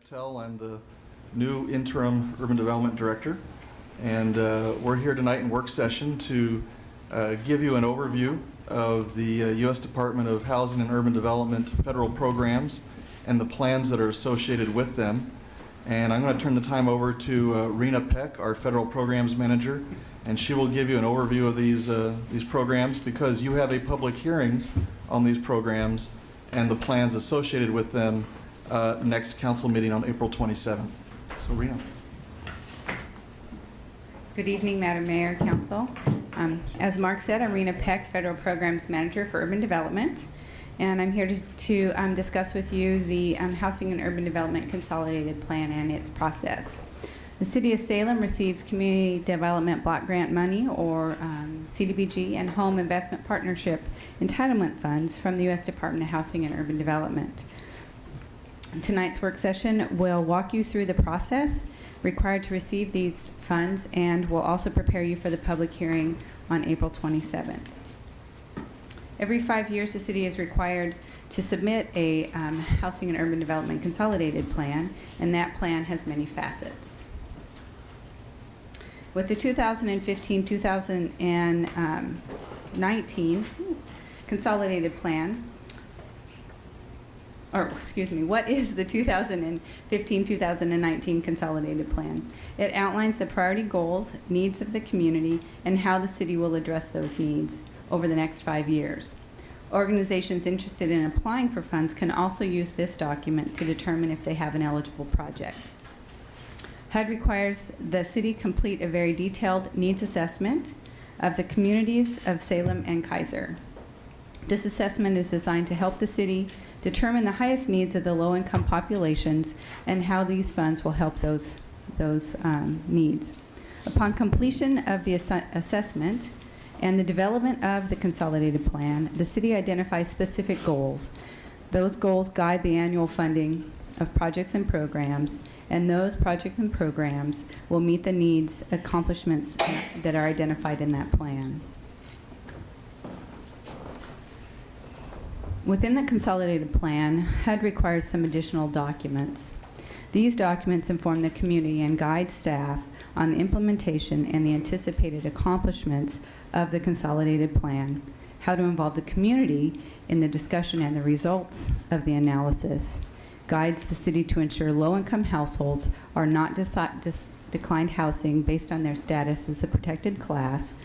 Bechtel. I'm the new interim urban development director, and we're here tonight in work session to give you an overview of the U.S. Department of Housing and Urban Development federal programs and the plans that are associated with them. And I'm going to turn the time over to Rena Peck, our federal programs manager, and she will give you an overview of these programs, because you have a public hearing on these programs and the plans associated with them next council meeting on April 27th. So Rena. Good evening, Madam Mayor, Council. As Mark said, I'm Rena Peck, Federal Programs Manager for Urban Development, and I'm here to discuss with you the Housing and Urban Development Consolidated Plan and its process. The City of Salem receives Community Development Block Grant Money, or CDBG, and Home Investment Partnership Entitlement Funds from the U.S. Department of Housing and Urban Development. Tonight's work session will walk you through the process required to receive these funds, and will also prepare you for the public hearing on April 27th. Every 5 years, the city is required to submit a Housing and Urban Development Consolidated Plan, and that plan has many facets. With the 2015-2019 Consolidated Plan, what is the 2015-2019 Consolidated Plan? It outlines the priority goals, needs of the community, and how the city will address those needs over the next 5 years. Organizations interested in applying for funds can also use this document to determine if they have an eligible project. HUD requires the city complete a very detailed needs assessment of the communities of Salem and Kaiser. This assessment is designed to help the city determine the highest needs of the low-income populations and how these funds will help those needs. Upon completion of the assessment and the development of the consolidated plan, the city identifies specific goals. Those goals guide the annual funding of projects and programs, and those projects and programs will meet the needs, accomplishments that are identified in that plan. Within the consolidated plan, HUD requires some additional documents. These documents inform the community and guide staff on the implementation and the anticipated accomplishments of the consolidated plan, how to involve the community in the discussion and the results of the analysis, guides the city to ensure low-income households are not declined housing based on their status as a protected class,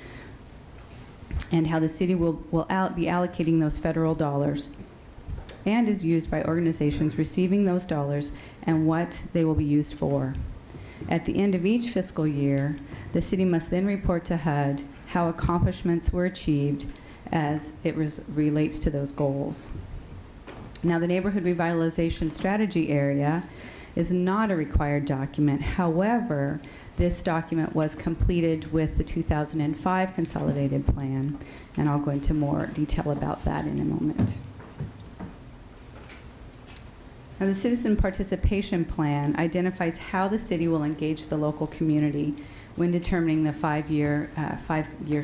and how the city will be allocating those federal dollars, and is used by organizations receiving those dollars and what they will be used for. At the end of each fiscal year, the city must then report to HUD how accomplishments were achieved as it relates to those goals. Now, the Neighborhood Revitalization Strategy area is not a required document. However, this document was completed with the 2005 Consolidated Plan, and I'll go into more detail about that in a moment. Now, the Citizen Participation Plan identifies how the city will engage the local community when determining the five-year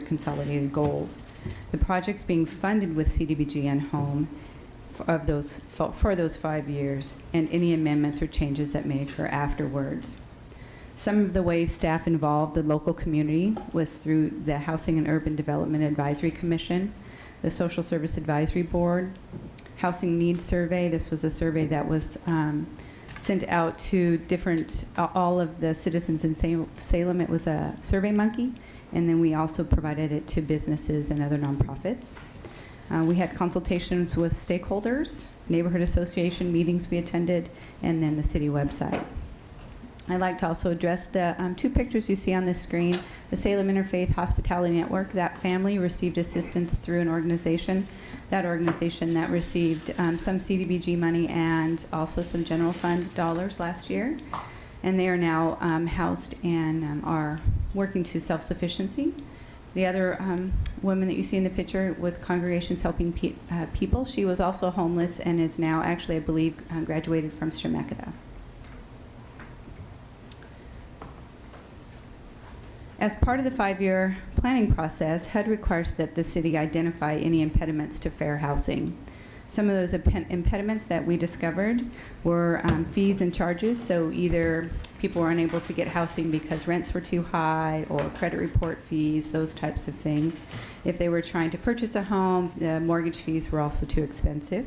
consolidated goals. The projects being funded with CDBG and Home for those 5 years, and any amendments or changes that may occur afterwards. Some of the ways staff involved the local community was through the Housing and Urban Development Advisory Commission, the Social Service Advisory Board, Housing Needs Survey. This was a survey that was sent out to all of the citizens in Salem. It was a Survey Monkey, and then we also provided it to businesses and other nonprofits. We had consultations with stakeholders, neighborhood association meetings we attended, and then the city website. I'd like to also address the two pictures you see on this screen. The Salem Interfaith Hospitality Network, that family received assistance through an organization. That organization that received some CDBG money and also some general fund dollars last year. And they are now housed and are working to self-sufficiency. The other woman that you see in the picture with Congregations Helping People, she was also homeless and is now actually, I believe, graduated from Shemeketa. As part of the 5-year planning process, HUD requires that the city identify any impediments to fair housing. Some of those impediments that we discovered were fees and charges. So either people were unable to get housing because rents were too high, or credit report fees, those types of things. If they were trying to purchase a home, the mortgage fees were also too expensive.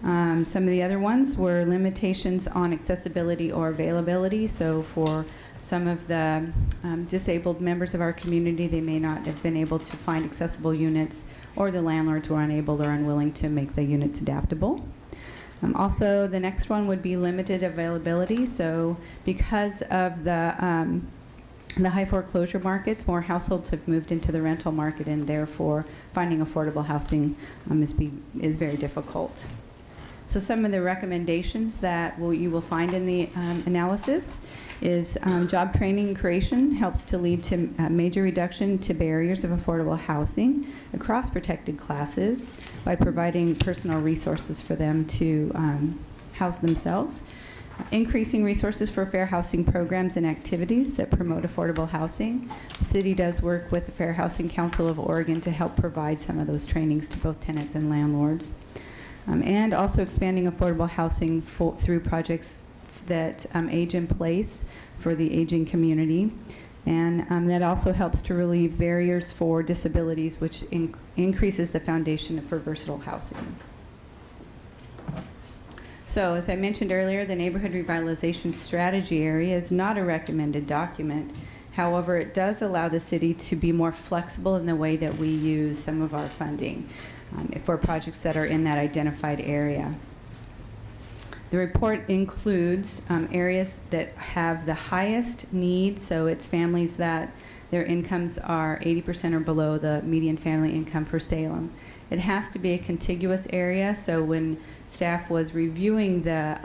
Some of the other ones were limitations on accessibility or availability. So for some of the disabled members of our community, they may not have been able to find accessible units, or the landlords were unable or unwilling to make the units adaptable. Also, the next one would be limited availability. So because of the high foreclosure markets, more households have moved into the rental market, and therefore finding affordable housing is very difficult. So some of the recommendations that you will find in the analysis is job training and creation helps to lead to a major reduction to barriers of affordable housing across protected classes by providing personal resources for them to house themselves. Increasing resources for fair housing programs and activities that promote affordable housing. The city does work with the Fair Housing Council of Oregon to help provide some of those trainings to both tenants and landlords. And also expanding affordable housing through projects that age in place for the aging community. And that also helps to relieve barriers for disabilities, which increases the foundation for versatile housing. So as I mentioned earlier, the Neighborhood Revitalization Strategy Area is not a recommended document. However, it does allow the city to be more flexible in the way that we use some of our funding for projects that are in that identified area. The report includes areas that have the highest need, so it's families that their incomes are 80% or below the median family income for Salem. It has to be a contiguous area, so when staff was reviewing the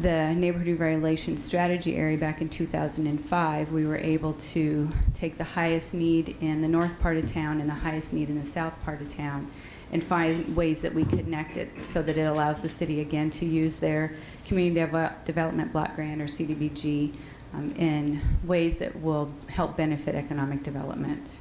Neighborhood Revitalization Strategy Area back in 2005, we were able to take the highest need in the north part of town and the highest need in the south part of town and find ways that we connect it so that it allows the city, again, to use their Community Development Block Grant, or CDBG, in ways that will help benefit economic development.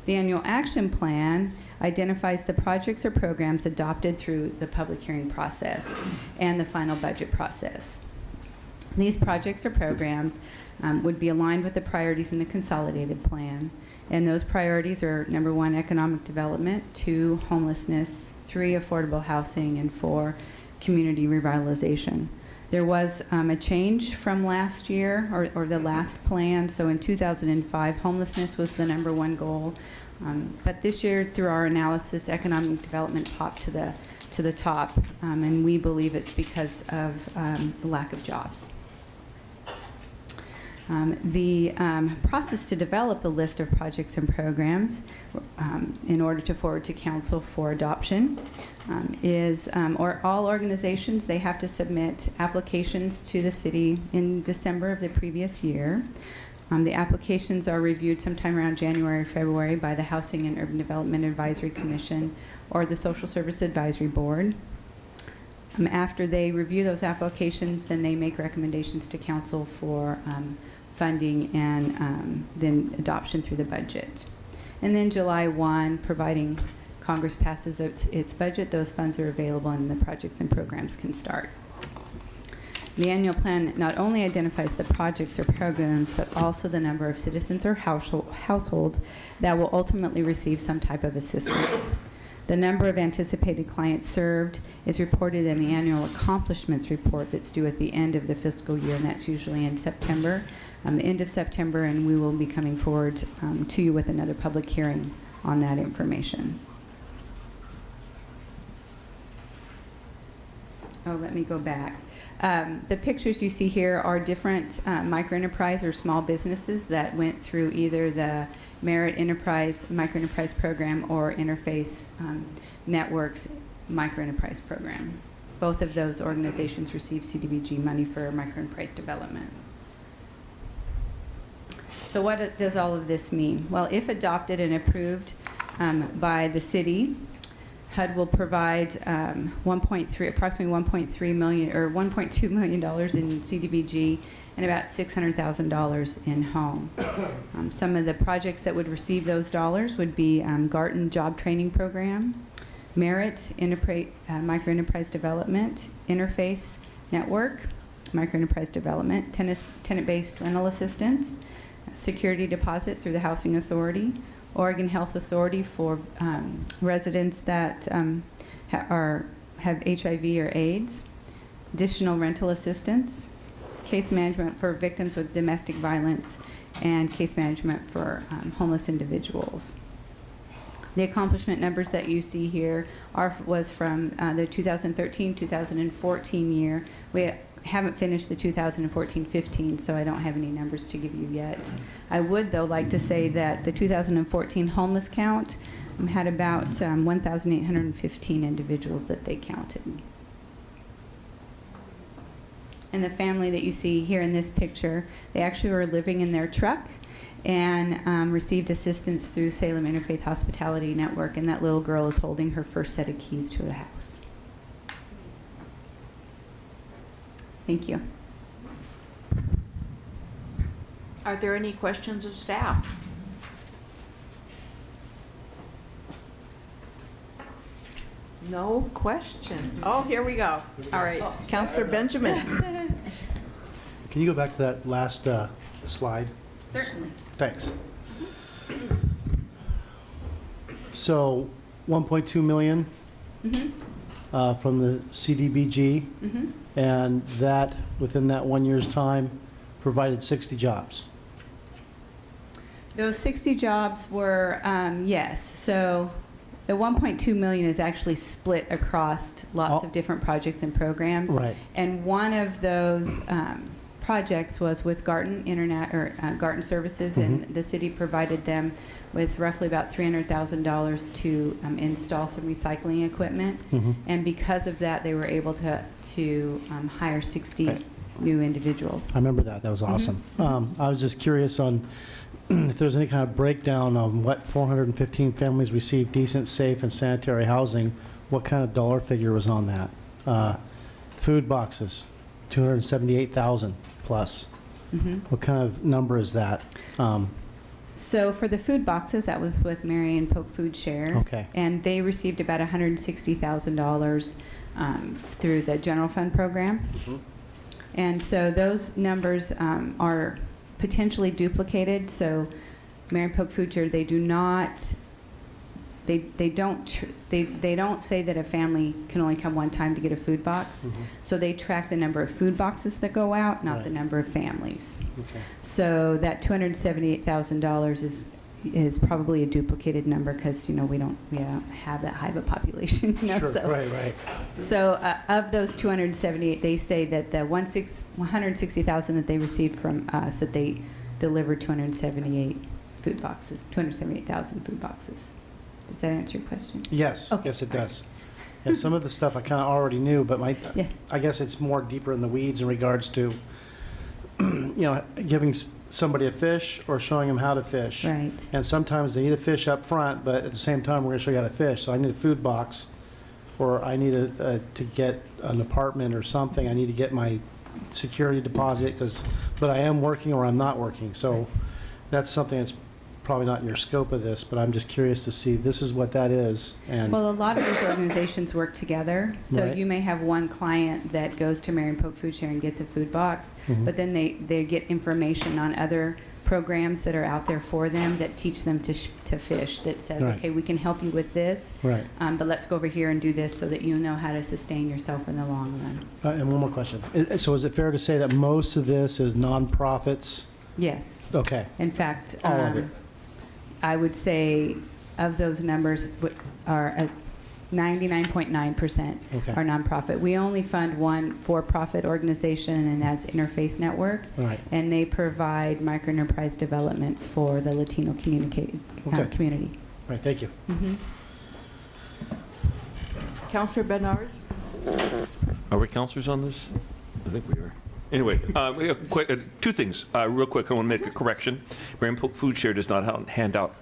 The annual action plan identifies the projects or programs adopted through the public hearing process and the final budget process. These projects or programs would be aligned with the priorities in the consolidated plan. And those priorities are, number 1, economic development, 2, homelessness, 3, affordable housing, and 4, community revitalization. There was a change from last year, or the last plan. So in 2005, homelessness was the number 1 goal. But this year, through our analysis, economic development popped to the top, and we believe it's because of the lack of jobs. The process to develop the list of projects and programs in order to forward to council for adoption is, all organizations, they have to submit applications to the city in December of the previous year. The applications are reviewed sometime around January or February by the Housing and Urban Development Advisory Commission or the Social Service Advisory Board. After they review those applications, then they make recommendations to council for funding and then adoption through the budget. And then July 1, providing Congress passes its budget, those funds are available and the projects and programs can start. The annual plan not only identifies the projects or programs, but also the number of citizens or households that will ultimately receive some type of assistance. The number of anticipated clients served is reported in the annual accomplishments report that's due at the end of the fiscal year, and that's usually in September, the end of September, and we will be coming forward to you with another public hearing on that information. Oh, let me go back. The pictures you see here are different microenterprise or small businesses that went through either the Merit Enterprise Microenterprise Program or Interface Networks Microenterprise Program. Both of those organizations receive CDBG money for microenterprise development. So what does all of this mean? Well, if adopted and approved by the city, HUD will provide approximately $1.3 million or $1.2 million in CDBG and about $600,000 in home. Some of the projects that would receive those dollars would be Garton Job Training Program, Merit Micro Enterprise Development, Interface Network, Micro Enterprise Development, tenant-based rental assistance, security deposit through the Housing Authority, Oregon Health Authority for residents that have HIV or AIDS, additional rental assistance, case management for victims with domestic violence, and case management for homeless individuals. The accomplishment numbers that you see here was from the 2013-2014 year. We haven't finished the 2014-15, so I don't have any numbers to give you yet. I would, though, like to say that the 2014 homeless count had about 1,815 individuals that they counted. And the family that you see here in this picture, they actually were living in their truck and received assistance through Salem Interfaith Hospitality Network, and that little girl is holding her first set of keys to a house. Thank you. Are there any questions of staff? No questions. Oh, here we go. All right, Councilor Benjamin. Can you go back to that last slide? Certainly. Thanks. So 1.2 million from the CDBG, and that, within that 1 year's time, provided 60 jobs. Those 60 jobs were, yes. So the 1.2 million is actually split across lots of different projects and programs. Right. And one of those projects was with Garton Garton Services, and the city provided them with roughly about $300,000 to install some recycling equipment. And because of that, they were able to hire 60 new individuals. I remember that. That was awesome. I was just curious on if there's any kind of breakdown on what 415 families received decent, safe, and sanitary housing, what kind of dollar figure was on that? Food boxes, 278,000 plus. What kind of number is that? So for the food boxes, that was with Marion Polk Food Share. Okay. And they received about $160,000 through the general fund program. And so those numbers are potentially duplicated. So Marion Polk Food Share, they do not, they don't say that a family can only come one time to get a food box. So they track the number of food boxes that go out, not the number of families. Okay. So that $278,000 is probably a duplicated number because we don't have that high of a population. Sure. So, Right. So of those 278, they say that the 160,000 that they received from us, that they delivered 278,000 food boxes. Does that answer your question? Yes. Okay. Yes, it does. And some of the stuff I kind of already knew, but Yeah. I guess it's more deeper in the weeds in regards to, giving somebody a fish or showing them how to fish. Right. And sometimes they need a fish up front, but at the same time, we're going to show you how to fish. So I need a food box, or I need to get an apartment or something. I need to get my security deposit, but I am working or I'm not working. So that's something that's probably not in your scope of this, but I'm just curious to see, this is what that is. And Well, a lot of those organizations work together. So Right. you may have one client that goes to Marion Polk Food Share and gets a food box, but then they get information on other programs that are out there for them that teach them to fish, that says, Right. okay, we can help you with this, Right. but let's go over here and do this so that you know how to sustain yourself in the long run. And one more question. So is it fair to say that most of this is nonprofits? Yes. Okay. In fact, All of it. I would say of those numbers are 99.9% Okay. are nonprofit. We only fund one for-profit organization, and that's Interface Network, Right. and they provide micro-enterprise development for the Latino community. Right. Thank you. Councilor Benars? Are we counselors on this? I think we are. Anyway, we have two things. Real quick, I want to make a correction. Marion Polk Food Share does not hand out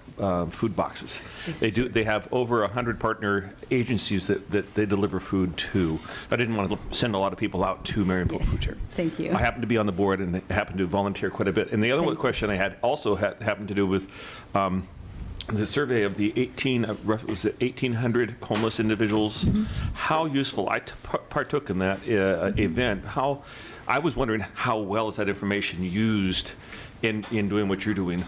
food boxes. They have over 100 partner agencies that they deliver food to. I didn't want to send a lot of people out to Marion Polk Yes. Food Share. Thank you. I happen to be on the board and happen to volunteer quite a bit. And the other question I had also happened to do with the survey of the 1,800 homeless individuals. How useful, I partook in that event. I was wondering how well is that information used in doing what you're doing?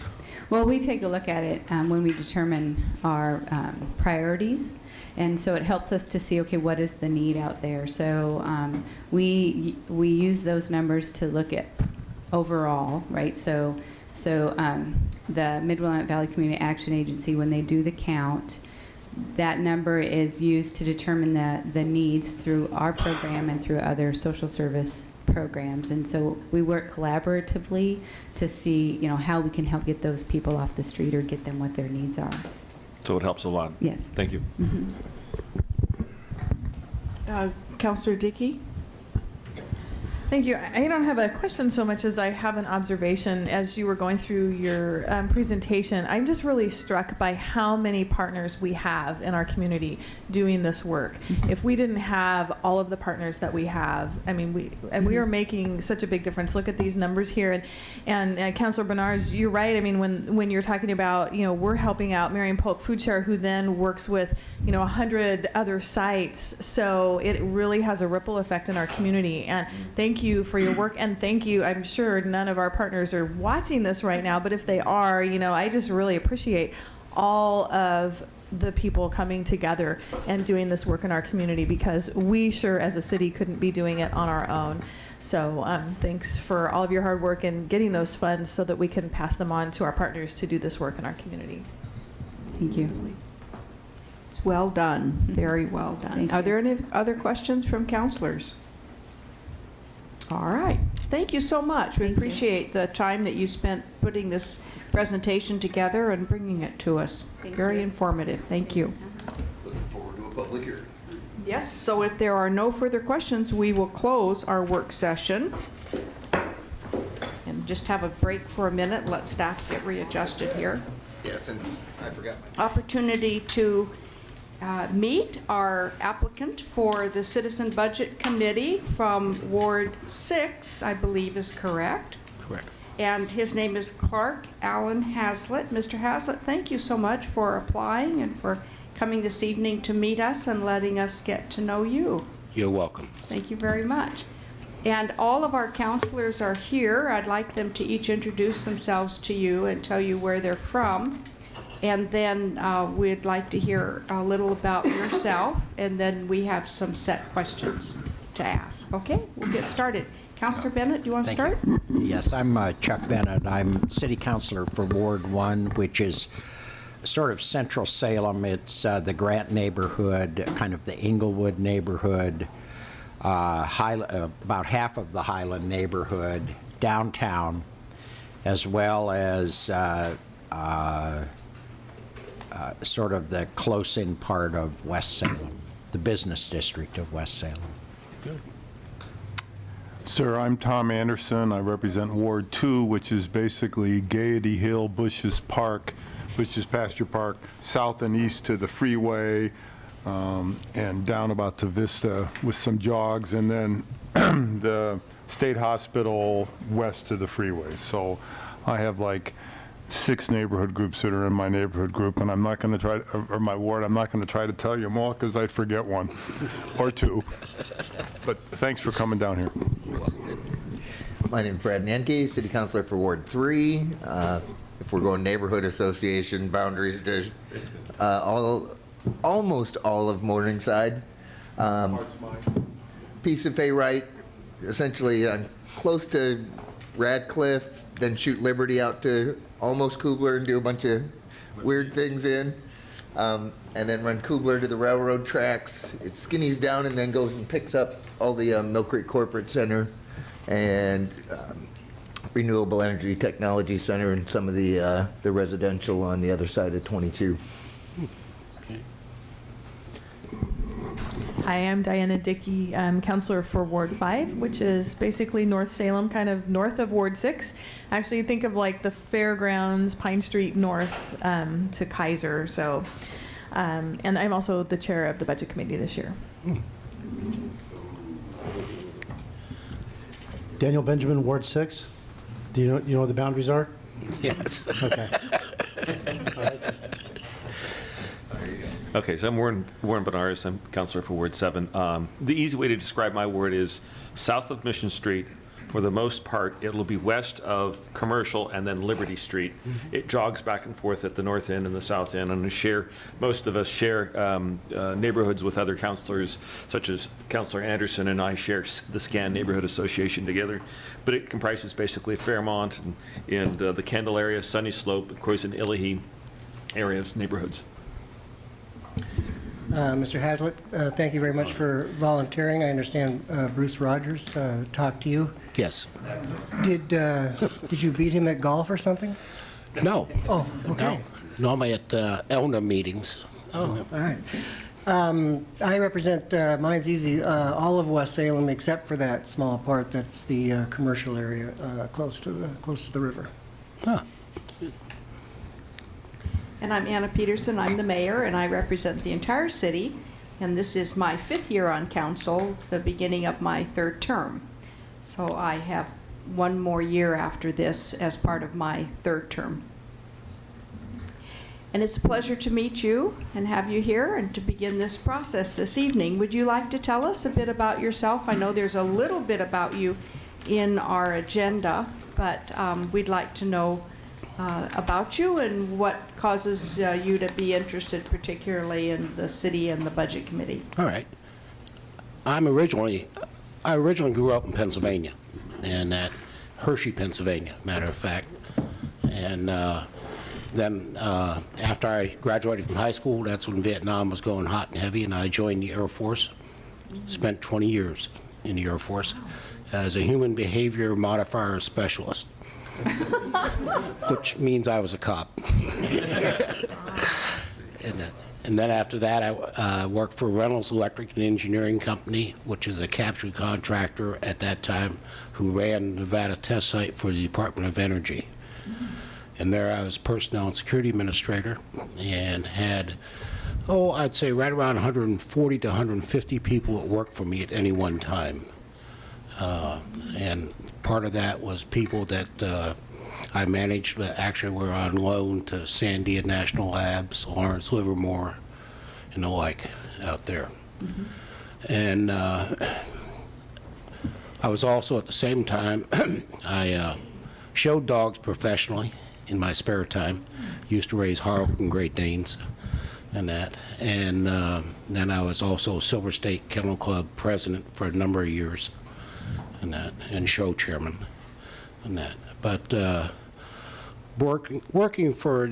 Well, we take a look at it when we determine our priorities, and so it helps us to see, okay, what is the need out there? So we use those numbers to look at overall, right? So the Mid-Willamette Valley Community Action Agency, when they do the count, that number is used to determine the needs through our program and through other social service programs. And so we work collaboratively to see, how we can help get those people off the street or get them what their needs are. So it helps a lot. Yes. Thank you. Counselor Dickey? Thank you. I don't have a question so much as I have an observation. As you were going through your presentation, I'm just really struck by how many partners we have in our community doing this work. If we didn't have all of the partners that we have, we are making such a big difference. Look at these numbers here. And Councilor Bernards, you're right. When you're talking about, we're helping out Marion Polk Food Share, who then works with, 100 other sites. So it really has a ripple effect in our community. And thank you for your work, and thank you. I'm sure none of our partners are watching this right now, but if they are, I just really appreciate all of the people coming together and doing this work in our community, because we sure as a city couldn't be doing it on our own. So thanks for all of your hard work in getting those funds so that we can pass them on to our partners to do this work in our community. Thank you. It's well done, very well done. Thank Are you. there any other questions from counselors? All right. Thank you so much. We Thank you. appreciate the time that you spent putting this presentation together and bringing it to us. Thank Very you. informative. Thank you. Looking forward to a public hearing. Yes, so if there are no further questions, we will close our work session and just have a break for a minute. Let staff get readjusted here. Yeah, since I forgot my. Opportunity to meet our applicant for the Citizen Budget Committee from Ward 6, I believe is correct. Correct. And his name is Clark Allen Haslett. Mr. Haslett, thank you so much for applying and for coming this evening to meet us and letting us get to know you. You're welcome. Thank you very much. And all of our counselors are here. I'd like them to each introduce themselves to you and tell you where they're from. And then we'd like to hear a little about yourself, and then we have some set questions to ask. Okay, we'll get started. Counselor Bennett, do you want to start? Yes, I'm Chuck Bennett. I'm city councilor for Ward 1, which is sort of central Salem. It's the Grant neighborhood, kind of the Inglewood neighborhood, about half of the Highland neighborhood, downtown, as well as sort of the close-in part of West Salem, the business district of West Salem. Sir, I'm Tom Anderson. I represent Ward 2, which is basically Gaiety Hill, Bushes Park, Bushes Pasture Park, south and east to the freeway, and down about to Vista with some jogs, and then the State Hospital west to the freeway. So I have like 6 neighborhood groups that are in my neighborhood group, and I'm not going to try, or my ward, I'm not going to try to tell you them all because I'd forget one or 2. But thanks for coming down here. My name is Brad Nanke, City Councilor for Ward 3. If we're going neighborhood association boundaries to almost all of Morningside. Piece of Fay right, essentially close to Radcliffe, then shoot Liberty out to almost Kubler and do a bunch of weird things in. And then run Kubler to the railroad tracks. It skinnies down and then goes and picks up all the Mill Creek Corporate Center and Renewable Energy Technology Center and some of the residential on the other side of 22. I am Diana Dickey, counselor for Ward 5, which is basically North Salem, kind of north of Ward 6. Actually, think of like the fairgrounds, Pine Street north to Kaiser. So, and I'm also the chair of the budget committee this year. Daniel Benjamin, Ward 6. Do you know what the boundaries are? Yes. Okay. Okay, so I'm Warren Benares. I'm counselor for Ward 7. The easy way to describe my ward is south of Mission Street. For the most part, it'll be west of Commercial and then Liberty Street. It jogs back and forth at the north end and the south end, and most of us share neighborhoods with other counselors, such as Counselor Anderson and I share the SCAN Neighborhood Association together. But it comprises basically Fairmont and the Kendall area, Sunny Slope, of course, in Illahee areas, neighborhoods. Mr. Hazlitt, thank you very much for volunteering. I understand Bruce Rogers talked to you. Yes. Did you beat him at golf or something? No. Oh, okay. No. Normally at elder meetings. Oh, all right. I represent, mine's easy, all of West Salem except for that small part that's the commercial area close to the river. Huh. And I'm Anna Peterson. I'm the mayor, and I represent the entire city. And this is my 5th year on council, the beginning of my 3rd term. So I have one more year after this as part of my 3rd term. And it's a pleasure to meet you and have you here and to begin this process this evening. Would you like to tell us a bit about yourself? I know there's a little bit about you in our agenda, but we'd like to know about you and what causes you to be interested particularly in the city and the budget committee. All right. I originally grew up in Pennsylvania, and at Hershey, Pennsylvania, matter of fact. And then after I graduated from high school, that's when Vietnam was going hot and heavy, and I joined the Air Force. Spent 20 years in the Air Force as a human behavior modifier specialist. Which means I was a cop. And then after that, I worked for Reynolds Electric and Engineering Company, which is a captured contractor at that time who ran the Nevada test site for the Department of Energy. And there I was personnel and security administrator and had, I'd say right around 140 to 150 people that worked for me at any one time. And part of that was people that I managed that actually were on loan to Sandia National Labs, Lawrence Livermore, and the like out there. And I was also at the same time, I showed dogs professionally in my spare time. Used to raise Harlequin Great Danes and that. And then I was also Silver State Kennel Club president for a number of years. And that, and show chairman, and that. But working for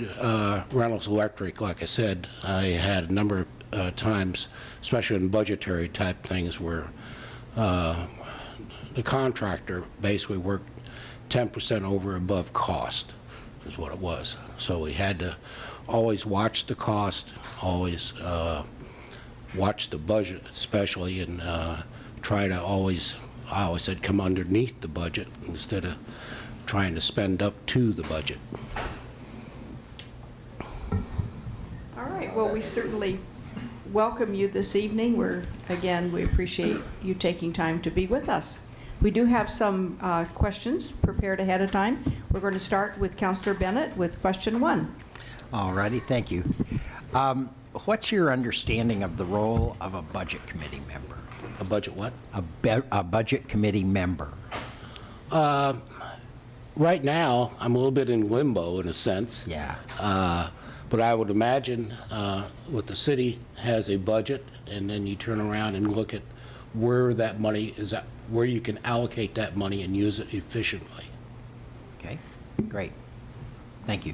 Reynolds Electric, like I said, I had a number of times, especially in budgetary type things, where the contractor basically worked 10% over above cost, is what it was. So we had to always watch the cost, always watch the budget, especially, and try to always. I always said come underneath the budget instead of trying to spend up to the budget. All right, well, we certainly welcome you this evening. We appreciate you taking time to be with us. We do have some questions prepared ahead of time. We're going to start with Councillor Bennett with question 1. All righty, thank you. What's your understanding of the role of a budget committee member? A budget what? A budget committee member. Right now, I'm a little bit in limbo in a sense. Yeah. But I would imagine what the city has a budget, and then you turn around and look at where that money is at, where you can allocate that money and use it efficiently. Okay, great. Thank you.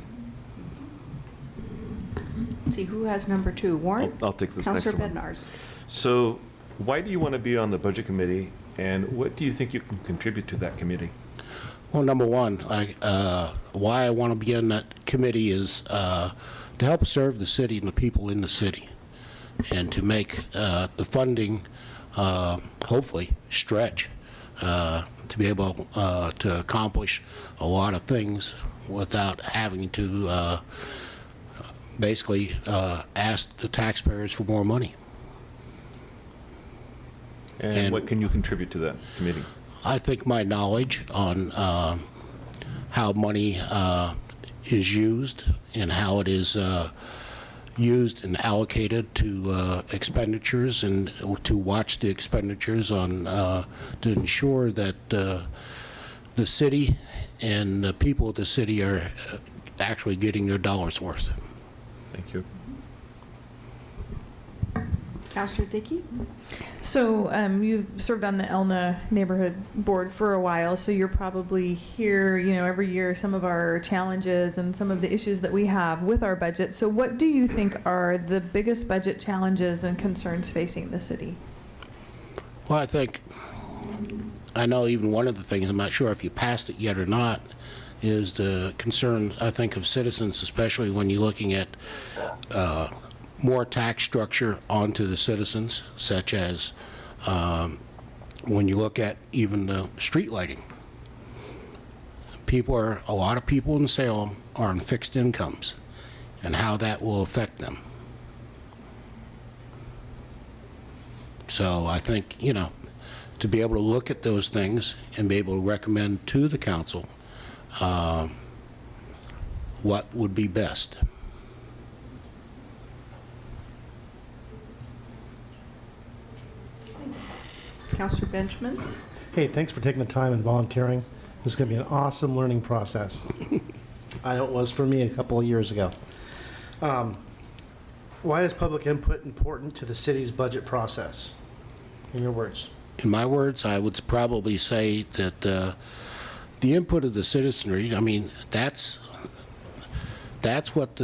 Let's see, who has number 2? Warren? I'll take this next Councillor one. Bednarz. So why do you want to be on the budget committee, and what do you think you can contribute to that committee? Well, number one, why I want to be on that committee is to help serve the city and the people in the city. and to make the funding hopefully stretch to be able to accomplish a lot of things without having to basically ask the taxpayers for more money. And what can you contribute to that committee? I think my knowledge on how money is used and how it is used and allocated to expenditures, and to watch the expenditures on to ensure that the city and the people of the city are actually getting their dollars worth. Thank you. Councillor Dickey? So you've served on the Elna Neighborhood Board for a while, so you're probably here, every year, some of our challenges and some of the issues that we have with our budget. So what do you think are the biggest budget challenges and concerns facing the city? Well, I know even one of the things, I'm not sure if you passed it yet or not, is the concern, I think, of citizens, especially when you're looking at more tax structure onto the citizens, such as when you look at even the street lighting. A lot of people in Salem are on fixed incomes, and how that will affect them. So I think, to be able to look at those things and be able to recommend to the council what would be best. Councillor Benjamin? Hey, thanks for taking the time and volunteering. This is going to be an awesome learning process. I know it was for me a couple of years ago. Why is public input important to the city's budget process? In your words. In my words, I would probably say that the input of the citizenry, that's what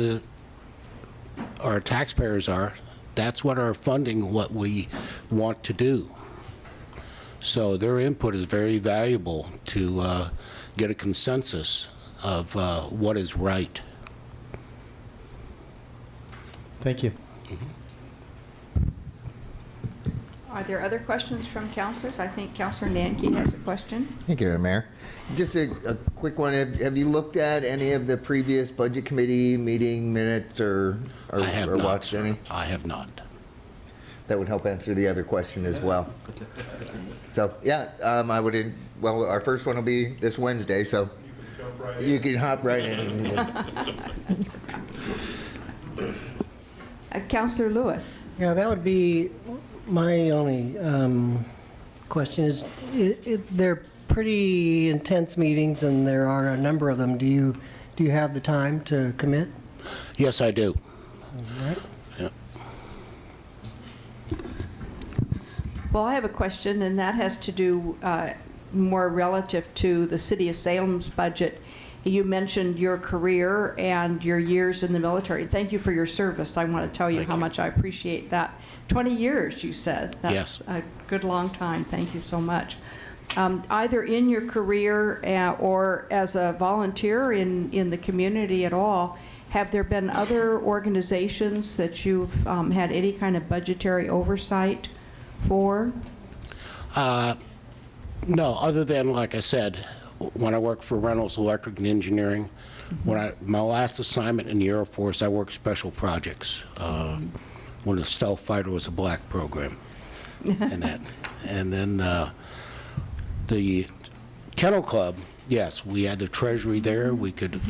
our taxpayers are. That's what our funding, what we want to do. So their input is very valuable to get a consensus of what is right. Thank you. Are there other questions from councillors? I think Councillor Nanke has a question. Thank you, Mayor. Just a quick one. Have you looked at any of the previous budget committee meeting minutes or I have not, watched sir. any? I have not. That would help answer the other question as well. So, yeah, our first one will be this Wednesday, so you can hop right in. Councillor Lewis? Yeah, that would be my only question is, they're pretty intense meetings, and there are a number of them. Do you have the time to commit? Yes, I do. All right. Yeah. Well, I have a question, and that has to do more relative to the City of Salem's budget. You mentioned your career and your years in the military. Thank you for your service. I want to tell you Thank how you. much I appreciate that. 20 years, you said. That's Yes. a good long time. Thank you so much. Either in your career or as a volunteer in the community at all, have there been other organizations that you've had any kind of budgetary oversight for? No, other than, like I said, when I worked for Reynolds Electric and Engineering, my last assignment in the Air Force, I worked special projects when the stealth fighter was a black program, and that. And then the Kennel Club, yes, we had the treasury there. We could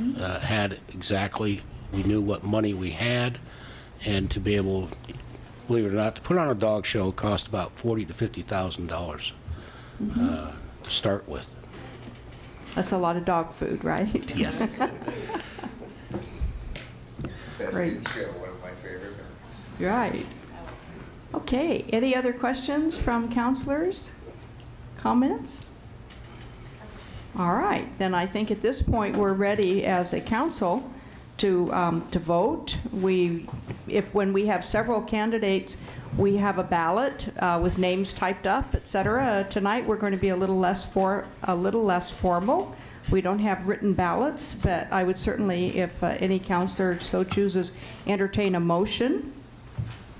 we knew what money we had, and to be able, believe it or not, to put on a dog show cost about $40,000 to $50,000 to start with. That's a lot of dog food, right? Yes. Great. Show, one of my favorite. Right. Okay, any other questions from counselors? Comments? All right, then I think at this point, we're ready as a council to vote. When we have several candidates, we have a ballot with names typed up, et cetera. Tonight, we're going to be a little less formal. We don't have written ballots, but I would certainly, if any counselor so chooses, entertain a motion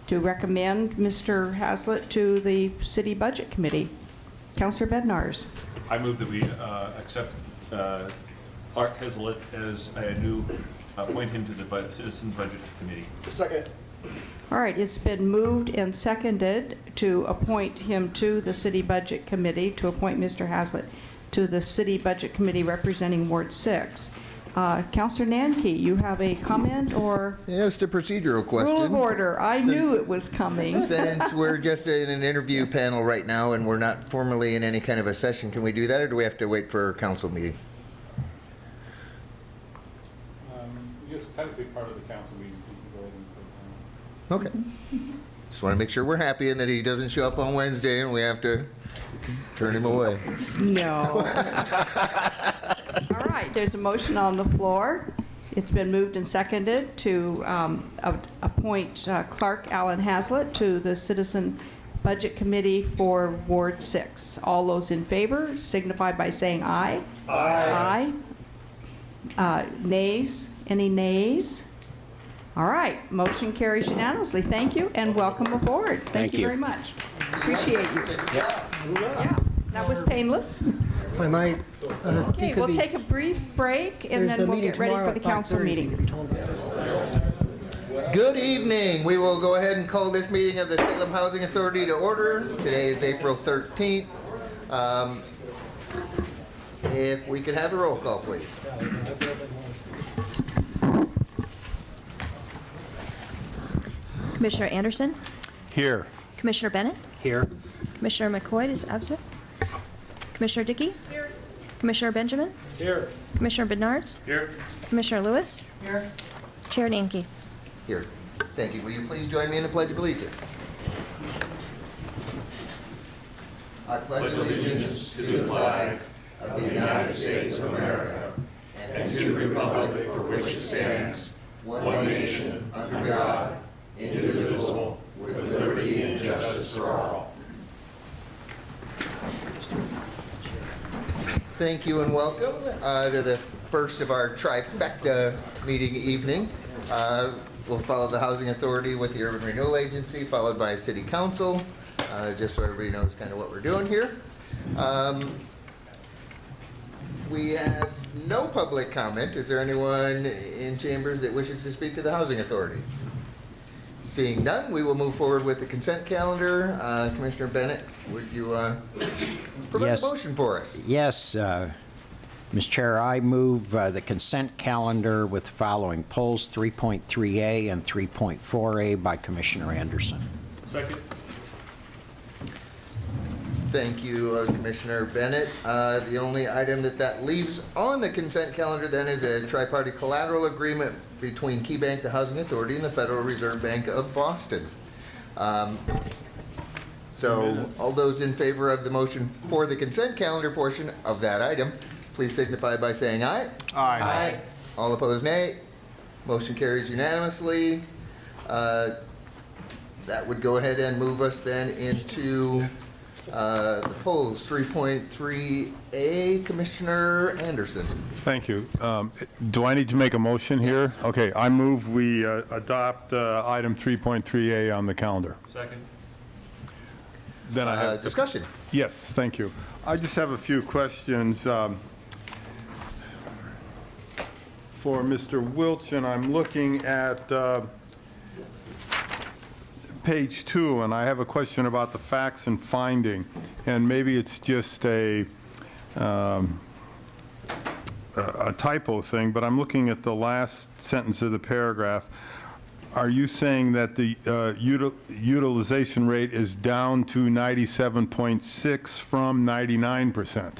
to recommend Mr. Haslett to the City Budget Committee. Councilor Bednarz. I move that we accept Clark Hazlett as a new, appoint him to the Citizen Budget Committee. All right, it's been moved and seconded to appoint him to the City Budget Committee, to appoint Mr. Haslett to the City Budget Committee representing Ward 6. Councilor Nanke, you have a comment or Just a procedural question. rule of order? I knew it was coming. Since we're just in an interview panel right now and we're not formally in any kind of a session, can we do that, or do we have to wait for a council meeting? I guess it's technically part of the council meeting, so you can go ahead and put it Okay. Just want to make sure we're happy and that he doesn't show up on Wednesday and we have to turn him away. No. All right, there's a motion on the floor. It's been moved and seconded to appoint Clark Allen Haslett to the Citizen Budget Committee for Ward 6. All those in favor signify by saying aye. Aye. Nays? Any nays? All right, motion carries unanimously. Thank you and welcome aboard. Thank you you. very much. Appreciate you. Yeah, that was painless. If I might, if you Okay, could we'll be- take a brief break and there's then a we'll meeting get ready tomorrow for the at council 5:30, meeting. if you told me. Good evening. We will go ahead and call this meeting of the Salem Housing Authority to order. Today is April 13th. If we could have a roll call, please. Commissioner Anderson, Here. Commissioner Bennett, Here. Commissioner McCoy is absent. Commissioner Dickey. Here. Commissioner Benjamin. Here. Commissioner Bednarz. Here. Commissioner Lewis. Here. Chair Nanke. Here. Thank you. Will you please join me in the Pledge of Allegiance? I pledge allegiance to the flag of the United States of America and to the republic for which it stands, one nation, under God, indivisible, with liberty and justice for all. Thank you and welcome to the first of our trifecta meeting evening. We'll follow the Housing Authority with the Urban Renewal Agency, followed by City Council, just so everybody knows kind of what we're doing here. We have no public comment. Is there anyone in chambers that wishes to speak to the Housing Authority? Seeing none, we will move forward with the consent calendar. Commissioner Bennett, would you provide Yes. a motion for us? Yes, Ms. Chair, I move the consent calendar with the following: polls 3.3A and 3.4A by Commissioner Anderson. Second. Thank you, Commissioner Bennett. The only item that leaves on the consent calendar then is a tri-party collateral agreement between KeyBank, the Housing Authority, and the Federal Reserve Bank of Boston. So all those in favor of the motion for the consent calendar portion of that item, please signify by saying aye. Aye. All opposed, nay. Motion carries unanimously. That would go ahead and move us then into the polls. 3.3A, Commissioner Anderson. Thank you. Do I need to make a motion here? Okay, I move we adopt item 3.3A on the calendar. Second. Then I have, Discussion. yes, thank you. I just have a few questions for Mr. Wilchin. I'm looking at page 2, and I have a question about the facts and finding, and maybe it's just a typo thing, but I'm looking at the last sentence of the paragraph. Are you saying that the utilization rate is down to 97.6 from 99%?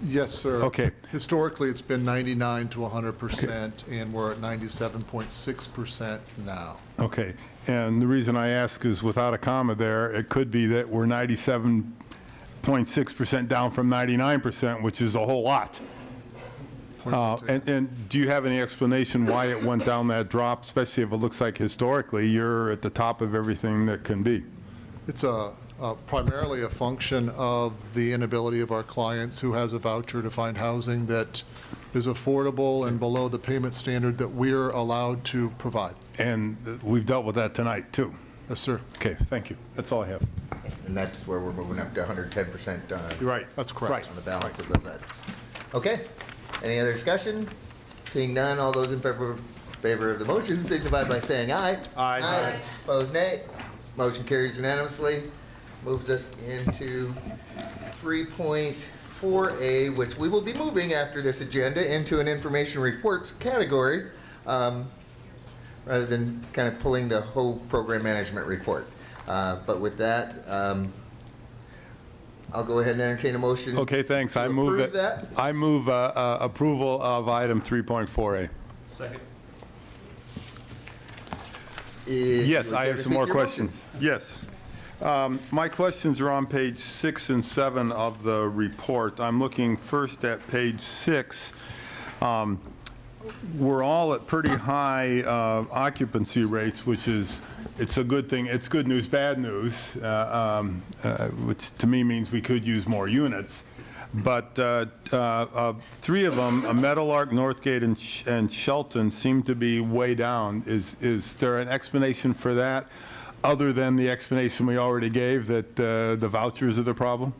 Yes, sir. Okay. Historically, it's been 99 to 100%, and we're at 97.6% now. Okay, and the reason I ask is without a comma there, it could be that we're 97.6% down from 99%, which is a whole lot. And do you have any explanation why it went down that drop, especially if it looks like historically you're at the top of everything that can be? It's primarily a function of the inability of our clients who has a voucher to find housing that is affordable and below the payment standard that we're allowed to provide. And we've dealt with that tonight, too. Yes, sir. Okay, thank you. That's all I have. And that's where we're moving up to 110% You're right. That's correct. on the balance of those items. Okay, any other discussion? Seeing none, all those in favor of the motion signify by saying aye. Aye. Opposed, nay. Motion carries unanimously. Moves us into 3.4A, which we will be moving after this agenda into an information reports category, rather than kind of pulling the whole program management report. But with that, I'll go ahead and entertain a motion. Okay, thanks. to I move approve that. I move approval of item 3.4A. Second. If you Yes, would I care have to some speak more your motion. questions. Yes. My questions are on page 6 and 7 of the report. I'm looking first at page 6. We're all at pretty high occupancy rates, which is, it's a good thing. It's good news, bad news, which to me means we could use more units. But 3 of them, Meadowlark, Northgate, and Shelton, seem to be way down. Is there an explanation for that, other than the explanation we already gave, that the vouchers are the problem?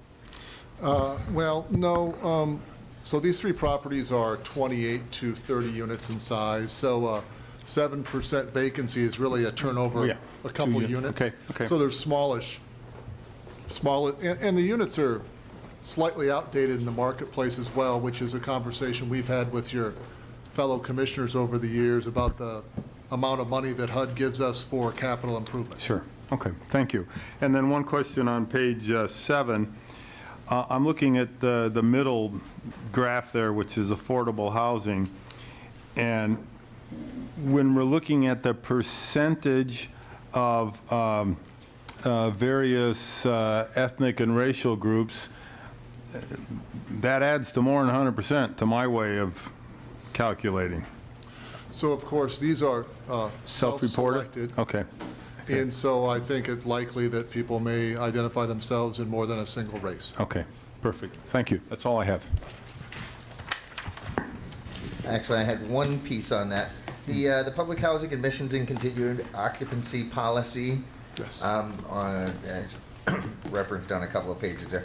Well, no. So these 3 properties are 28 to 30 units in size. So 7% vacancy is really a turnover Yeah. of a couple 2 units. Okay. So they're smallish. And the units are slightly outdated in the marketplace as well, which is a conversation we've had with your fellow commissioners over the years about the amount of money that HUD gives us for capital improvements. Sure. Okay, thank you. And then one question on page 7. I'm looking at the middle graph there, which is affordable housing. And when we're looking at the percentage of various ethnic and racial groups, that adds to more than 100% to my way of calculating. So of course, these are Self-reported? self-selected. Okay. And so I think it's likely that people may identify themselves in more than a single race. Okay, perfect. Thank you. That's all I have. Actually, I had one piece on that. The public housing admissions and continued occupancy policy, Yes. referenced on a couple of pages there.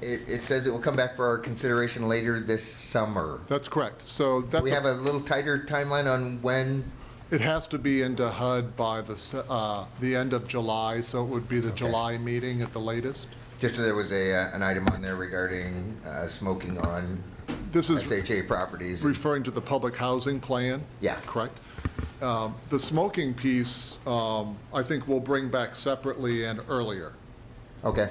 It says it will come back for our consideration later this summer. That's correct. So Do that's, we have a little tighter timeline on when? it has to be into HUD by the end of July, so it would be the July meeting at the latest. Just so there was an item on there regarding smoking on This is SHA properties. referring to the public housing plan? Yeah. Correct. The smoking piece, I think we'll bring back separately and earlier. Okay.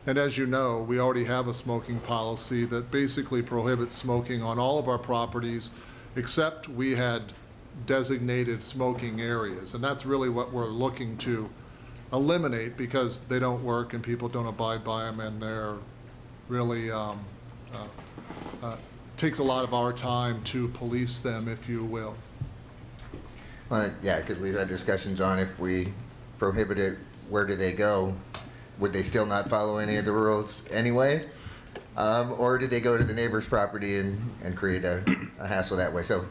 And as you know, we already have a smoking policy that basically prohibits smoking on all of our properties, except we had designated smoking areas. And that's really what we're looking to eliminate, because they don't work and people don't abide by them, and they're really, takes a lot of our time to police them, if you will. Yeah, because we've had discussions on if we prohibit it, where do they go? Would they still not follow any of the rules anyway? Or do they go to the neighbor's property and create a hassle that way? So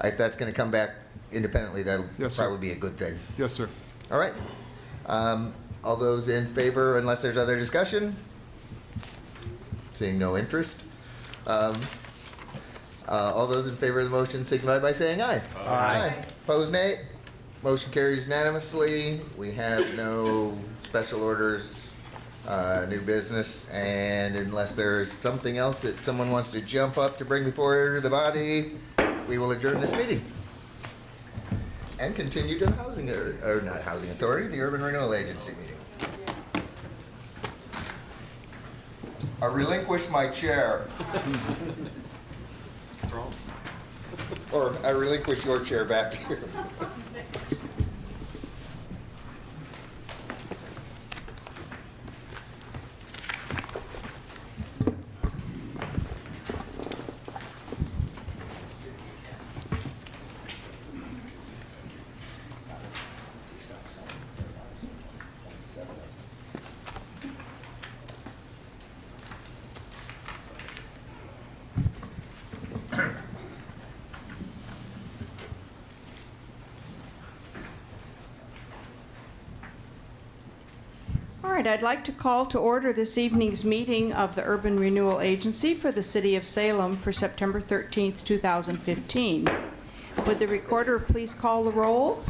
if that's going to come back independently, that'll Yes, sir. probably be a good thing. Yes, sir. All right. All those in favor, unless there's other discussion? Seeing no interest. All those in favor of the motion signify by saying aye. Aye. Opposed, nay. Motion carries unanimously. We have no special orders, new business, and unless there's something else that someone wants to jump up to bring before the body, we will adjourn this meeting. And continue to the housing, or not housing authority, the Urban Renewal Agency meeting. I relinquish my chair. Or I relinquish your chair back to you. right, I'd like to call to order this evening's meeting of the Urban Renewal Agency for the City of Salem for September 13th, 2015. Would the recorder please call the roll?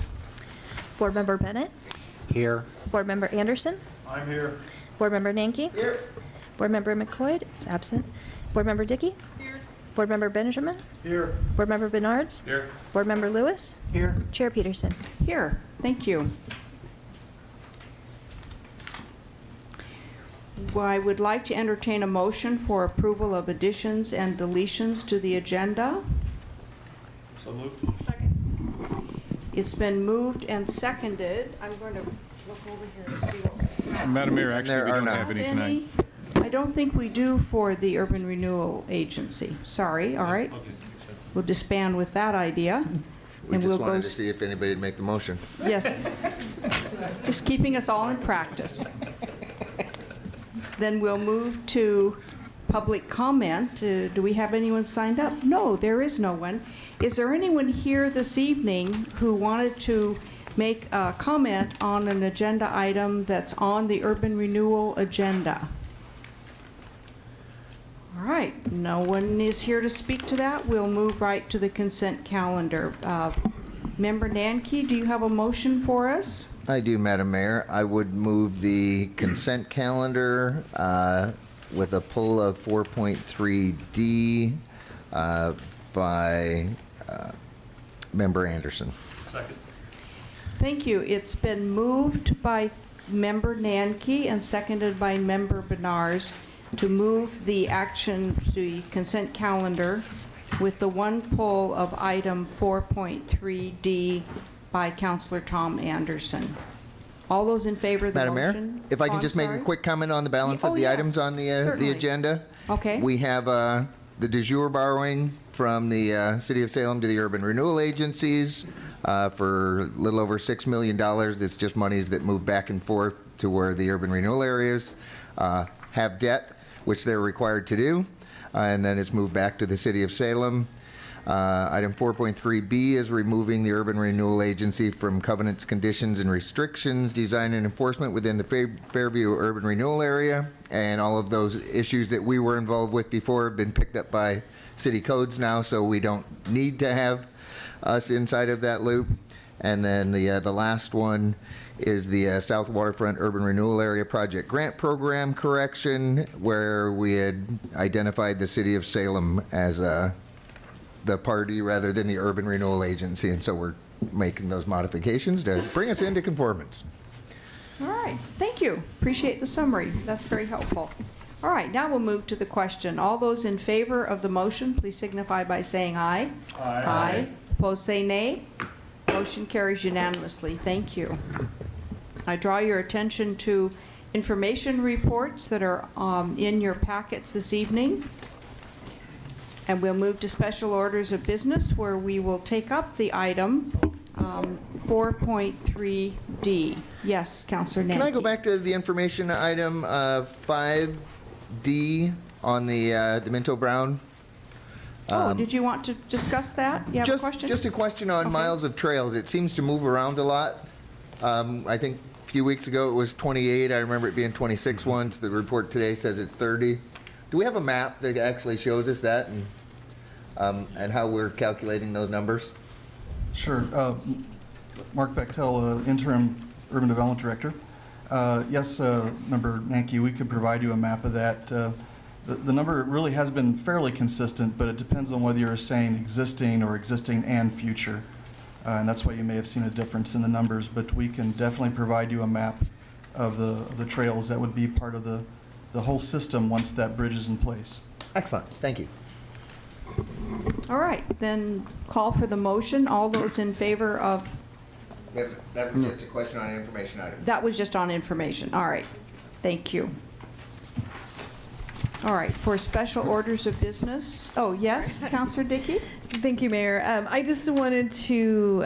Board Member Bennett? Here. Board Member Anderson? I'm here. Board Member Nanki? Here. Board Member McCoy is absent. Board Member Dickey? Here. Board Member Benjamin? Here. Board Member Bernards? Here. Board Member Lewis? Here. Chair Peterson? Here, thank you. Well, I would like to entertain a motion for approval of additions and deletions to the agenda. So moved. It's been moved and seconded. I'm going to look over here to see what. Madam Mayor, actually, There we are don't none. have any tonight. I don't think we do for the Urban Renewal Agency. Sorry, all right. We'll disband with that idea. We And just we'll wanted go to see if anybody would make the motion. Yes. Just keeping us all in practice. Then we'll move to public comment. Do we have anyone signed up? No, there is no one. Is there anyone here this evening who wanted to make a comment on an agenda item that's on the urban renewal agenda? All right, no one is here to speak to that. We'll move right to the consent calendar. Member Nanki, do you have a motion for us? I do, Madam Mayor. I would move the consent calendar with a pull of 4.3D by Member Anderson. Second. Thank you. It's been moved by Member Nanki and seconded by Member Benars to move the action, the consent calendar, with the one pull of item 4.3D by Councilor Tom Anderson. All those in favor of the Madam motion? Mayor, if I Oh, can I'm just make a sorry. quick comment on the balance Oh, of the yes, items on the certainly. agenda. Okay. We have the de jure borrowing from the City of Salem to the Urban Renewal Agencies for a little over $6 million. It's just monies that move back and forth to where the urban renewal areas have debt, which they're required to do, and then it's moved back to the City of Salem. Item 4.3B is removing the Urban Renewal Agency from covenants, conditions, and restrictions, design and enforcement within the Fairview Urban Renewal Area. And all of those issues that we were involved with before have been picked up by city codes now, so we don't need to have us inside of that loop. And then the last one is the South Waterfront Urban Renewal Area Project Grant Program correction, where we had identified the City of Salem as the party rather than the Urban Renewal Agency, and so we're making those modifications to bring us into conformance. All right, thank you. Appreciate the summary. That's very helpful. All right, now we'll move to the question. All those in favor of the motion, please signify by saying aye. Aye. Aye. Opposed, say nay. Motion carries unanimously. Thank you. I draw your attention to information reports that are in your packets this evening. And we'll move to special orders of business, where we will take up the item 4.3D. Yes, Councilor Nanki. Can I go back to the information item 5D on the Minto Brown? Did you want to discuss that? You have a question? Just a question on Okay. miles of trails. It seems to move around a lot. I think a few weeks ago it was 28. I remember it being 26 once. The report today says it's 30. Do we have a map that actually shows us that and how we're calculating those numbers? Sure. Mark Bechtel, Interim Urban Development Director. Yes, Member Nanki, we could provide you a map of that. The number really has been fairly consistent, but it depends on whether you're saying existing or existing and future. And that's why you may have seen a difference in the numbers, but we can definitely provide you a map of the trails that would be part of the whole system once that bridge is in place. Excellent. Thank you. All right, then call for the motion. All those in favor of, That was just a question on information item. that was just on information. All right, thank you. All right, for special orders of business. Oh, yes, Councilor Dickey? Thank you, Mayor. I just wanted to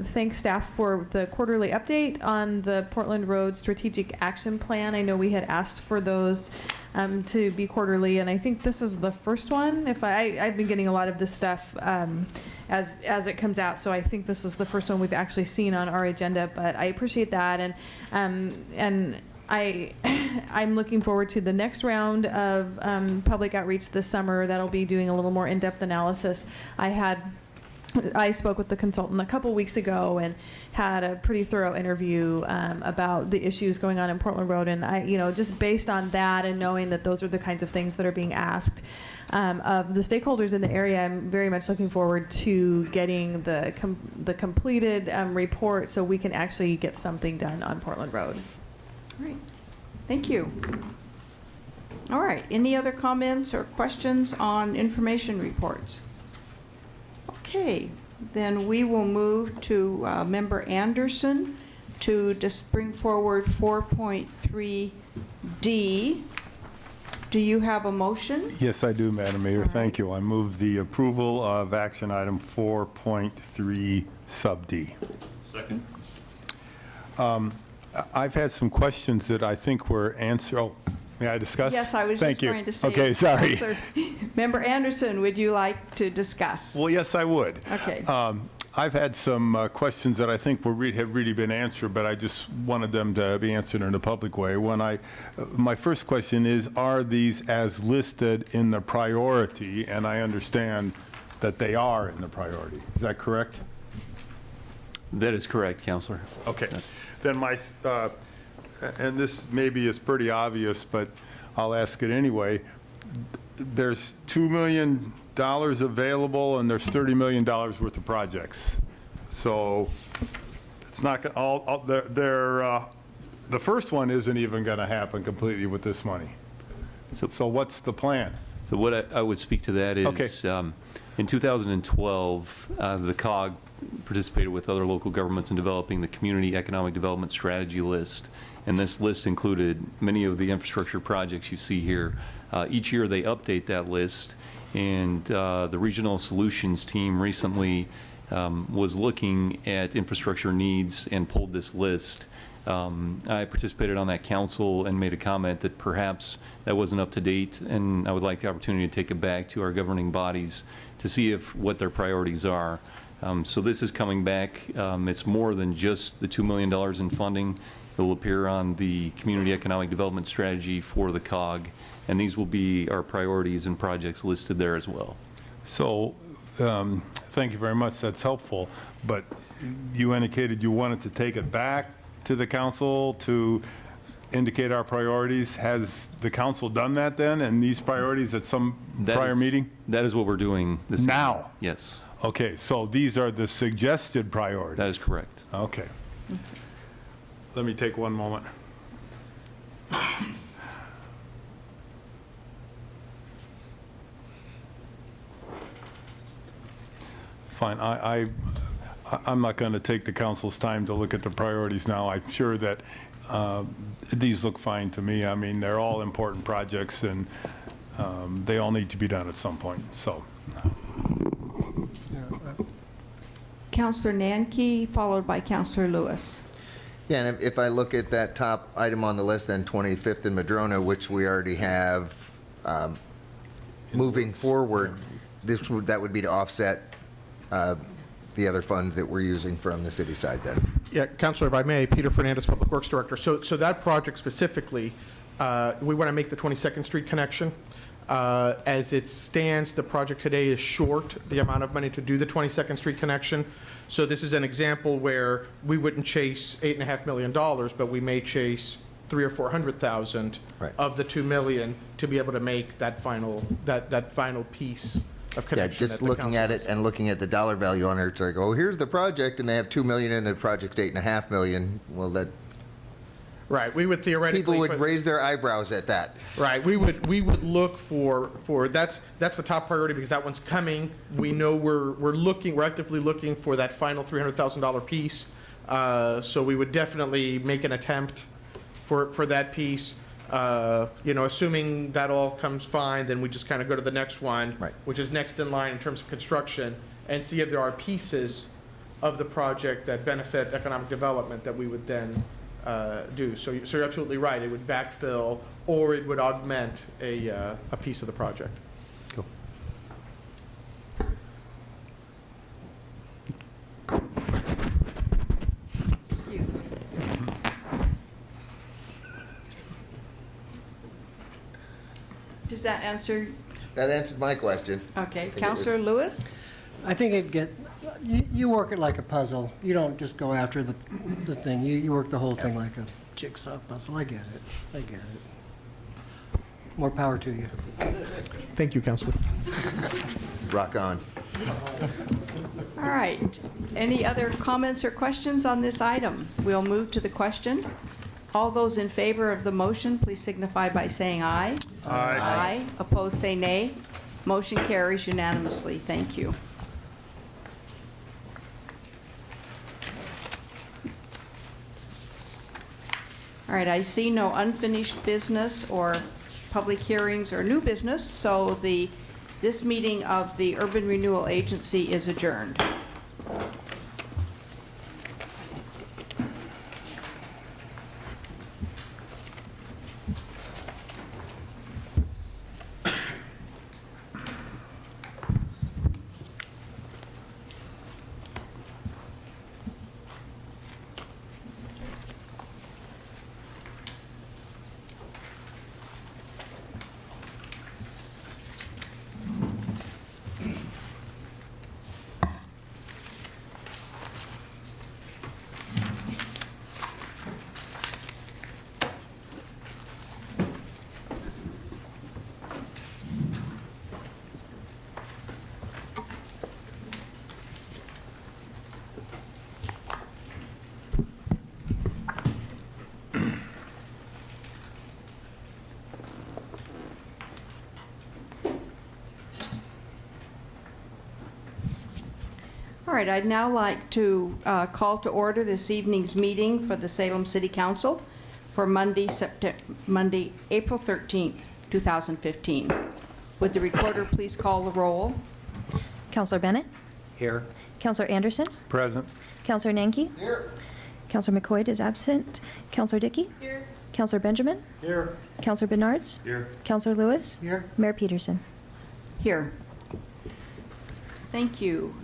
thank staff for the quarterly update on the Portland Road Strategic Action Plan. I know we had asked for those to be quarterly, and I think this is the first one. I've been getting a lot of this stuff as it comes out, so I think this is the first one we've actually seen on our agenda. But I appreciate that, and I'm looking forward to the next round of public outreach this summer. That'll be doing a little more in-depth analysis. I spoke with the consultant a couple weeks ago and had a pretty thorough interview about the issues going on in Portland Road. And just based on that and knowing that those are the kinds of things that are being asked of the stakeholders in the area, I'm very much looking forward to getting the completed report so we can actually get something done on Portland Road. All right. Thank you. All right. Any other comments or questions on information reports? Okay. Then we will move to Member Anderson to just bring forward 4.3D. Do you have a motion? Yes, I do, Madam Mayor. Thank you. I move the approval of action item 4.3 sub D. Second. I've had some questions that I think were answered. Oh, may I discuss? Yes, I was Thank just you. going to say. Okay, sorry. Counselor- Member Anderson, would you like to discuss? Well, yes, I would. Okay. I've had some questions that I think have really been answered, but I just wanted them to be answered in a public way. My first question is, are these as listed in the priority? And I understand that they are in the priority. Is that correct? That is correct, Counselor. Okay. Then and this maybe is pretty obvious, but I'll ask it anyway. There's $2 million available, and there's $30 million worth of projects. So it's not the first one isn't even going to happen completely with this money. So what's the plan? So what I would speak to that is, Okay. in 2012, the COG participated with other local governments in developing the Community Economic Development Strategy List. And this list included many of the infrastructure projects you see here. Each year they update that list, and the Regional Solutions team recently was looking at infrastructure needs and pulled this list. I participated on that council and made a comment that perhaps that wasn't up to date, and I would like the opportunity to take it back to our governing bodies to see what their priorities are. So this is coming back. It's more than just the $2 million in funding. It will appear on the Community Economic Development Strategy for the COG, and these will be our priorities and projects listed there as well. So thank you very much. That's helpful. But you indicated you wanted to take it back to the council to indicate our priorities. Has the council done that then, and these priorities at some prior meeting? That is what we're doing this Now? evening. Yes, Okay, so these are the suggested priorities? that is correct. Okay. Let me take one moment. Fine, I'm not going to take the council's time to look at the priorities now. I'm sure that these look fine to me. I mean, they're all important projects, and they all need to be done at some point, so. Counselor Nanke, followed by Counselor Lewis. Yeah, and if I look at that top item on the list, then 25th and Madrona, which we already have moving forward, that would be to offset the other funds that we're using from the city side then. Yeah, Councilor, if I may, Peter Fernandez, Public Works Director. So that project specifically, we want to make the 22nd Street connection. As it stands, the project today is short the amount of money to do the 22nd Street connection. So this is an example where we wouldn't chase $8.5 million, but we may chase $300,000 or $400,000 of the $2 million to be able to make that final piece of connection. Yeah, just looking at it and looking at the dollar value on it, it's like, oh, here's the project, and they have $2 million, and the project's $8.5 million. Well, that right, we would theoretically people would raise their eyebrows at that. Right, we would look for that's the top priority because that one's coming. We know we're actively looking for that final $300,000 piece. So we would definitely make an attempt for that piece. Assuming that all comes fine, then we just kind of go to the next one, which is next in line in terms of construction, and see if there are pieces of the project that benefit economic development that we would then do. So you're absolutely right. It would backfill or it would augment a piece of the project. Cool. Excuse me. Does that answer? That answered my question. Okay. think it was- Counselor Lewis? I think you work it like a puzzle. You don't just go after the thing. You work the whole thing like a jigsaw puzzle. I get it. More power to you. Thank you, Counselor. Rock on. All right. Any other comments or questions on this item? We'll move to the question. All those in favor of the motion, please signify by saying aye. Aye. Aye. Opposed, say nay. Motion carries unanimously. Thank you. All right, I see no unfinished business or public hearings or new business, so this meeting of the Urban Renewal Agency is adjourned. All right, I'd now like to call to order this evening's meeting for the Salem City Council for Monday, April 13th, 2015. Would the recorder please call the roll? Counselor Bennett? Here. Counselor Anderson? Present. Counselor Nanki? Here. Counselor McCoy is absent. Counselor Dickey? Here. Counselor Benjamin? Here. Counselor Bernards? Here. Counselor Lewis? Here. Mayor Peterson? Here. Thank you.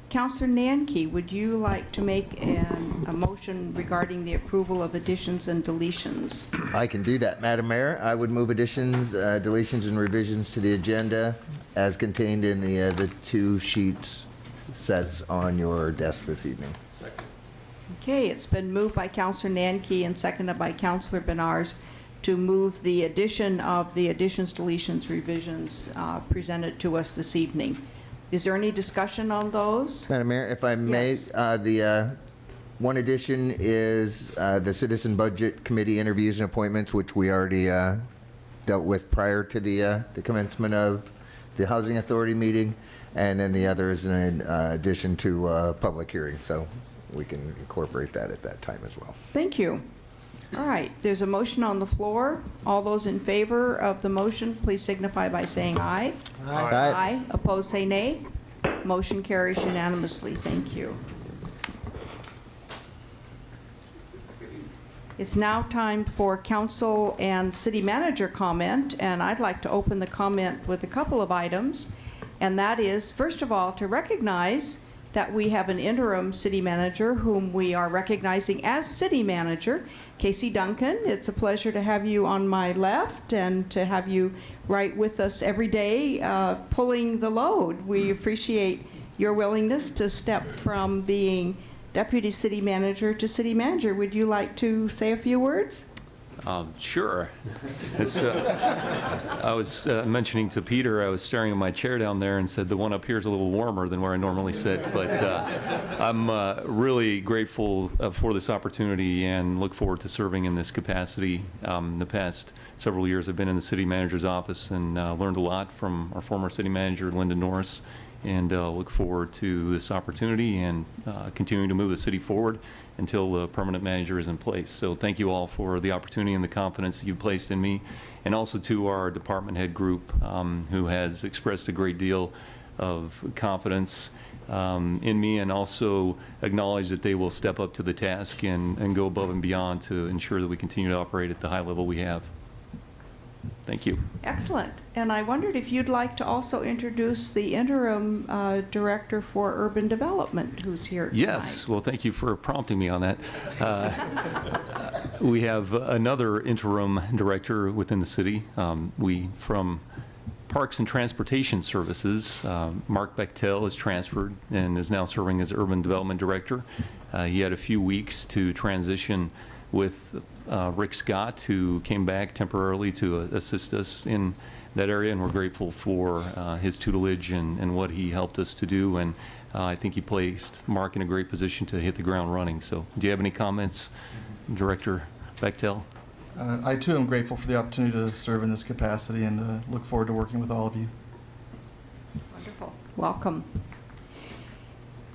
Counselor Nanki, would you like to make a motion regarding the approval of additions and deletions? I can do that, Madam Mayor. I would move additions, deletions, and revisions to the agenda as contained in the two sheets sets on your desk this evening. Okay, it's been moved by Counselor Nanki and seconded by Counselor Benars to move the addition of the additions, deletions, revisions presented to us this evening. Is there any discussion on those? Madam Mayor, if I may, Yes. the one addition is the Citizen Budget Committee interviews and appointments, which we already dealt with prior to the commencement of the Housing Authority meeting, and then the other is an addition to public hearing, so we can incorporate that at that time as well. Thank you. All right, there's a motion on the floor. All those in favor of the motion, please signify by saying aye. Aye. Aye. Opposed, say nay. Motion carries unanimously. Thank you. It's now time for council and city manager comment, and I'd like to open the comment with a couple of items. And that is, first of all, to recognize that we have an interim city manager whom we are recognizing as city manager, Casey Duncan. It's a pleasure to have you on my left and to have you right with us every day, pulling the load. We appreciate your willingness to step from being deputy city manager to city manager. Would you like to say a few words? Sure. I was mentioning to Peter, I was staring at my chair down there and said the one up here is a little warmer than where I normally sit. But I'm really grateful for this opportunity and look forward to serving in this capacity. The past several years I've been in the city manager's office and learned a lot from our former city manager, Linda Norris, and look forward to this opportunity and continuing to move the city forward until the permanent manager is in place. So thank you all for the opportunity and the confidence that you placed in me, and also to our department head group who has expressed a great deal of confidence in me, and also acknowledge that they will step up to the task and go above and beyond to ensure that we continue to operate at the high level we have. Thank you. Excellent. And I wondered if you'd like to also introduce the interim director for urban development who's here tonight. Yes. Well, thank you for prompting me on that. We have another interim director within the city. From Parks and Transportation Services, Mark Bechtel is transferred and is now serving as Urban Development Director. He had a few weeks to transition with Rick Scott, who came back temporarily to assist us in that area, and we're grateful for his tutelage and what he helped us to do. And I think he placed Mark in a great position to hit the ground running. So do you have any comments, Director Bechtel? I too am grateful for the opportunity to serve in this capacity and look forward to working with all of you. Wonderful. Welcome.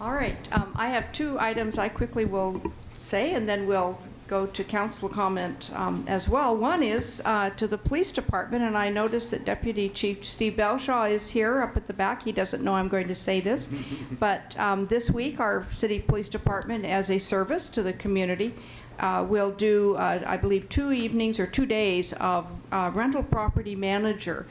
All right. I have 2 items I quickly will say, and then we'll go to council comment as well. One is to the police department, and I noticed that Deputy Chief Steve Belshaw is here up at the back. He doesn't know I'm going to say this, but this week our city police department, as a service to the community, will do, I believe, 2 evenings or 2 days of rental property manager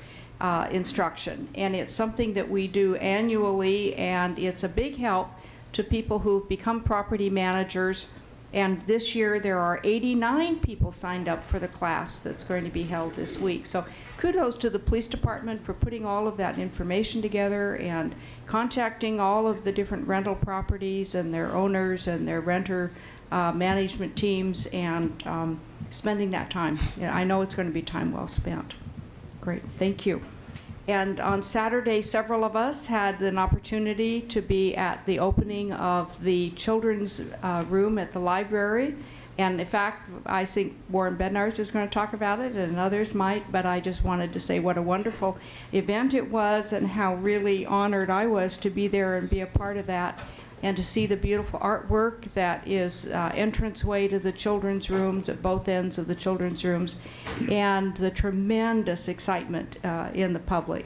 instruction. And it's something that we do annually, and it's a big help to people who've become property managers. And this year there are 89 people signed up for the class that's going to be held this week. So kudos to the police department for putting all of that information together and contacting all of the different rental properties and their owners and their renter management teams, and spending that time. Yeah, I know it's going to be time well spent. Great, thank you. And on Saturday, several of us had an opportunity to be at the opening of the children's room at the library. And in fact, I think Warren Bednarz is going to talk about it, and others might, but I just wanted to say what a wonderful event it was and how really honored I was to be there and be a part of that, and to see the beautiful artwork that is entranceway to the children's rooms at both ends of the children's rooms, and the tremendous excitement in the public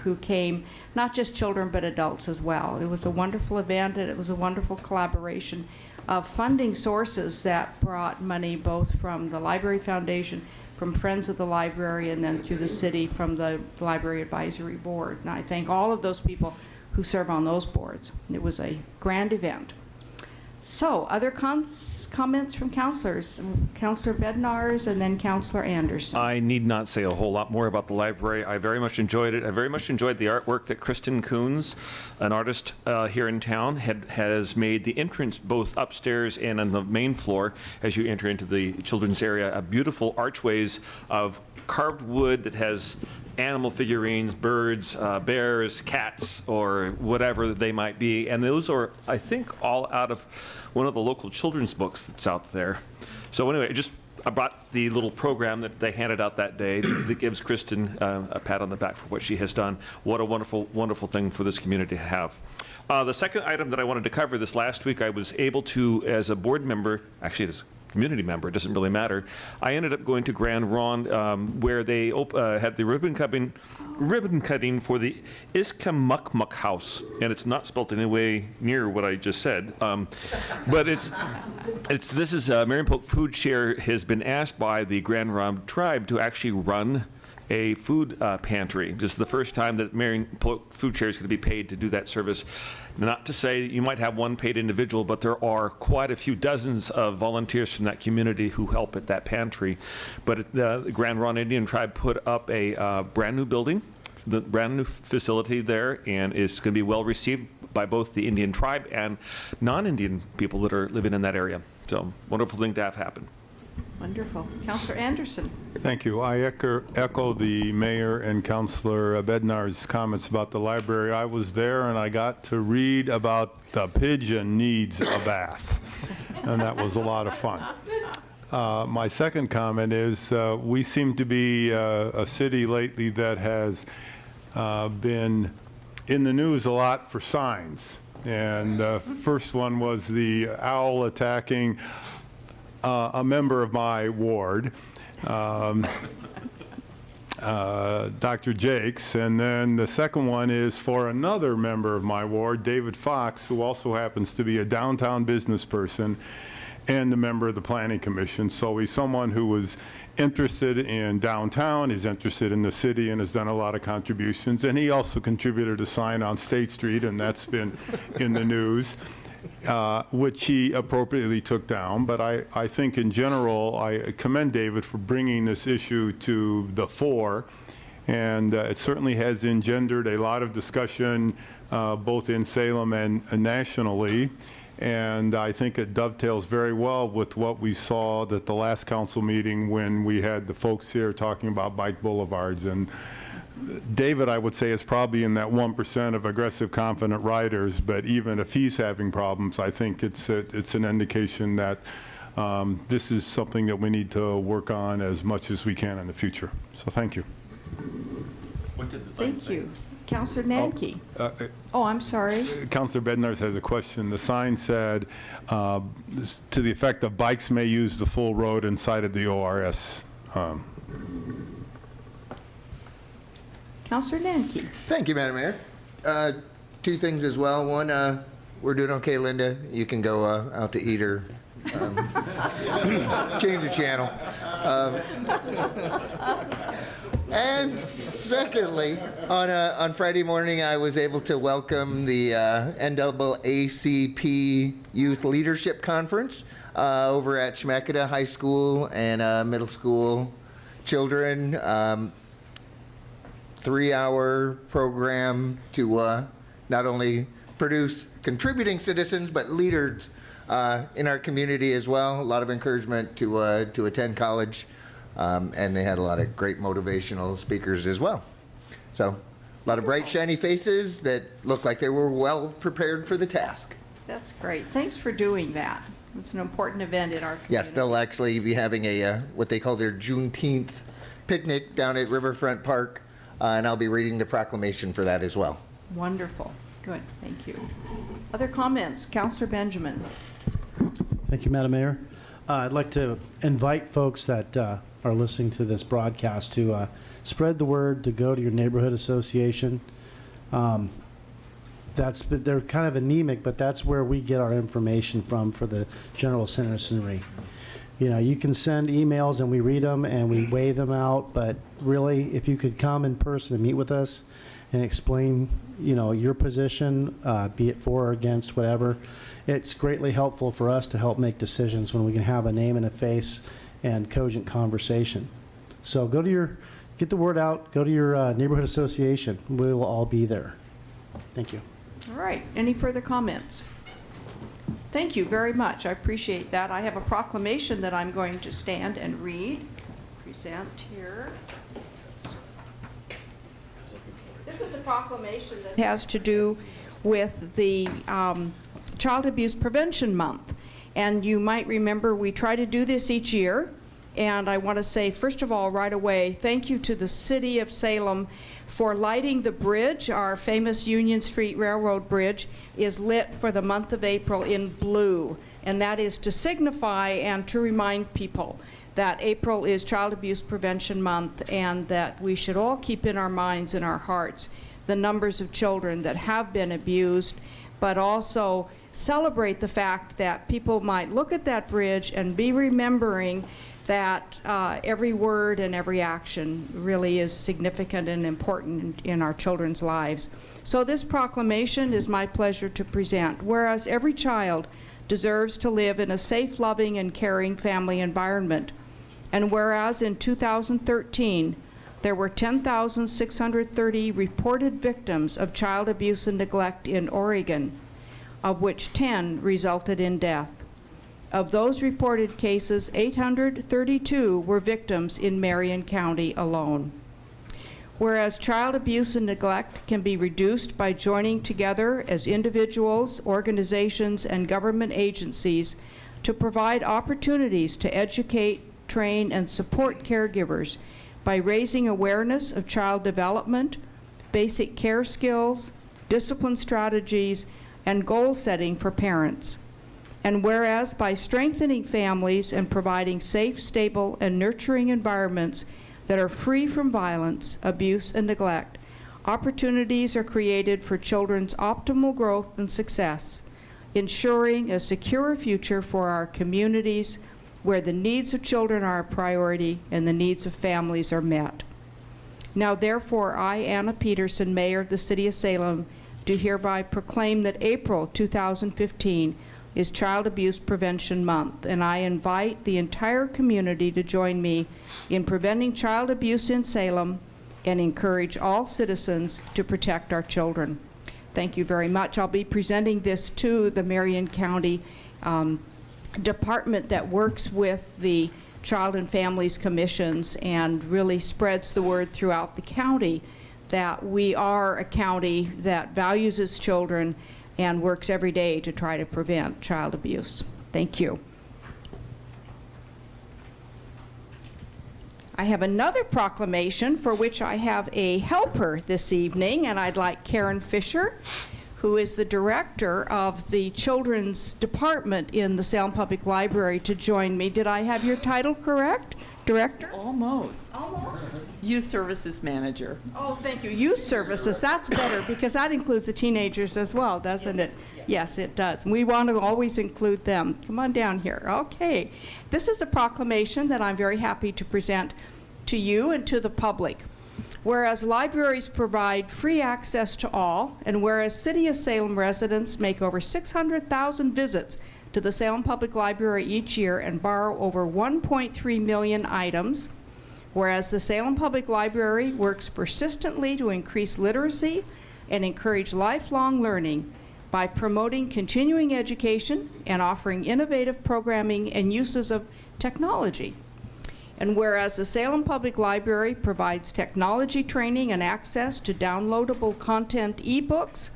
who came, not just children but adults as well. It was a wonderful event, and it was a wonderful collaboration of funding sources that brought money both from the Library Foundation, from Friends of the Library, and then through the city from the Library Advisory Board. And I thank all of those people who serve on those boards. It was a grand event. So, other comments from councilors? Councilor Bednarz and then Councilor Anderson. I need not say a whole lot more about the library. I very much enjoyed it. I very much enjoyed the artwork that Kristen Coons, an artist here in town, has made the entrance both upstairs and on the main floor as you enter into the children's area. Beautiful archways of carved wood that has animal figurines, birds, bears, cats, or whatever they might be. And those are, I think, all out of one of the local children's books that's out there. So anyway, I brought the little program that they handed out that day that gives Kristen a pat on the back for what she has done. What a wonderful, wonderful thing for this community to have. The second item that I wanted to cover this last week, I was able to, as a board member, actually this community member, it doesn't really matter. I ended up going to Grand Ronde where they had the ribbon cutting for the Iskamukmuk House, and it's not spelled in any way near what I just said. But this is Marion Polk Food Share has been asked by the Grand Ronde tribe to actually run a food pantry. This is the first time that Marion Polk Food Share is going to be paid to do that service. Not to say you might have one paid individual, but there are quite a few dozens of volunteers from that community who help at that pantry. But the Grand Ronde Indian Tribe put up a brand new building, the brand new facility there, and it's going to be well received by both the Indian tribe and non-Indian people that are living in that area. So wonderful thing to have happen. Wonderful. Councilor Anderson. Thank you. I echo the mayor and Councilor Bednar's comments about the library. I was there and I got to read about the pigeon needs a bath, and that was a lot of fun. My second comment is we seem to be a city lately that has been in the news a lot for signs. And the first one was the owl attacking a member of my ward, Dr. Jakes, and then the second one is for another member of my ward, David Fox, who also happens to be a downtown business person and a member of the Planning Commission. So he's someone who was interested in downtown, he's interested in the city, and has done a lot of contributions. And he also contributed a sign on State Street, and that's been in the news. which he appropriately took down. But I think in general, I commend David for bringing this issue to the fore. And it certainly has engendered a lot of discussion both in Salem and nationally. And I think it dovetails very well with what we saw at the last council meeting when we had the folks here talking about bike boulevards. And David, I would say, is probably in that 1% of aggressive, confident riders, but even if he's having problems, I think it's an indication that this is something that we need to work on as much as we can in the future. So thank you. What did the sign Thank you. Counselor Nanke. Oh, I'm sorry. Councilor Bednarz has a question. The sign said, to the effect of bikes may use the full road inside of the ORS. Counselor Nanke. Thank you, Madam Mayor. Two things as well. One, we're doing okay, Linda. You can go out to eat or change the channel. And secondly, on Friday morning, I was able to welcome the NAACP Youth Leadership Conference over at Chemeketa High School and middle school children. 3-hour program to not only produce contributing citizens, but leaders in our community as well. A lot of encouragement to attend college. And they had a lot of great motivational speakers as well. So a lot of bright, shiny faces that looked like they were well prepared for the task. That's great. Thanks for doing that. It's an important event in our community. Yes, they'll actually be having a what they call their Juneteenth picnic down at Riverfront Park, and I'll be reading the proclamation for that as well. Wonderful. Good. Thank you. Other comments? Counselor Benjamin. Thank you, Madam Mayor. I'd like to invite folks that are listening to this broadcast to spread the word, to go to your neighborhood association. They're kind of anemic, but that's where we get our information from for the general citizenry. You know, you can send emails and we read them and we weigh them out, but really, if you could come in person and meet with us and explain, you know, your position, be it for or against, whatever, it's greatly helpful for us to help make decisions when we can have a name and a face and cogent conversation. So get the word out, go to your neighborhood association. We'll all be there. Thank you. All right. Any further comments? Thank you very much. I appreciate that. I have a proclamation that I'm going to stand and present here. This is a proclamation that has to do with the Child Abuse Prevention Month. And you might remember we try to do this each year. And I want to say, first of all, right away, thank you to the City of Salem for lighting the bridge. Our famous Union Street Railroad Bridge is lit for the month of April in blue. And that is to signify and to remind people that April is Child Abuse Prevention Month and that we should all keep in our minds and our hearts the numbers of children that have been abused, but also celebrate the fact that people might look at that bridge and be remembering that every word and every action really is significant and important in our children's lives. So this proclamation is my pleasure to present. Whereas every child deserves to live in a safe, loving, and caring family environment. And whereas in 2013, there were 10,630 reported victims of child abuse and neglect in Oregon, of which 10 resulted in death. Of those reported cases, 832 were victims in Marion County alone. Whereas child abuse and neglect can be reduced by joining together as individuals, organizations, and government agencies to provide opportunities to educate, train, and support caregivers by raising awareness of child development, basic care skills, discipline strategies, and goal setting for parents. And whereas by strengthening families and providing safe, stable, and nurturing environments that are free from violence, abuse, and neglect, opportunities are created for children's optimal growth and success, ensuring a secure future for our communities where the needs of children are a priority and the needs of families are met. Now therefore, I, Anna Peterson, Mayor of the City of Salem, do hereby proclaim that April 2015 is Child Abuse Prevention Month, and I invite the entire community to join me in preventing child abuse in Salem and encourage all citizens to protect our children. Thank you very much. I'll be presenting this to the Marion County department that works with the Child and Families Commissions and really spreads the word throughout the county that we are a county that values its children and works every day to try to prevent child abuse. Thank you. I have another proclamation for which I have a helper this evening, and I'd like Karen Fisher, who is the director of the Children's Department in the Salem Public Library, to join me. Did I have your title correct, Director? Almost. Almost. Youth Services Manager. Oh, thank you. Youth Services, that's better, because that includes the teenagers as well, doesn't it? Yes, it does. We want to always include them. Come on down here. Okay. This is a proclamation that I'm very happy to present to you and to the public. Whereas libraries provide free access to all, and whereas City of Salem residents make over 600,000 visits to the Salem Public Library each year and borrow over 1.3 million items, whereas the Salem Public Library works persistently to increase literacy and encourage lifelong learning by promoting continuing education and offering innovative programming and uses of technology. And whereas the Salem Public Library provides technology training and access to downloadable content ebooks,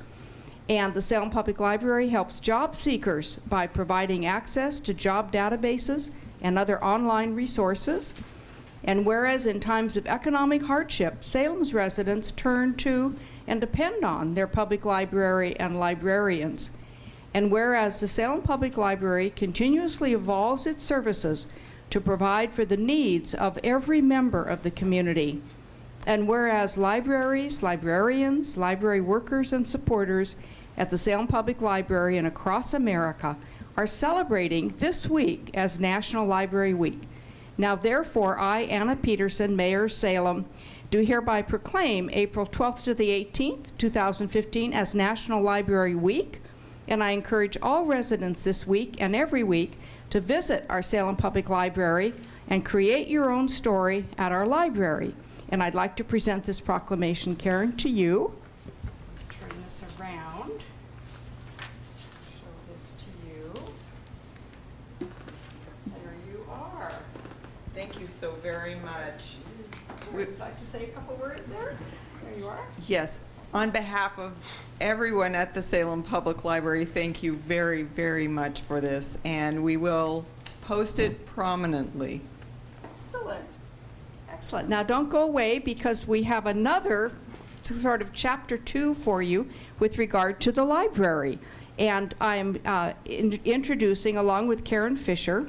and the Salem Public Library helps job seekers by providing access to job databases and other online resources. And whereas in times of economic hardship, Salem's residents turn to and depend on their public library and librarians. And whereas the Salem Public Library continuously evolves its services to provide for the needs of every member of the community. And whereas libraries, librarians, library workers, and supporters at the Salem Public Library and across America are celebrating this week as National Library Week. Now, therefore, I, Anna Peterson, Mayor of Salem, do hereby proclaim April 12th to the 18th, 2015 as National Library Week, and I encourage all residents this week and every week to visit our Salem Public Library and create your own story at our library. And I'd like to present this proclamation, Karen, to you. Turn this around. Show this to you. There you are. Thank you so very much. Would you like to say a couple words there? There you are. Yes. On behalf of everyone at the Salem Public Library, thank you very, very much for this, and we will post it prominently. Excellent. Excellent. Now, don't go away, because we have another sort of chapter 2 for you with regard to the library. And I'm introducing, along with Karen Fisher,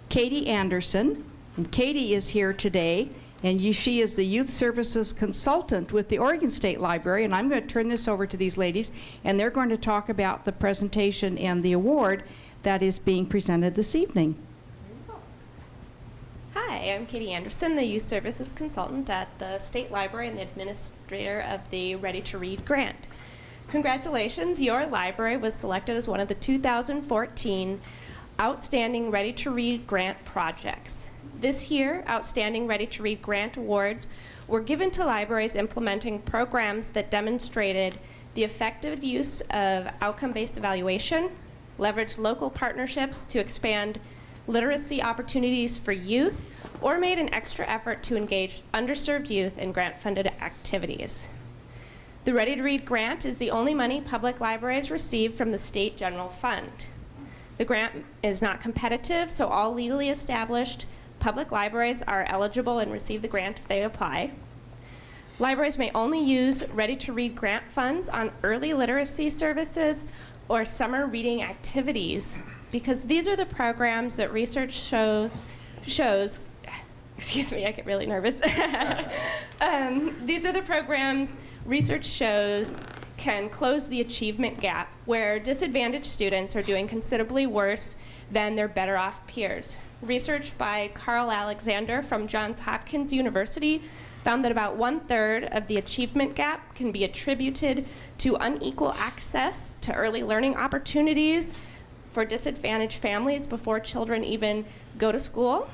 Katie Anderson. And Katie is here today, and she is the Youth Services Consultant with the Oregon State Library. And I'm going to turn this over to these ladies, and they're going to talk about the presentation and the award that is being presented this evening. Hi, I'm Katie Anderson, the Youth Services Consultant at the State Library and the Administrator of the Ready to Read grant. Congratulations, your library was selected as one of the 2014 Outstanding Ready to Read grant projects. This year, Outstanding Ready to Read grant awards were given to libraries implementing programs that demonstrated the effective use of outcome-based evaluation, leveraged local partnerships to expand literacy opportunities for youth, or made an extra effort to engage underserved youth in grant-funded activities. The Ready to Read grant is the only money public libraries receive from the State General Fund. The grant is not competitive, so all legally established public libraries are eligible and receive the grant if they apply. Libraries may only use Ready to Read grant funds on early literacy services or summer reading activities, because these are the programs that research shows, excuse me, I get really nervous. These are the programs research shows can close the achievement gap where disadvantaged students are doing considerably worse than their better off peers. Research by Carl Alexander from Johns Hopkins University found that about 1/3 of the achievement gap can be attributed to unequal access to early learning opportunities for disadvantaged families before children even go to school.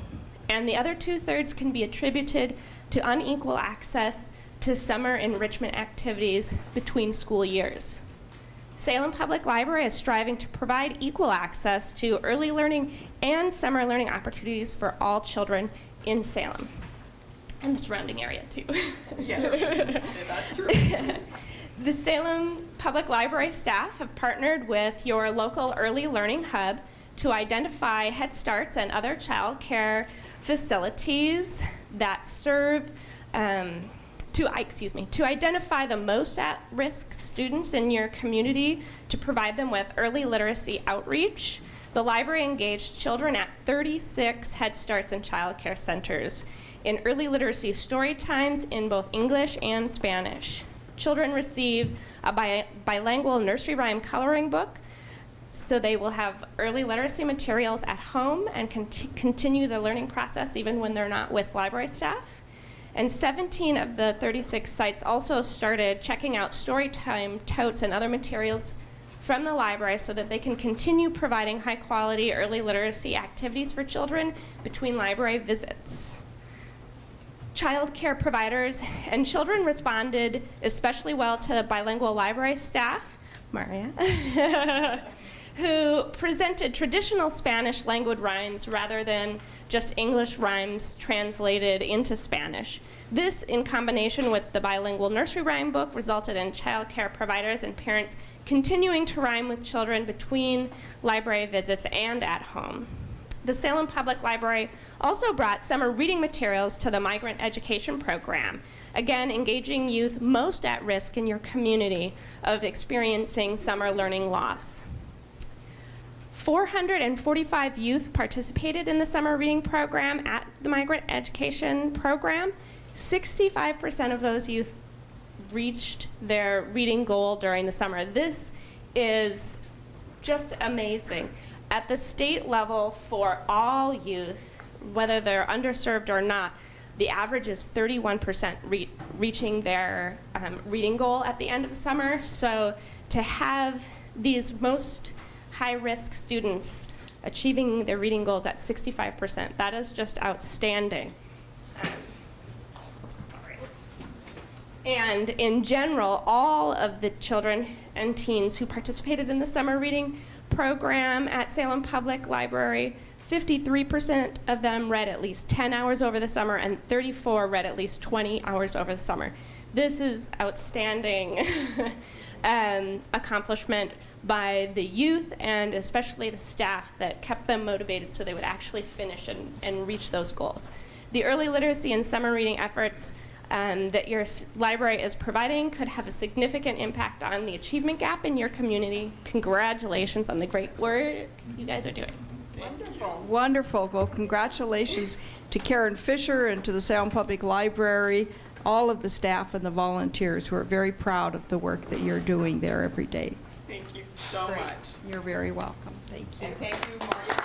And the other 2/3 can be attributed to unequal access to summer enrichment activities between school years. Salem Public Library is striving to provide equal access to early learning and summer learning opportunities for all children in Salem and the surrounding area too. Yes, that's true. The Salem Public Library staff have partnered with your local early learning hub to identify Head Starts and other child care facilities that serve to identify the most at-risk students in your community to provide them with early literacy outreach. The library engaged children at 36 Head Starts and child care centers in early literacy story times in both English and Spanish. Children receive a bilingual nursery rhyme coloring book, so they will have early literacy materials at home and continue the learning process even when they're not with library staff. And 17 of the 36 sites also started checking out storytime totes and other materials from the library so that they can continue providing high-quality early literacy activities for children between library visits. Child care providers and children responded especially well to bilingual library staff, Maria, who presented traditional Spanish language rhymes rather than just English rhymes translated into Spanish. This, in combination with the bilingual nursery rhyme book, resulted in child care providers and parents continuing to rhyme with children between library visits and at home. The Salem Public Library also brought summer reading materials to the Migrant Education Program, again engaging youth most at risk in your community of experiencing summer learning loss. 445 youth participated in the summer reading program at the Migrant Education Program. 65% of those youth reached their reading goal during the summer. This is just amazing. At the state level for all youth, whether they're underserved or not, the average is 31% reaching their reading goal at the end of the summer. So to have these most high-risk students achieving their reading goals at 65%, that is just outstanding. And in general, all of the children and teens who participated in the summer reading program at Salem Public Library, 53% of them read at least 10 hours over the summer, and 34 read at least 20 hours over the summer. This is outstanding accomplishment by the youth and especially the staff that kept them motivated so they would actually finish and reach those goals. The early literacy and summer reading efforts that your library is providing could have a significant impact on the achievement gap in your community. Congratulations on the great work you guys are doing. Wonderful, wonderful. Well, congratulations to Karen Fisher and to the Salem Public Library, all of the staff and the volunteers who are very proud of the work that you're doing there every day. Thank you so much. You're very welcome. Thank you. And thank you, Maria.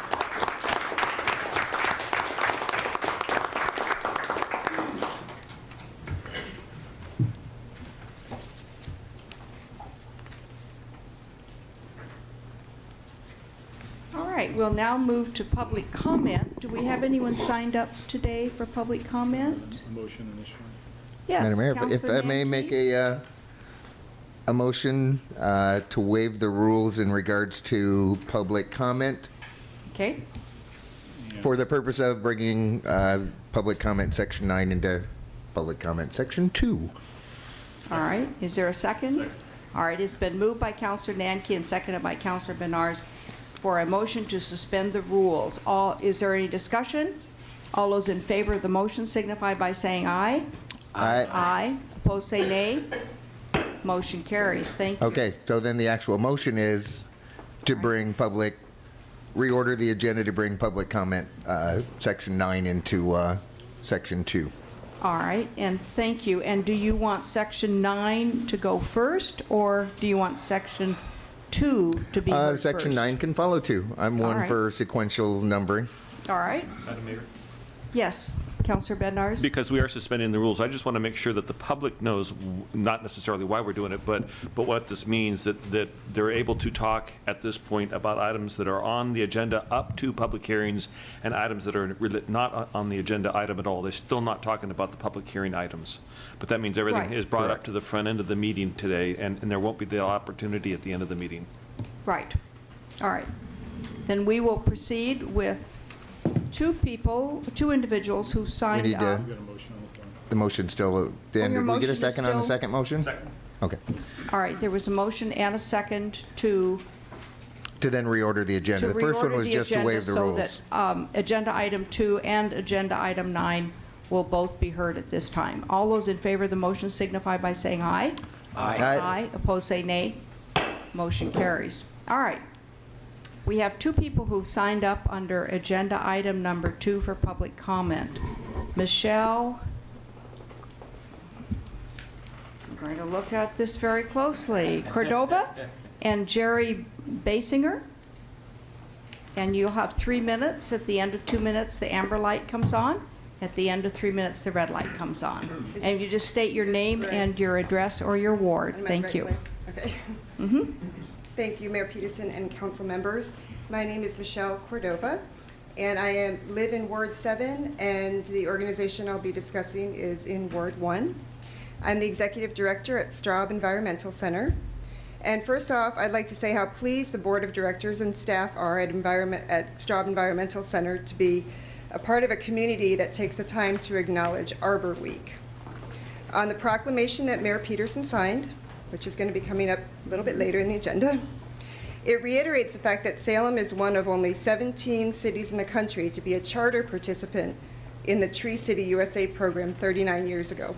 All right, we'll now move to public comment. Do we have anyone signed up today for public comment? Motion initially. Yes, Madam Mayor, if Councilor I may Manke? make a motion to waive the rules in regards to public comment Okay, for the purpose of bringing public comment section 9 into public comment section 2. all right. Is there a second? All right, it's been moved by Councilor Nanke and seconded by Councilor Benars for a motion to suspend the rules. Is there any discussion? All those in favor of the motion signify by saying aye. Aye. Aye. Opposed, say nay. Motion carries. Thank you. Okay, so then the actual motion is to bring public, reorder the agenda to bring public comment section 9 into section 2. All right, and thank you. And do you want Section 9 to go first, or do you want Section 2 to be heard Section first? 9 can follow too. I'm All one right. for sequential numbering. All right. Madam Mayor? Yes, Councilor Bednarz? Because we are suspending the rules, I just want to make sure that the public knows, not necessarily why we're doing it, but what this means, that they're able to talk at this point about items that are on the agenda up to public hearings and items that are really not on the agenda item at all. They're still not talking about the public hearing items. But that means everything Right. is brought up to the front end of the meeting today, and there won't be the opportunity at the end of the meeting. Right. All right. Then we will proceed with two individuals who We signed need up. to, the motion still, Dan, your did we get motion a is second on the still- second motion? Second. Okay. All right, there was a motion and a second to To then reorder the agenda. The first one reorder was the just to agenda waive the so rules. that agenda item 2 and agenda item 9 will both be heard at this time. All those in favor of the motion signify by saying aye. Aye. Opposed, say nay. Motion carries. All right. We have two people who've signed up under agenda item number 2 for public comment. Michelle, I'm going to look at this very closely. Cordova and Jerry Basinger. And you'll have 3 minutes. At the end of 2 minutes, the amber light comes on. At the end of 3 minutes, the red light comes on. And you just state your name and your address or your ward. Am I in the Thank right you. place? Okay. Mhm. Thank you, Mayor Peterson and council members. My name is Michelle Cordova, and I live in Ward 7, and the organization I'll be discussing is in Ward 1. I'm the executive director at Straub Environmental Center. And first off, I'd like to say how pleased the board of directors and staff are at Straub Environmental Center to be a part of a community that takes the time to acknowledge Arbor Week. On the proclamation that Mayor Peterson signed, which is going to be coming up a little bit later in the agenda, it reiterates the fact that Salem is one of only 17 cities in the country to be a charter participant in the Tree City USA program 39 years ago.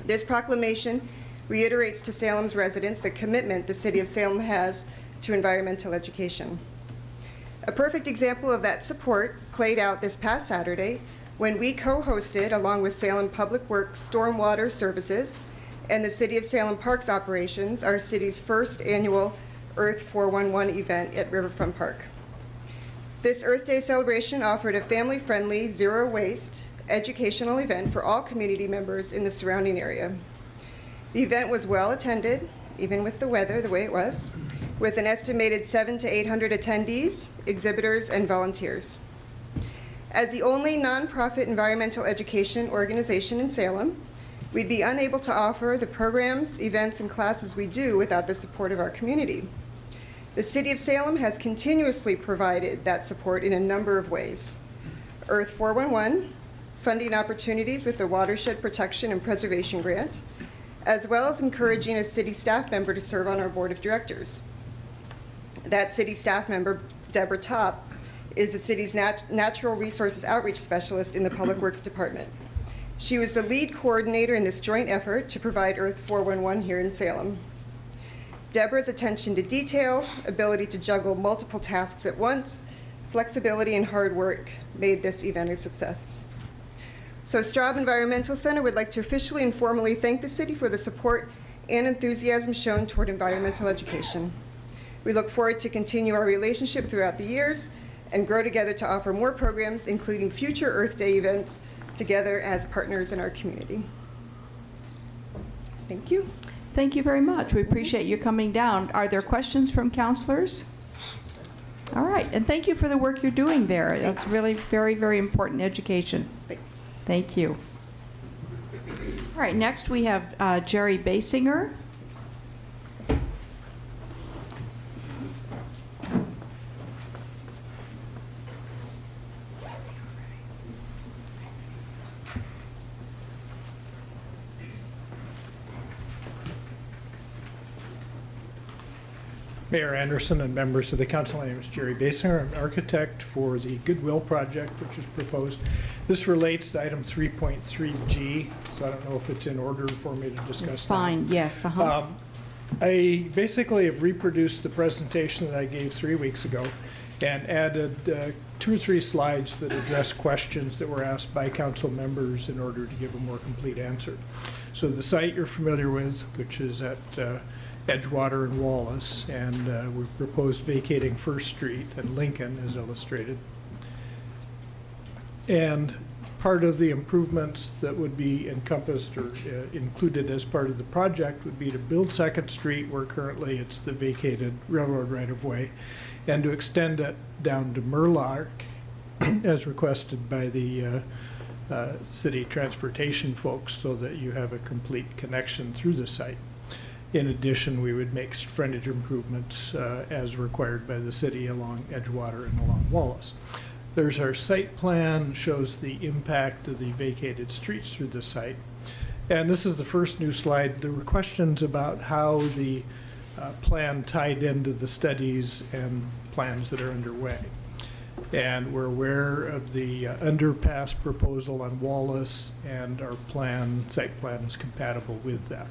This proclamation reiterates to Salem's residents the commitment the city of Salem has to environmental education. A perfect example of that support played out this past Saturday when we co-hosted, along with Salem Public Works Stormwater Services and the City of Salem Parks Operations, our city's first annual Earth 411 event at Riverfront Park. This Earth Day celebration offered a family-friendly, zero-waste educational event for all community members in the surrounding area. The event was well attended, even with the weather the way it was, with an estimated 700 to 800 attendees, exhibitors, and volunteers. As the only nonprofit environmental education organization in Salem, we'd be unable to offer the programs, events, and classes we do without the support of our community. The City of Salem has continuously provided that support in a number of ways. Earth 411, funding opportunities with the Watershed Protection and Preservation Grant, as well as encouraging a city staff member to serve on our board of directors. That city staff member, Deborah Topp, is the city's natural resources outreach specialist in the Public Works Department. She was the lead coordinator in this joint effort to provide Earth 411 here in Salem. Deborah's attention to detail, ability to juggle multiple tasks at once, flexibility, and hard work made this event a success. So Straub Environmental Center would like to officially and formally thank the city for the support and enthusiasm shown toward environmental education. We look forward to continue our relationship throughout the years and grow together to offer more programs, including future Earth Day events, together as partners in our community. Thank you. Thank you very much. We appreciate you coming down. Are there questions from counselors? All right, and thank you for the work you're doing there. That's really very, very important education. Thanks. Thank you. All right, next we have Jerry Basinger. Mayor Anderson and members of the council, my name is Jerry Basinger. I'm an architect for the Goodwill project, which is proposed. This relates to item 3.3G, so I don't know if it's in order for me to discuss. It's fine, yes. I basically have reproduced the presentation that I gave 3 weeks ago and added 2 or 3 slides that address questions that were asked by council members in order to give a more complete answer. So the site you're familiar with, which is at Edgewater and Wallace, and we've proposed vacating First Street and Lincoln as illustrated. And part of the improvements that would be encompassed or included as part of the project would be to build Second Street where currently it's the vacated railroad right-of-way, and to extend it down to Murlock as requested by the city transportation folks so that you have a complete connection through the site. In addition, we would make frontage improvements as required by the city along Edgewater and along Wallace. There's our site plan, shows the impact of the vacated streets through the site. And this is the first new slide. There were questions about how the plan tied into the studies and plans that are underway. And we're aware of the underpass proposal on Wallace, and our site plan is compatible with that.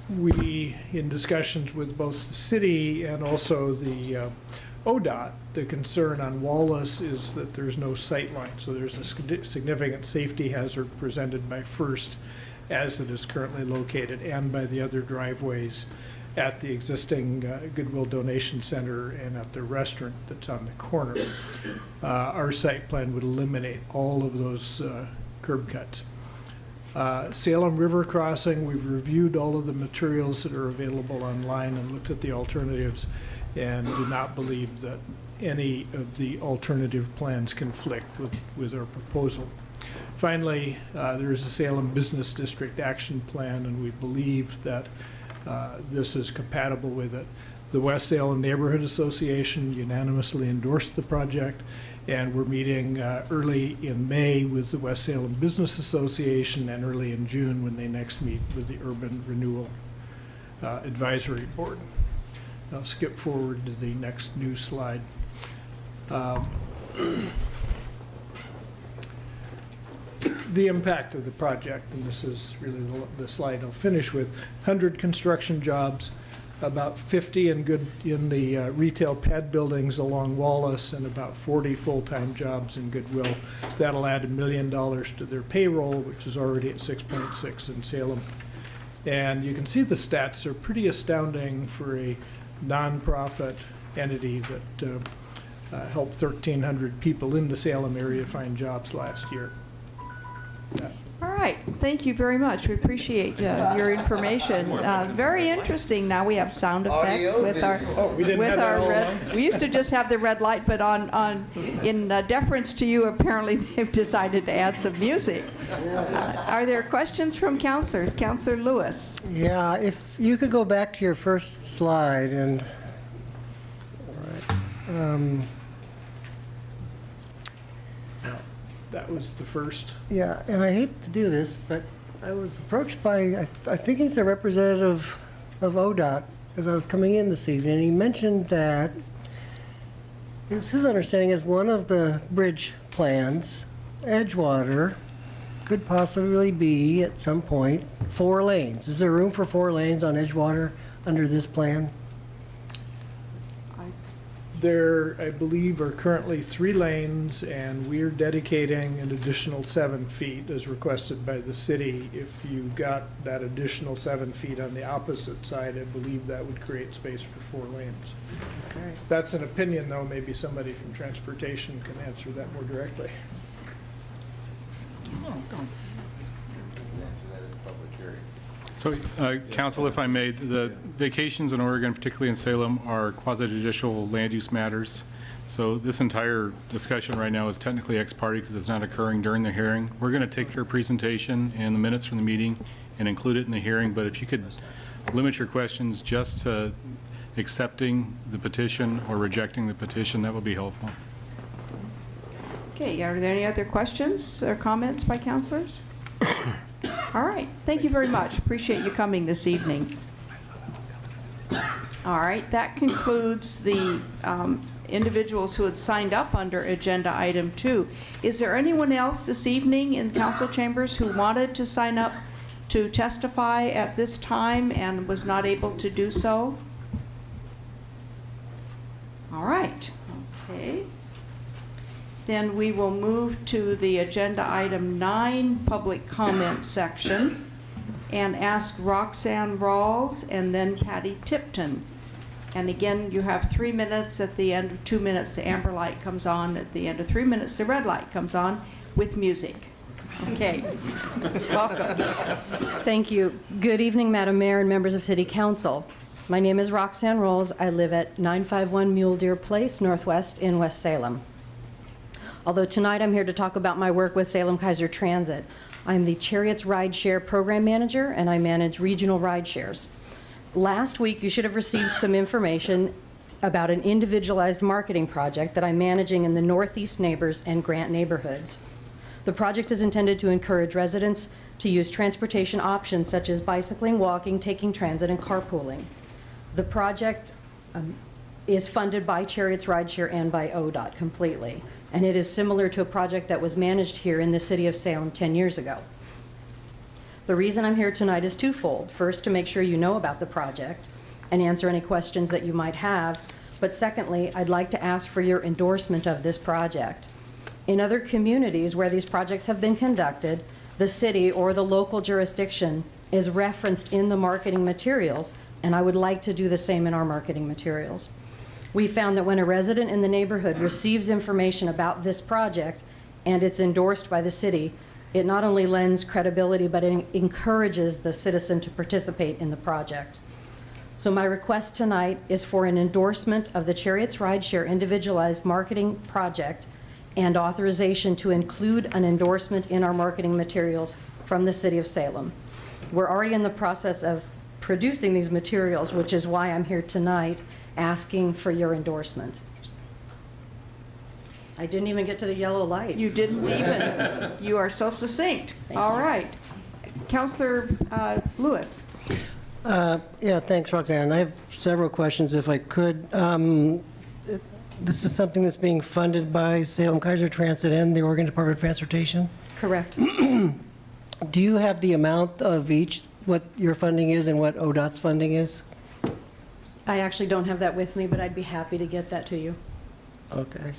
We, in discussions with both the city and also the ODOT, the concern on Wallace is that there's no sight line, so there's a significant safety hazard presented by First as it is currently located, and by the other driveways at the existing Goodwill Donation Center and at the restaurant that's on the corner. Our site plan would eliminate all of those curb cuts. Salem River Crossing, we've reviewed all of the materials that are available online and looked at the alternatives, and do not believe that any of the alternative plans conflict with our proposal. Finally, there is a Salem Business District Action Plan, and we believe that this is compatible with it. The West Salem Neighborhood Association unanimously endorsed the project, and we're meeting early in May with the West Salem Business Association and early in June when they next meet with the Urban Renewal Advisory Board. I'll skip forward to the next new slide. The impact of the project, and this is really the slide I'll finish with, 100 construction jobs, about 50 in the retail pad buildings along Wallace, and about 40 full-time jobs in Goodwill. That'll add $1 million to their payroll, which is already at 6.6 in Salem. And you can see the stats are pretty astounding for a nonprofit entity that helped 1,300 people in the Salem area find jobs last year. All right, thank you very much. We appreciate your information. Very interesting. Now we have sound effects with our red. We used to just have the red light, but in deference to you, apparently they've decided to add some music. Are there questions from councilors? Councilor Lewis. Yeah, if you could go back to your first slide and. All right. That was the first. Yeah, and I hate to do this, but I was approached by, I think he's a representative of ODOT as I was coming in this evening, and he mentioned that it's his understanding is one of the bridge plans, Edgewater, could possibly be at some point 4 lanes. Is there room for 4 lanes on Edgewater under this plan? There, I believe, are currently 3 lanes, and we're dedicating an additional 7 feet as requested by the city. If you got that additional 7 feet on the opposite side, I believe that would create space for 4 lanes. Okay. That's an opinion, though. Maybe somebody from transportation can answer that more directly. So, Council, if I may, the vacations in Oregon, particularly in Salem, are quasi-judicial land use matters. So this entire discussion right now is technically ex parte because it's not occurring during the hearing. We're going to take your presentation and the minutes from the meeting and include it in the hearing, but if you could limit your questions just to accepting the petition or rejecting the petition, that would be helpful. Okay, are there any other questions or comments by councilors? All right, thank you very much. Appreciate you coming this evening. All right, that concludes the individuals who had signed up under agenda item 2. Is there anyone else this evening in council chambers who wanted to sign up to testify at this time and was not able to do so? All right, okay. then we will move to the agenda item 9, public comment section, and ask Roxanne Rawls and then Patty Tipton. And again, you have 3 minutes. At the end of 2 minutes, the amber light comes on. At the end of 3 minutes, the red light comes on with music. Okay. Welcome. Thank you. Good evening, Madam Mayor and members of City Council. My name is Roxanne Rolls. I live at 951 Mule Deer Place, Northwest in West Salem. Although tonight I'm here to talk about my work with Salem Kaiser Transit. I'm the Chariots Rideshare Program Manager, and I manage regional rideshares. Last week, you should have received some information about an individualized marketing project that I'm managing in the Northeast Neighbors and Grant neighborhoods. The project is intended to encourage residents to use transportation options such as bicycling, walking, taking transit, and carpooling. The project is funded by Chariots Rideshare and by ODOT completely, and it is similar to a project that was managed here in the city of Salem 10 years ago. The reason I'm here tonight is twofold. First, to make sure you know about the project and answer any questions that you might have, but secondly, I'd like to ask for your endorsement of this project. In other communities where these projects have been conducted, the city or the local jurisdiction is referenced in the marketing materials, and I would like to do the same in our marketing materials. We found that when a resident in the neighborhood receives information about this project and it's endorsed by the city, it not only lends credibility, but it encourages the citizen to participate in the project. So my request tonight is for an endorsement of the Chariots Rideshare Individualized Marketing Project and authorization to include an endorsement in our marketing materials from the City of Salem. We're already in the process of producing these materials, which is why I'm here tonight asking for your endorsement. I didn't even get to the yellow light. You didn't even. You are so succinct. All right. Councilor Lewis. Yeah, thanks, Roxanne. I have several questions, if I could. This is something that's being funded by Salem Kaiser Transit and the Oregon Department of Transportation? Correct. Do you have the amount of each, what your funding is and what ODOT's funding is? I actually don't have that with me, but I'd be happy to get that to you. Okay.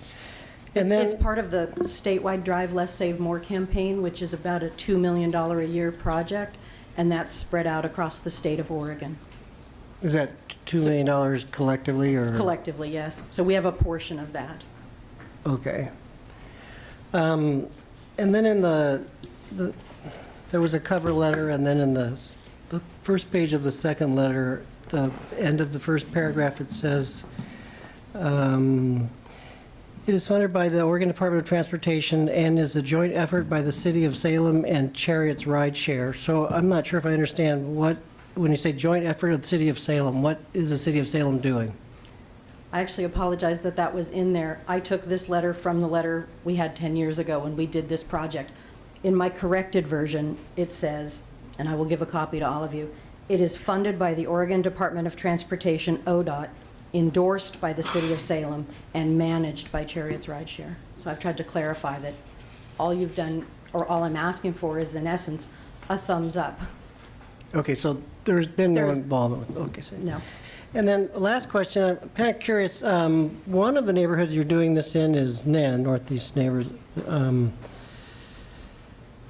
It's part of the statewide Drive Less, Save More campaign, which is about a $2 million a year project, and that's spread out across the state of Oregon. Is that $2 million collectively, or? Collectively, yes. So we have a portion of that. Okay. And then in there was a cover letter, and then in the first page of the second letter, the end of the first paragraph, it says, it is funded by the Oregon Department of Transportation and is a joint effort by the City of Salem and Chariots Rideshare. So I'm not sure if I understand when you say joint effort of the City of Salem, what is the City of Salem doing? I actually apologize that that was in there. I took this letter from the letter we had 10 years ago when we did this project. In my corrected version, it says, and I will give a copy to all of you, it is funded by the Oregon Department of Transportation, ODOT, endorsed by the City of Salem, and managed by Chariots Rideshare. So I've tried to clarify that all you've done, or all I'm asking for, is in essence a thumbs up. Okay, so there's been no involvement. Okay, so. No. And then last question, I'm kind of curious, one of the neighborhoods you're doing this in is NEN, Northeast Neighbors,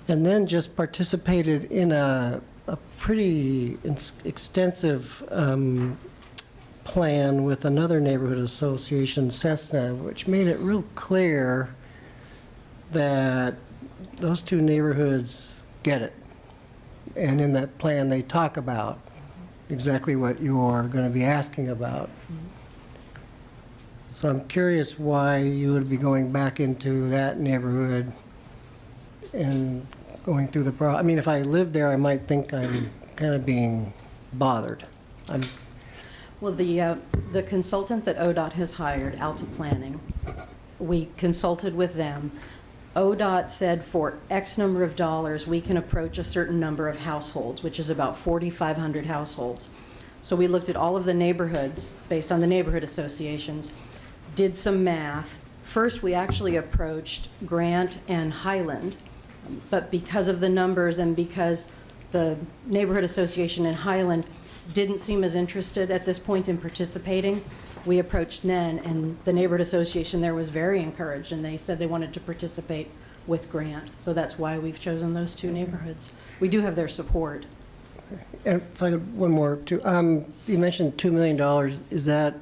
and then just participated in a pretty extensive plan with another neighborhood association, Cessna, which made it real clear that those two neighborhoods get it. And in that plan, they talk about exactly what you're going to be asking about. So I'm curious why you would be going back into that neighborhood and going through the I mean, if I lived there, I might think I'm kind of being bothered. Well, the consultant that ODOT has hired, Alta Planning, we consulted with them. ODOT said for X number of dollars, we can approach a certain number of households, which is about 4,500 households. So we looked at all of the neighborhoods based on the neighborhood associations, did some math. First, we actually approached Grant and Highland, but because of the numbers and because the neighborhood association in Highland didn't seem as interested at this point in participating, we approached NEN, and the neighborhood association there was very encouraged, and they said they wanted to participate with Grant. So that's why we've chosen those two neighborhoods. We do have their support. And if I could, one more too. You mentioned $2 million. Is that,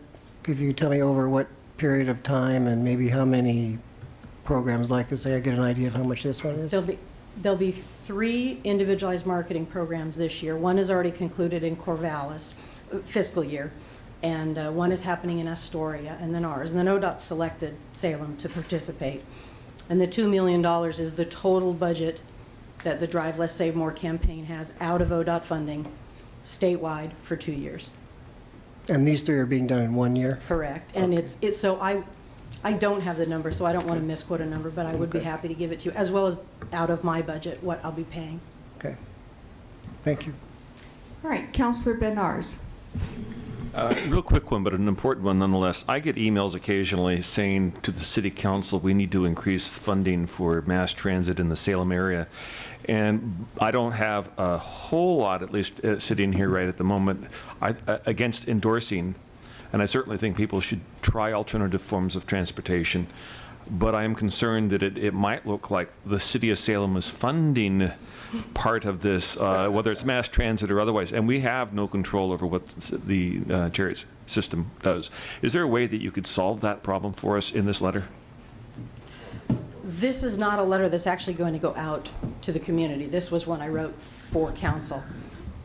if you could tell me over what period of time and maybe how many programs like this, so I get an idea of how much this one is? There'll be 3 individualized marketing programs this year. One is already concluded in Corvallis fiscal year, and one is happening in Astoria, and then ours. And then ODOT selected Salem to participate. And the $2 million is the total budget that the Drive Less, Save More campaign has out of ODOT funding statewide for 2 years. And these 3 are being done in 1 year? Correct. And it's so I don't have the number, so I don't want to misquote a number, but I would be happy to give it to you, as well as out of my budget, what I'll be paying. Okay. Thank you. All right, Councilor Benars. Real quick one, but an important one nonetheless. I get emails occasionally saying to the city council, we need to increase funding for mass transit in the Salem area. And I don't have a whole lot, at least sitting here right at the moment, against endorsing. And I certainly think people should try alternative forms of transportation. But I am concerned that it might look like the city of Salem is funding part of this, whether it's mass transit or otherwise, and we have no control over what the chariot system does. Is there a way that you could solve that problem for us in this letter? This is not a letter that's actually going to go out to the community. This was one I wrote for council.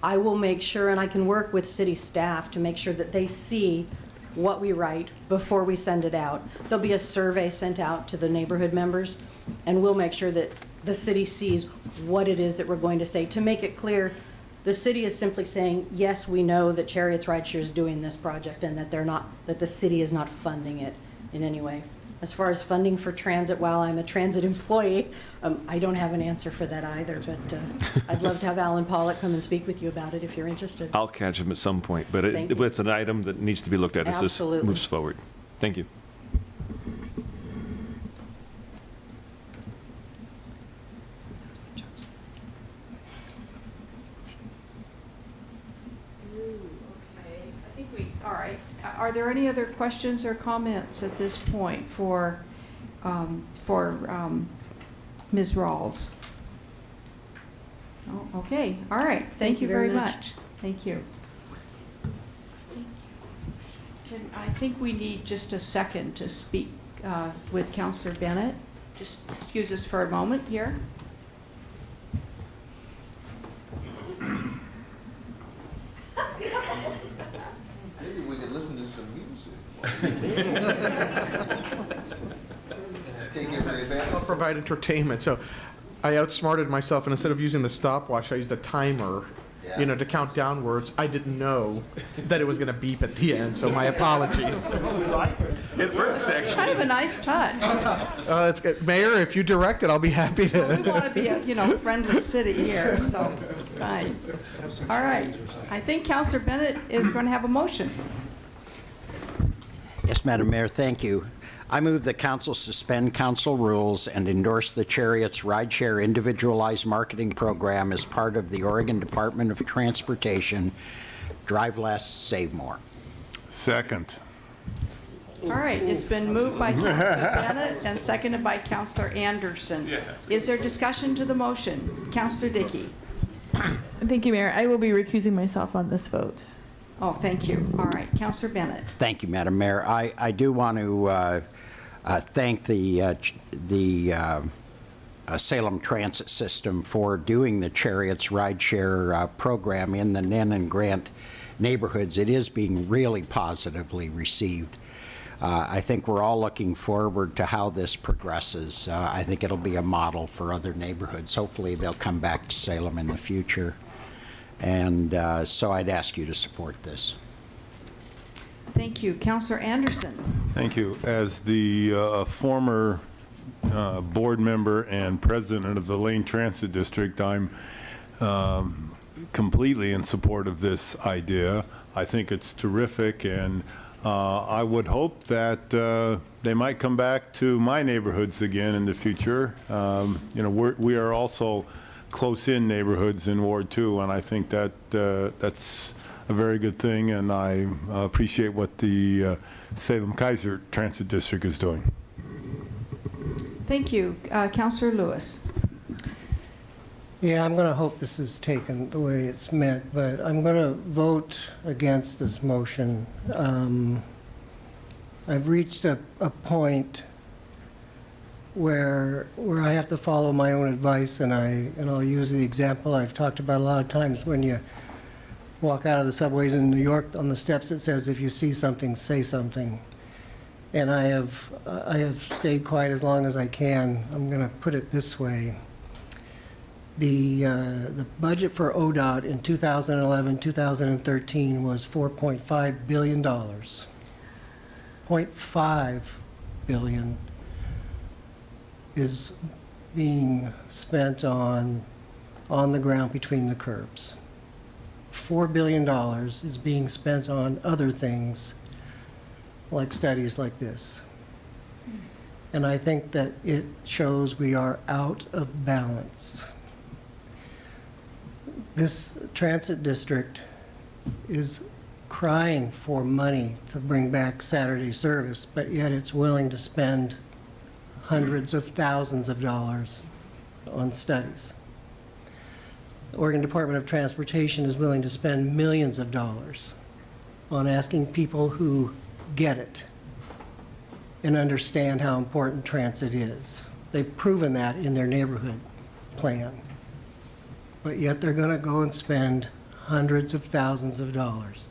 I will make sure, and I can work with city staff to make sure that they see what we write before we send it out. There'll be a survey sent out to the neighborhood members, and we'll make sure that the city sees what it is that we're going to say. To make it clear, the city is simply saying, yes, we know that Chariots Rideshare is doing this project and that that the city is not funding it in any way. As far as funding for transit, while I'm a transit employee, I don't have an answer for that either, but I'd love to have Alan Pollock come and speak with you about it if you're interested. I'll catch him at some point, but Thank you. it's an item that needs to be looked at as this Absolutely. moves forward. Thank you. All right. Are there any other questions or comments at this point for Ms. Rawls? Oh, okay. All right. Thank you very much. Thank you. I think we need just a second to speak with Councilor Bennett. Just excuse us for a moment here. Maybe we could listen to some music. Take every advantage. I'll provide entertainment. So I outsmarted myself, and instead of using the stopwatch, I used a timer, to count downwards. I didn't know that it was going to beep at the end, so my apologies. It works, actually. Kind of a nice touch. It's good. Mayor, if you direct it, I'll be happy We to. want to be a, friendly city here, so it's fine. All right. I think Councilor Bennett is going to have a motion. Yes, Madam Mayor, thank you. I move that council suspend council rules and endorse the Chariots Rideshare Individualized Marketing Program as part of the Oregon Department of Transportation Drive Less, Save More. Second. All right, it's been moved by Councilor Bennett and seconded by Councilor Anderson. Is there discussion to the motion? Councilor Dickey? Thank you, Mayor. I will be recusing myself on this vote. Oh, thank you. All right, Councilor Bennett. Thank you, Madam Mayor. I do want to thank the Salem Transit System for doing the Chariots Rideshare program in the Nen and Grant neighborhoods. It is being really positively received. I think we're all looking forward to how this progresses. I think it'll be a model for other neighborhoods. Hopefully they'll come back to Salem in the future. And so I'd ask you to support this. Thank you. Councilor Anderson. Thank you. As the former board member and president of the Lane Transit District, I'm completely in support of this idea. I think it's terrific, and I would hope that they might come back to my neighborhoods again in the future. We are also close-in neighborhoods in Ward 2, and I think that that's a very good thing, and I appreciate what the Salem-Kaiser Transit District is doing. Thank you. Councillor Lewis. Yeah, I'm going to hope this is taken the way it's meant, but I'm going to vote against this motion. I've reached a point where I have to follow my own advice, and I'll use the example I've talked about a lot of times. When you walk out of the subways in New York, on the steps it says, "If you see something, say something." And I have stayed quiet as long as I can. I'm going to put it this way. The budget for ODOT in 2011, 2013 was $4.5 billion. $0.5 billion is being spent on the ground between the curbs. $4 billion is being spent on other things, like studies like this. And I think that it shows we are out of balance. This transit district is crying for money to bring back Saturday service, but yet it's willing to spend hundreds of thousands of dollars on studies. The Oregon Department of Transportation is willing to spend millions of dollars on asking people who get it and understand how important transit is. They've proven that in their neighborhood plan. But yet they're going to go and spend hundreds of thousands of dollars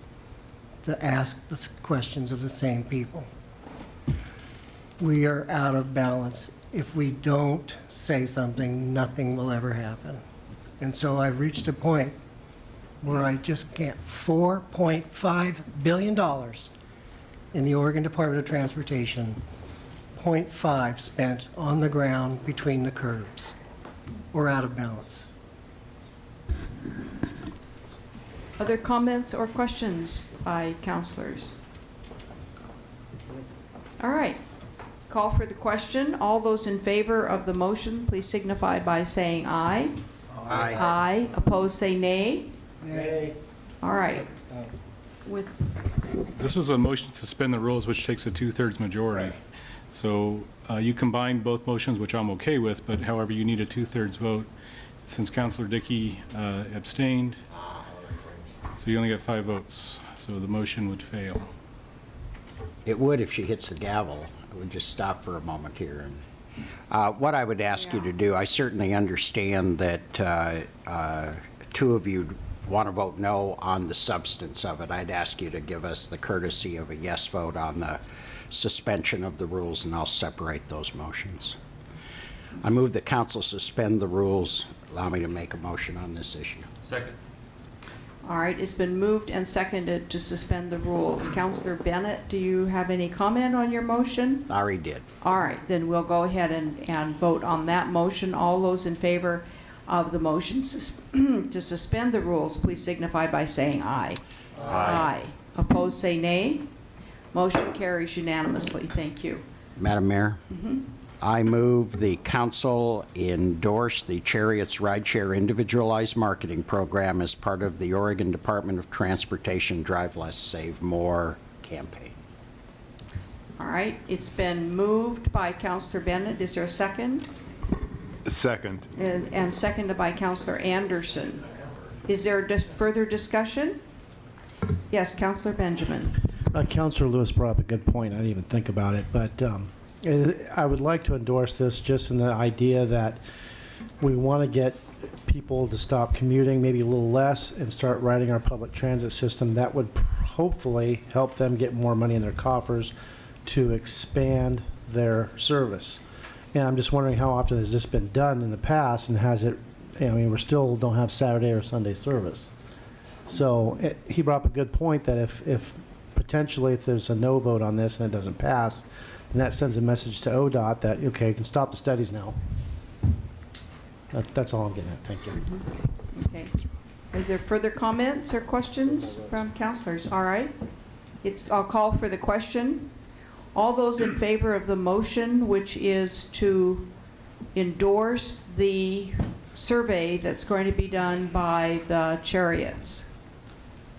to ask the questions of the same people. We are out of balance. If we don't say something, nothing will ever happen. And so I've reached a point where I just can't. $4.5 billion in the Oregon Department of Transportation, 0.5 spent on the ground between the curbs. We're out of balance. Other comments or questions by councilors? All right. Call for the question. All those in favor of the motion, please signify by saying aye. Aye. Aye. Opposed, say nay. Nay. All right. With This was a motion to suspend the rules, which takes a 2/3 majority. So you combined both motions, which I'm okay with, but however, you need a 2/3 vote. Since Councilor Dickey abstained, so you only got 5 votes, so the motion would fail. It would if she hits the gavel. I would just stop for a moment here. And what I would ask you to do, I certainly understand that 2 of you want to vote no on the substance of it. I'd ask you to give us the courtesy of a yes vote on the suspension of the rules, and I'll separate those motions. I move that council suspend the rules. Allow me to make a motion on this issue. Second. All right, it's been moved and seconded to suspend the rules. Councilor Bennett, do you have any comment on your motion? I already did. All right, then we'll go ahead and vote on that motion. All those in favor of the motion to suspend the rules, please signify by saying aye. Aye. Opposed, say nay. Motion carries unanimously. Thank you. Madam Mayor? I move the council endorse the Chariots Rideshare Individualized Marketing Program as part of the Oregon Department of Transportation Drive Less, Save More campaign. All right, it's been moved by Councilor Bennett. Is there a second? Second. And seconded by Councilor Anderson. Is there further discussion? Yes, Councilor Benjamin. Councilor Lewis brought up a good point. I didn't even think about it, but I would like to endorse this just in the idea that we want to get people to stop commuting, maybe a little less, and start riding our public transit system. That would hopefully help them get more money in their coffers to expand their service. And I'm just wondering how often has this been done in the past, and has it, I mean, we still don't have Saturday or Sunday service. So he brought up a good point that if potentially if there's a no vote on this and it doesn't pass, then that sends a message to ODOT that, okay, you can stop the studies now. That's all I'm getting at. Thank you. Okay. Is there further comments or questions from councilors? All right. I'll call for the question. All those in favor of the motion, which is to endorse the survey that's going to be done by the Chariots,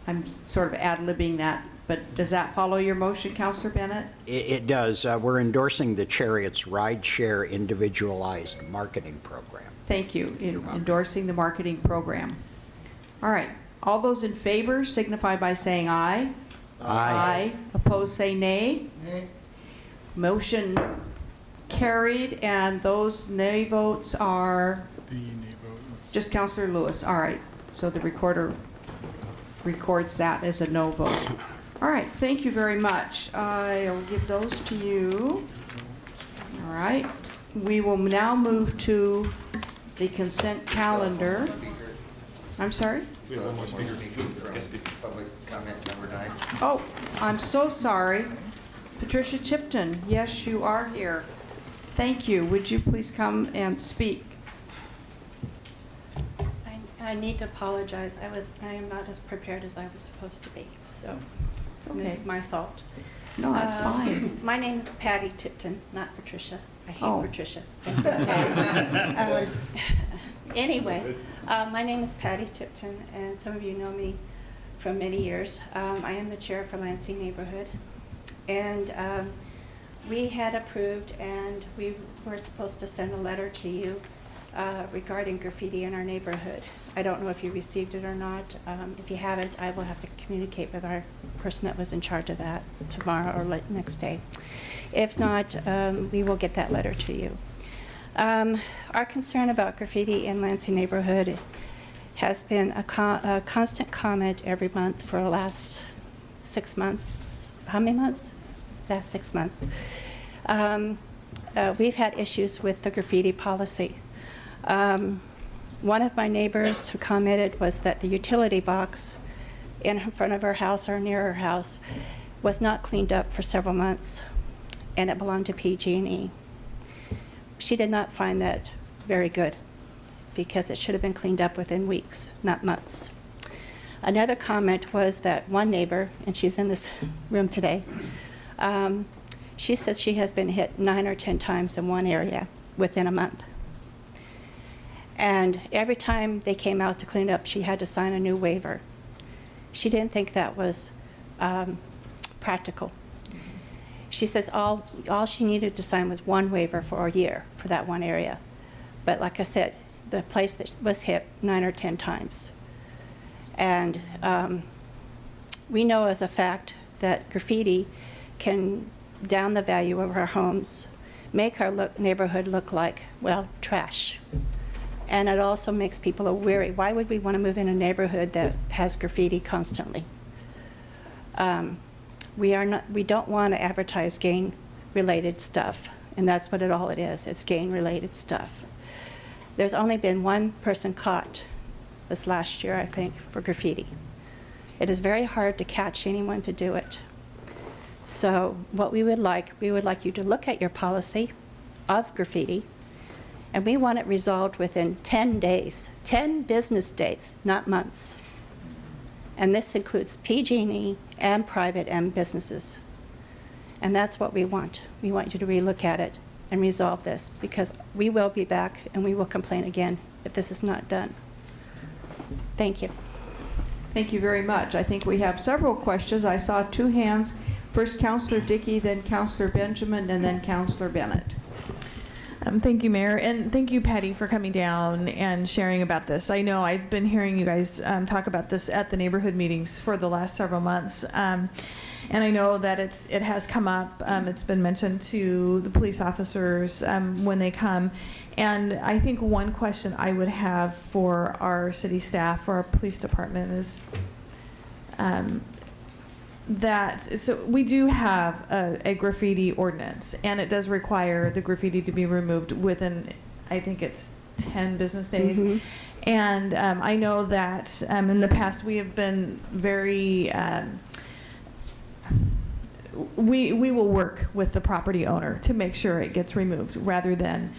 I'm sort of ad-libbing that, but does that follow your motion, Councillor Bennett? It does. We're endorsing the Chariots Rideshare Individualized Marketing Program. Thank you, in endorsing the marketing program. All right, all those in favor signify by saying aye. Aye. Opposed, say nay. Nay. Motion carried, and those nay votes are The nay vote is just Councillor Lewis. All right, so the recorder records that as a no vote. All right, thank you very much. I'll give those to you. All right, we will now move to the consent calendar. I'm sorry? We have one more speaker from public comment number 9. Oh, I'm so sorry. Patricia Tipton, yes, you are here. Thank you. Would you please come and speak? I need to apologize. I am not as prepared as I was supposed to be, so Okay. it's my fault. No, that's fine. My name is Patty Tipton, not Patricia. I hate Oh. Patricia. Anyway, my name is Patty Tipton, and some of you know me from many years. I am the chair for Lansing Neighborhood, and we had approved, and we were supposed to send a letter to you regarding graffiti in our neighborhood. I don't know if you received it or not. If you haven't, I will have to communicate with our person that was in charge of that tomorrow or next day. If not, we will get that letter to you. Our concern about graffiti in Lansing neighborhood has been a constant comment every month for the last 6 months. How many months? Last 6 months. We've had issues with the graffiti policy. One of my neighbors who commented was that the utility box in front of her house or near her house was not cleaned up for several months, and it belonged to PG&E. She did not find that very good because it should have been cleaned up within weeks, not months. Another comment was that one neighbor, and she's in this room today, she says she has been hit 9 or 10 times in one area within a month. And every time they came out to clean up, she had to sign a new waiver. She didn't think that was practical. She says all she needed to sign was one waiver for a year for that one area. But like I said, the place that was hit 9 or 10 times. And we know as a fact that graffiti can down the value of our homes, make our neighborhood look like, well, trash. And it also makes people weary. Why would we want to move in a neighborhood that has graffiti constantly? We don't want to advertise gang-related stuff, and that's what it is. It's gang-related stuff. There's only been one person caught this last year, I think, for graffiti. It is very hard to catch anyone to do it. So what we would like you to look at your policy of graffiti, and we want it resolved within 10 days, 10 business days, not months. And this includes PG&E and private and businesses. And that's what we want. We want you to relook at it and resolve this, because we will be back and we will complain again if this is not done. Thank you. Thank you very much. I think we have several questions. I saw 2 hands. First Councillor Dickey, then Councillor Benjamin, and then Councillor Bennett. Thank you, Mayor, and thank you, Patty, for coming down and sharing about this. I know I've been hearing you guys talk about this at the neighborhood meetings for the last several months, and I know that it has come up. It's been mentioned to the police officers when they come, and I think one question I would have for our city staff, for our police department, is so we do have a graffiti ordinance, and it does require the graffiti to be removed within, I think it's 10 business days. Mm-hmm. And I know that in the past we have been very, we will work with the property owner to make sure it gets removed, rather than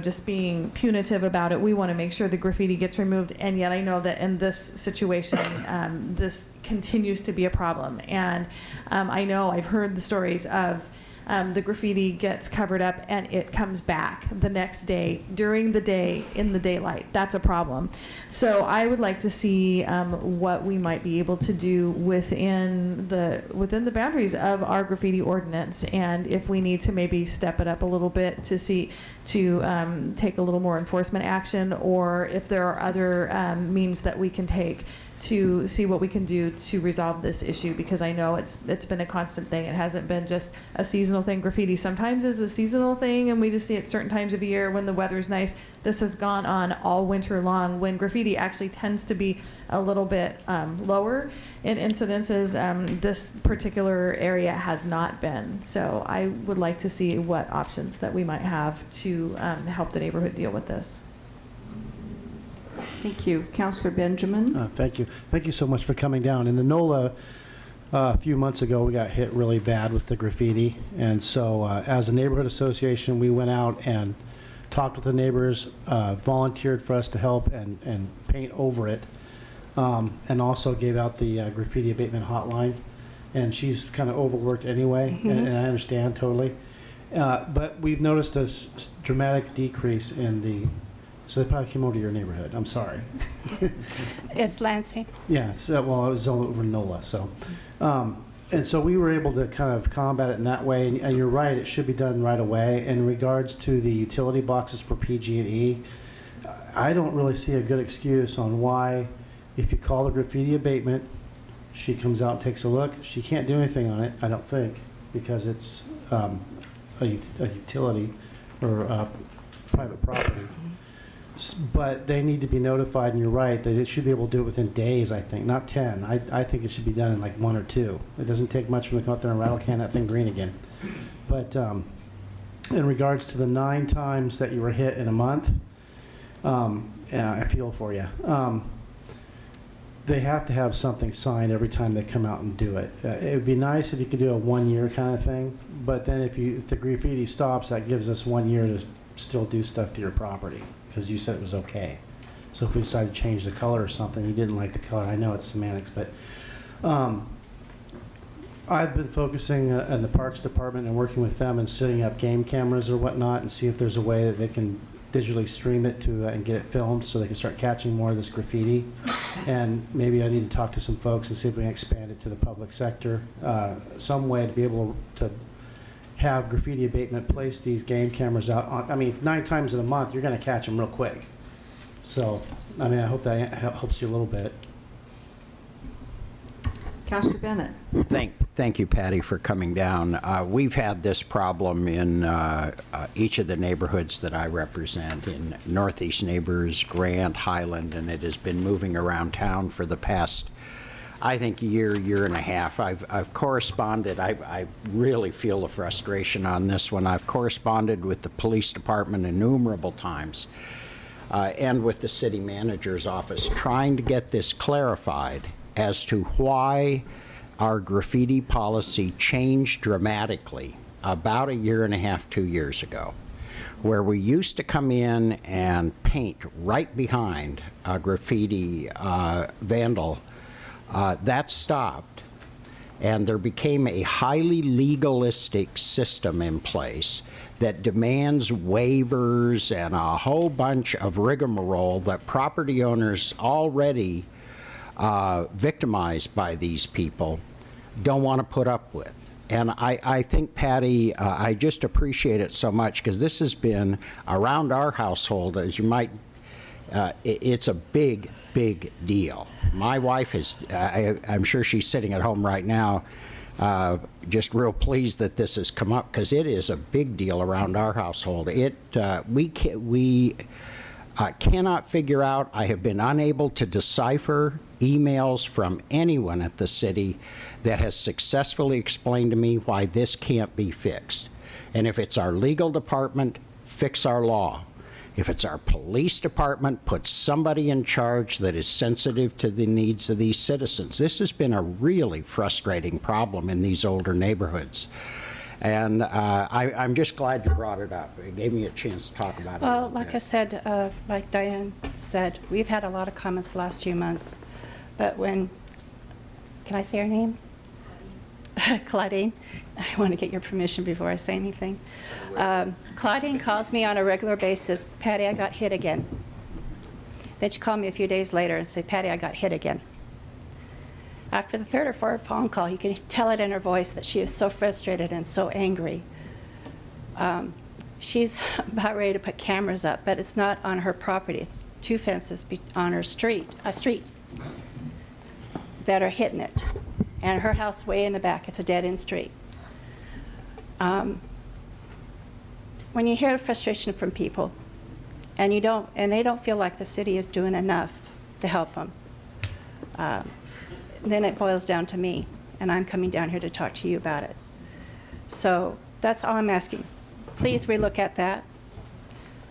just being punitive about it. We want to make sure the graffiti gets removed, and yet I know that in this situation, this continues to be a problem. And I know I've heard the stories of the graffiti gets covered up and it comes back the next day, during the day, in the daylight. That's a problem. So I would like to see what we might be able to do within the boundaries of our graffiti ordinance, and if we need to maybe step it up a little bit to take a little more enforcement action, or if there are other means that we can take to see what we can do to resolve this issue, because I know it's been a constant thing. It hasn't been just a seasonal thing. Graffiti sometimes is a seasonal thing, and we just see it certain times of year when the weather's nice. This has gone on all winter long, when graffiti actually tends to be a little bit lower in incidences. This particular area has not been. So I would like to see what options that we might have to help the neighborhood deal with this. Thank you. Councilor Benjamin? Thank you. Thank you so much for coming down. In the NOLA, a few months ago, we got hit really bad with the graffiti. And so as a neighborhood association, we went out and talked with the neighbors, volunteered for us to help and paint over it, and also gave out the graffiti abatement hotline. And she's kind of overworked anyway, and I understand totally. But we've noticed a dramatic decrease in the... So they probably came over to your neighborhood. I'm sorry. It's Lansing. Yeah, so, well, I was over NOLA, so. And so we were able to kind of combat it in that way, and you're right, it should be done right away. In regards to the utility boxes for PG&E, I don't really see a good excuse on why, if you call the graffiti abatement, she comes out and takes a look. She can't do anything on it, I don't think, because it's a utility or private property. But they need to be notified, and you're right, that it should be able to do it within days, I think, not 10. I think it should be done in like 1 or 2. It doesn't take much for them to come out there and rattle can that thing green again. But in regards to the 9 times that you were hit in a month, yeah, I feel for you. They have to have something signed every time they come out and do it. It would be nice if you could do a 1-year kind of thing, but then if the graffiti stops, that gives us 1 year to still do stuff to your property, because you said it was okay. So if we decide to change the color or something, you didn't like the color, I know it's semantics, but I've been focusing in the Parks Department and working with them and setting up game cameras or whatnot, and see if there's a way that they can digitally stream it to and get it filmed so they can start catching more of this graffiti. And maybe I need to talk to some folks and see if we can expand it to the public sector, some way to be able to have graffiti abatement place these game cameras out on. I mean, 9 times in a month, you're going to catch them real quick. So, I mean, I hope that helps you a little bit. Councilor Bennett. Thank you, Patty, for coming down. We've had this problem in each of the neighborhoods that I represent, in Northeast Neighbors, Grant, Highland, and it has been moving around town for the past, I think, year and a half. I've corresponded. I really feel the frustration on this one. I've corresponded with the police department innumerable times, and with the city manager's office, trying to get this clarified as to why our graffiti policy changed dramatically about 1.5 years, 2 years ago, where we used to come in and paint right behind a graffiti vandal. That stopped, and there became a highly legalistic system in place that demands waivers and a whole bunch of rigmarole that property owners already victimized by these people don't want to put up with. And I think, Patty, I just appreciate it so much, because this has been around our household, as you might, it's a big deal. My wife is, I'm sure she's sitting at home right now, just real pleased that this has come up, because it is a big deal around our household. We cannot figure out, I have been unable to decipher emails from anyone at the city that has successfully explained to me why this can't be fixed. And if it's our legal department, fix our law. If it's our police department, put somebody in charge that is sensitive to the needs of these citizens. This has been a really frustrating problem in these older neighborhoods. And I'm just glad you brought it up. It gave me a chance to talk about it. Well, like I said, like Diane said, we've had a lot of comments the last few months. But when, can I say her name? Claudine, I want to get your permission before I say anything. Claudine calls me on a regular basis, Patty, I got hit again. Then she called me a few days later and said, Patty, I got hit again. After the third or fourth phone call, you can tell it in her voice that she is so frustrated and so angry. She's about ready to put cameras up, but it's not on her property. It's 2 fences on her street, that are hitting it. And her house way in the back, it's a dead-end street. When you hear the frustration from people, and they don't feel like the city is doing enough to help them, then it boils down to me, and I'm coming down here to talk to you about it. So that's all I'm asking. Please relook at that,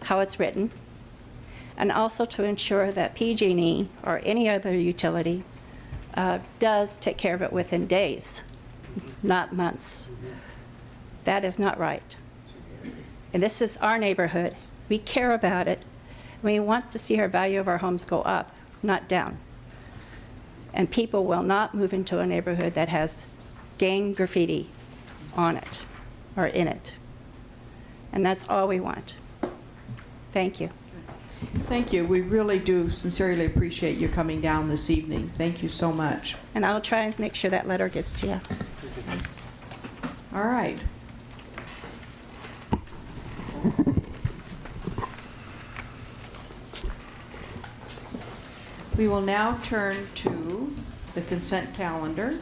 how it's written, and also to ensure that PG&E or any other utility does take care of it within days, not months. That is not right. And this is our neighborhood. We care about it. We want to see our value of our homes go up, not down. And people will not move into a neighborhood that has gang graffiti on it or in it. And that's all we want. Thank you. Thank you. We really do sincerely appreciate you coming down this evening. Thank you so much. And I'll try and make sure that letter gets to you. All right. We will now turn to the consent calendar.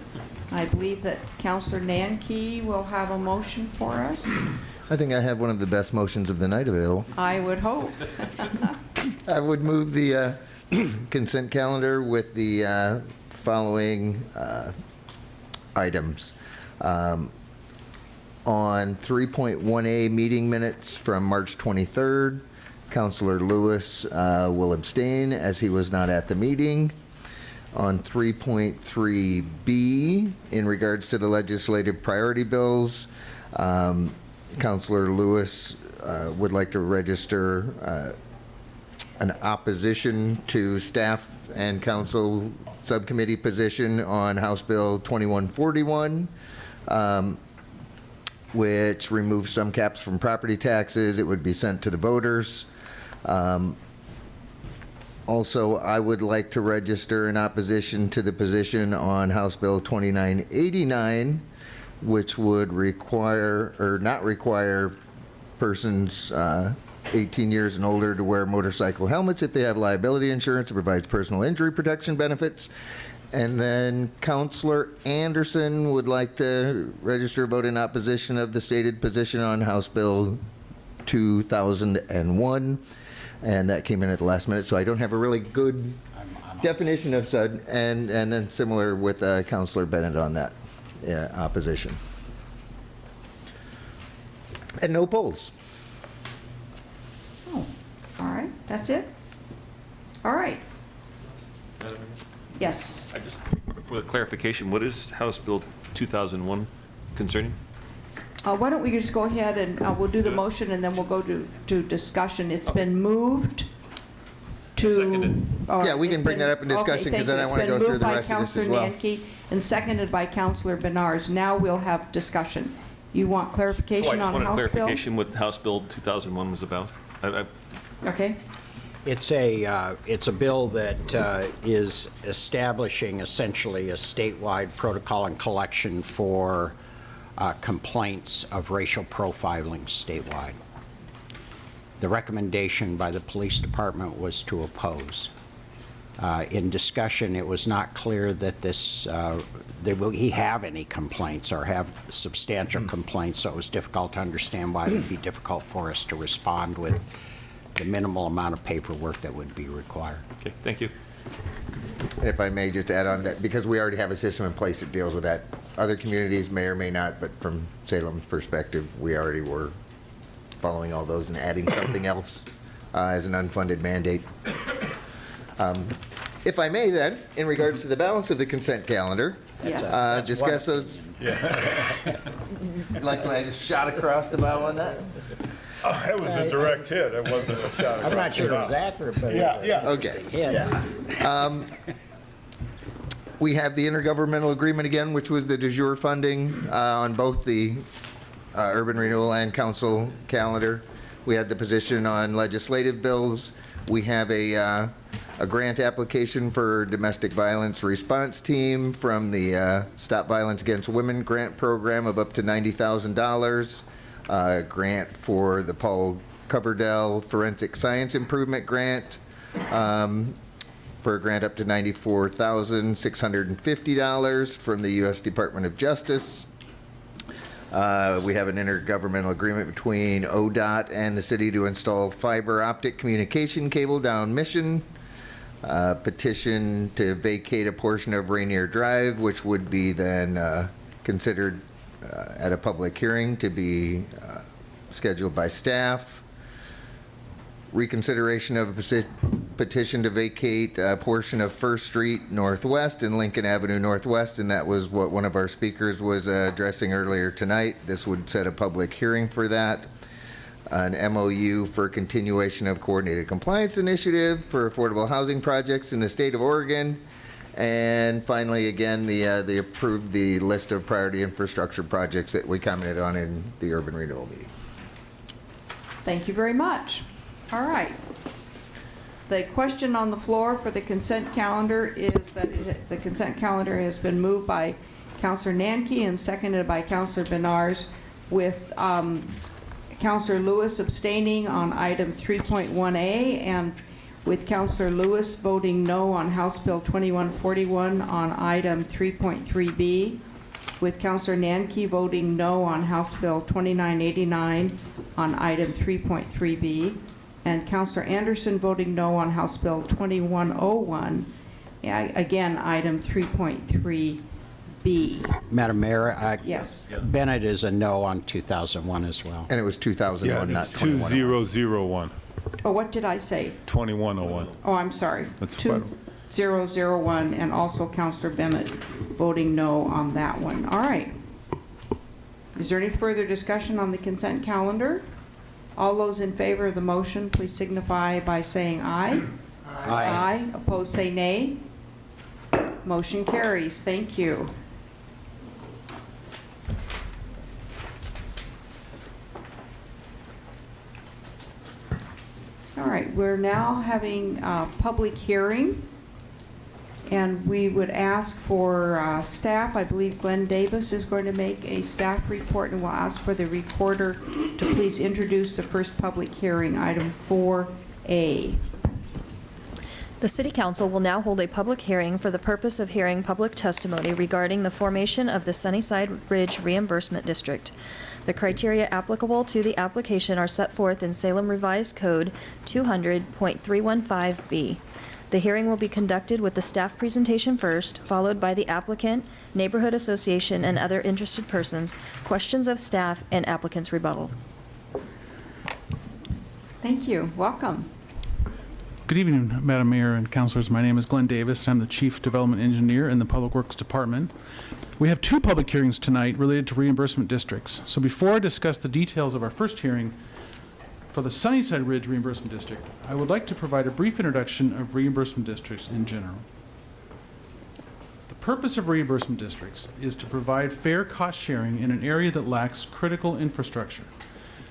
I believe that Councillor Nanke will have a motion for us. I think I have one of the best motions of the night available. I would hope. I would move the consent calendar with the following items. On 3.1A meeting minutes from March 23rd, Councilor Lewis will abstain as he was not at the meeting. On 3.3B, in regards to the legislative priority bills, Councilor Lewis would like to register an opposition to staff and council subcommittee position on House Bill 2141, which removes some caps from property taxes. It would be sent to the voters. Also, I would like to register an opposition to the position on House Bill 2989, which would require, or not require, persons 18 years and older to wear motorcycle helmets if they have liability insurance. It provides personal injury protection benefits. And then Councilor Anderson would like to register a vote in opposition of the stated position on House Bill 2001. And that came in at the last minute, so I don't have a really good definition of said. And then similar with Councilor Bennett on that opposition. And no polls. Oh, all right. That's it? All right. Yes. For clarification, what is House Bill 2001 concerning? Why don't we just go ahead and we'll do the motion and then we'll go to discussion. It's been moved to... Yeah, we can bring that up in discussion because then I want to go through the rest of this as well. It's been moved by Councilor Nanke and seconded by Councilor Benars. Now we'll have discussion. You want clarification on House Bill? I just wanted clarification what House Bill 2001 was about. Okay. It's a bill that is establishing essentially a statewide protocol and collection for complaints of racial profiling statewide. The recommendation by the police department was to oppose. In discussion, it was not clear that will he have any complaints or have substantial complaints, so it was difficult to understand why it would be difficult for us to respond with the minimal amount of paperwork that would be required. Okay, thank you. If I may just add on that, because we already have a system in place that deals with that. Other communities may or may not, but from Salem's perspective, we already were following all those and adding something else as an unfunded mandate. If I may then, in regards to the balance of the consent calendar, Yes. discuss those. Like when I just shot across the bow on that? It was a direct hit. It wasn't a shot. I'm not sure it was accurate, but yeah. Okay. Yeah. We have the intergovernmental agreement again, which was the de jure funding on both the urban renewal and council calendar. We had the position on legislative bills. We have a grant application for domestic violence response team from the Stop Violence Against Women grant program of up to $90,000. Grant for the Paul Coverdell Forensic Science Improvement Grant for a grant up to $94,650 from the U.S. Department of Justice. We have an intergovernmental agreement between ODOT and the city to install fiber optic communication cable down Mission. Petition to vacate a portion of Rainier Drive, which would be then considered at a public hearing to be scheduled by staff. Reconsideration of a petition to vacate a portion of First Street Northwest and Lincoln Avenue Northwest, and that was what one of our speakers was addressing earlier tonight. This would set a public hearing for that. An MOU for continuation of coordinated compliance initiative for affordable housing projects in the state of Oregon. And finally, again, they approved the list of priority infrastructure projects that we commented on in the urban renewal meeting. Thank you very much. All right. The question on the floor for the consent calendar is that the consent calendar has been moved by Councilor Nanke and seconded by Councilor Benars, with Councilor Lewis abstaining on item 3.1A and with Councilor Lewis voting no on House Bill 2141 on item 3.3B, with Councilor Nanke voting no on House Bill 2989 on item 3.3B, and Councilor Anderson voting no on House Bill 2101, again, item 3.3B. Madam Mayor, Yes. Bennett is a no on 2001 as well. And it was 2001, Yeah, not it's 2101. 2001, Oh, what did I say? 2101. Oh, I'm sorry. That's fine. 2001, and also Councilor Bennett voting no on that one. All right. Is there any further discussion on the consent calendar? All those in favor of the motion, please signify by saying aye. Aye. Opposed, say nay. Motion carries. Thank you. All right, we're now having a public hearing, and we would ask for staff. I believe Glenn Davis is going to make a staff report, and we'll ask for the recorder to please introduce the first public hearing, item 4A. The City Council will now hold a public hearing for the purpose of hearing public testimony regarding the formation of the Sunnyside Ridge Reimbursement District. The criteria applicable to the application are set forth in Salem Revised Code 200.315B. The hearing will be conducted with the staff presentation first, followed by the applicant, neighborhood association, and other interested persons, questions of staff, and applicant's rebuttal. Thank you. Welcome. Good evening, Madam Mayor and Councilors. My name is Glenn Davis, and I'm the Chief Development Engineer in the Public Works Department. We have two public hearings tonight related to reimbursement districts. So before I discuss the details of our first hearing for the Sunnyside Ridge Reimbursement District, I would like to provide a brief introduction of reimbursement districts in general. The purpose of reimbursement districts is to provide fair cost sharing in an area that lacks critical infrastructure.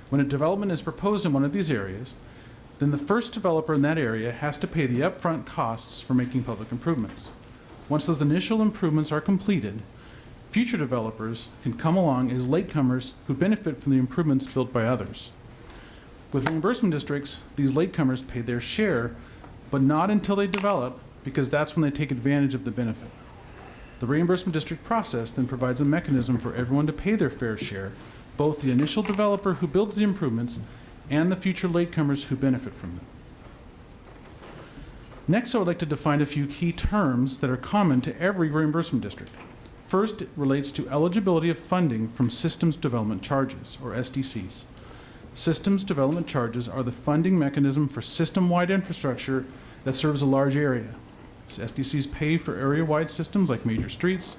When a development is proposed in one of these areas, then the first developer in that area has to pay the upfront costs for making public improvements. Once those initial improvements are completed, future developers can come along as latecomers who benefit from the improvements built by others. With reimbursement districts, these latecomers pay their share, but not until they develop, because that's when they take advantage of the benefit. The reimbursement district process then provides a mechanism for everyone to pay their fair share, both the initial developer who builds the improvements and the future latecomers who benefit from them. Next, I would like to define a few key terms that are common to every reimbursement district. First, it relates to eligibility of funding from Systems Development Charges, or SDCs. Systems Development Charges are the funding mechanism for system-wide infrastructure that serves a large area. So SDCs pay for area-wide systems like major streets,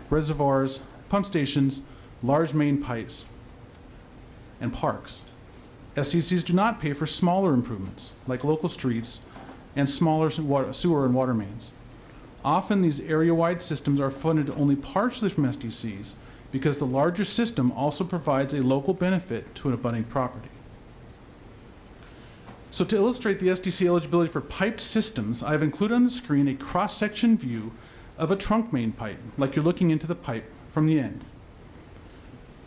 reservoirs, pump stations, large main pipes, and parks. SDCs do not pay for smaller improvements like local streets and smaller sewer and water mains. Often these area-wide systems are funded only partially from SDCs because the larger system also provides a local benefit to an abutting property. So to illustrate the SDC eligibility for piped systems, I've included on the screen a cross-section view of a trunk main pipe, like you're looking into the pipe from the end.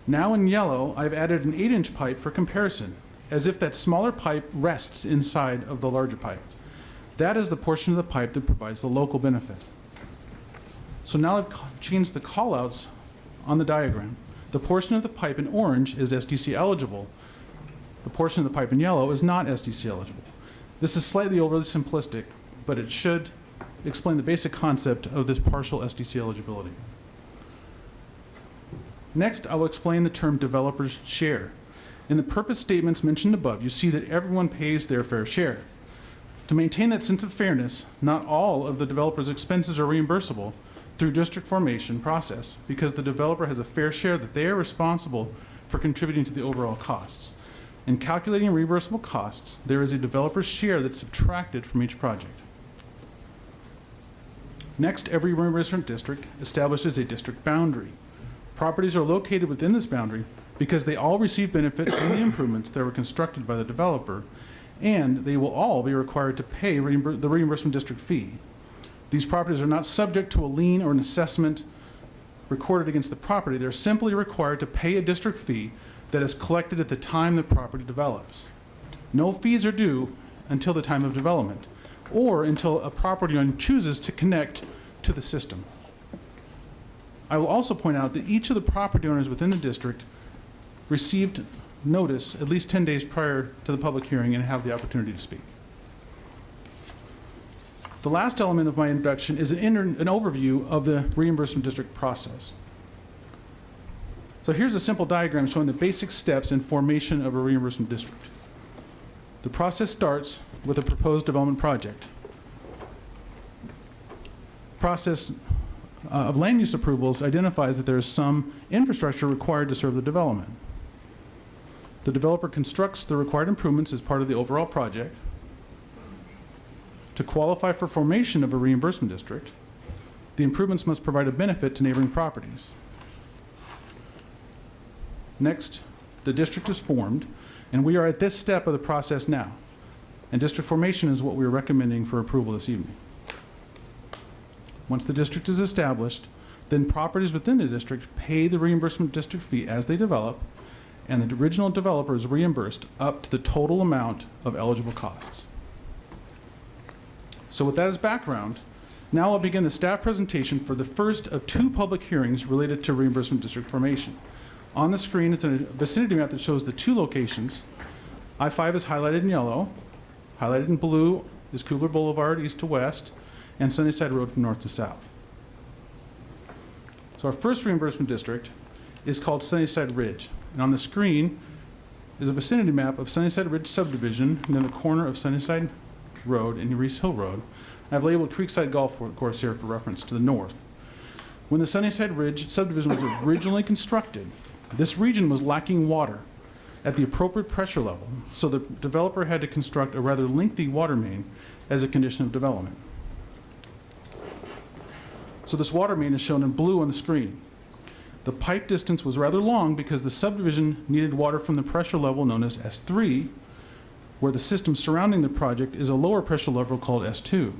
Now in yellow, I've added an 8-inch pipe for comparison, as if that smaller pipe rests inside of the larger pipe. That is the portion of the pipe that provides the local benefit. So now I've changed the callouts on the diagram. The portion of the pipe in orange is SDC eligible. The portion of the pipe in yellow is not SDC eligible. This is slightly overly simplistic, but it should explain the basic concept of this partial SDC eligibility. Next, I will explain the term developer's share. In the purpose statements mentioned above, you see that everyone pays their fair share. To maintain that sense of fairness, not all of the developer's expenses are reimbursable through district formation process because the developer has a fair share that they are responsible for contributing to the overall costs. In calculating reimbursable costs, there is a developer's share that's subtracted from each project. Next, every reimbursement district establishes a district boundary. Properties are located within this boundary because they all receive benefit from the improvements that were constructed by the developer, and they will all be required to pay the reimbursement district fee. These properties are not subject to a lien or an assessment recorded against the property. They're simply required to pay a district fee that is collected at the time the property develops. No fees are due until the time of development or until a property owner chooses to connect to the system. I will also point out that each of the property owners within the district received notice at least 10 days prior to the public hearing and have the opportunity to speak. The last element of my introduction is an overview of the reimbursement district process. So here's a simple diagram showing the basic steps in formation of a reimbursement district. The process starts with a proposed development project. Process of land use approvals identifies that there is some infrastructure required to serve the development. The developer constructs the required improvements as part of the overall project. To qualify for formation of a reimbursement district, the improvements must provide a benefit to neighboring properties. Next, the district is formed, and we are at this step of the process now. And district formation is what we are recommending for approval this evening. Once the district is established, then properties within the district pay the reimbursement district fee as they develop, and the original developer is reimbursed up to the total amount of eligible costs. So with that as background, now I'll begin the staff presentation for the first of 2 public hearings related to reimbursement district formation. On the screen is a vicinity map that shows the 2 locations. I-5 is highlighted in yellow. Highlighted in blue is Kugler Boulevard, east to west, and Sunnyside Road from north to south. So our first reimbursement district is called Sunnyside Ridge. And on the screen is a vicinity map of Sunnyside Ridge subdivision near the corner of Sunnyside Road and Reese Hill Road. I've labeled Creekside Golf Course here for reference to the north. When the Sunnyside Ridge subdivision was originally constructed, this region was lacking water at the appropriate pressure level, so the developer had to construct a rather lengthy water main as a condition of development. So this water main is shown in blue on the screen. The pipe distance was rather long because the subdivision needed water from the pressure level known as S3, where the system surrounding the project is a lower pressure level called S2.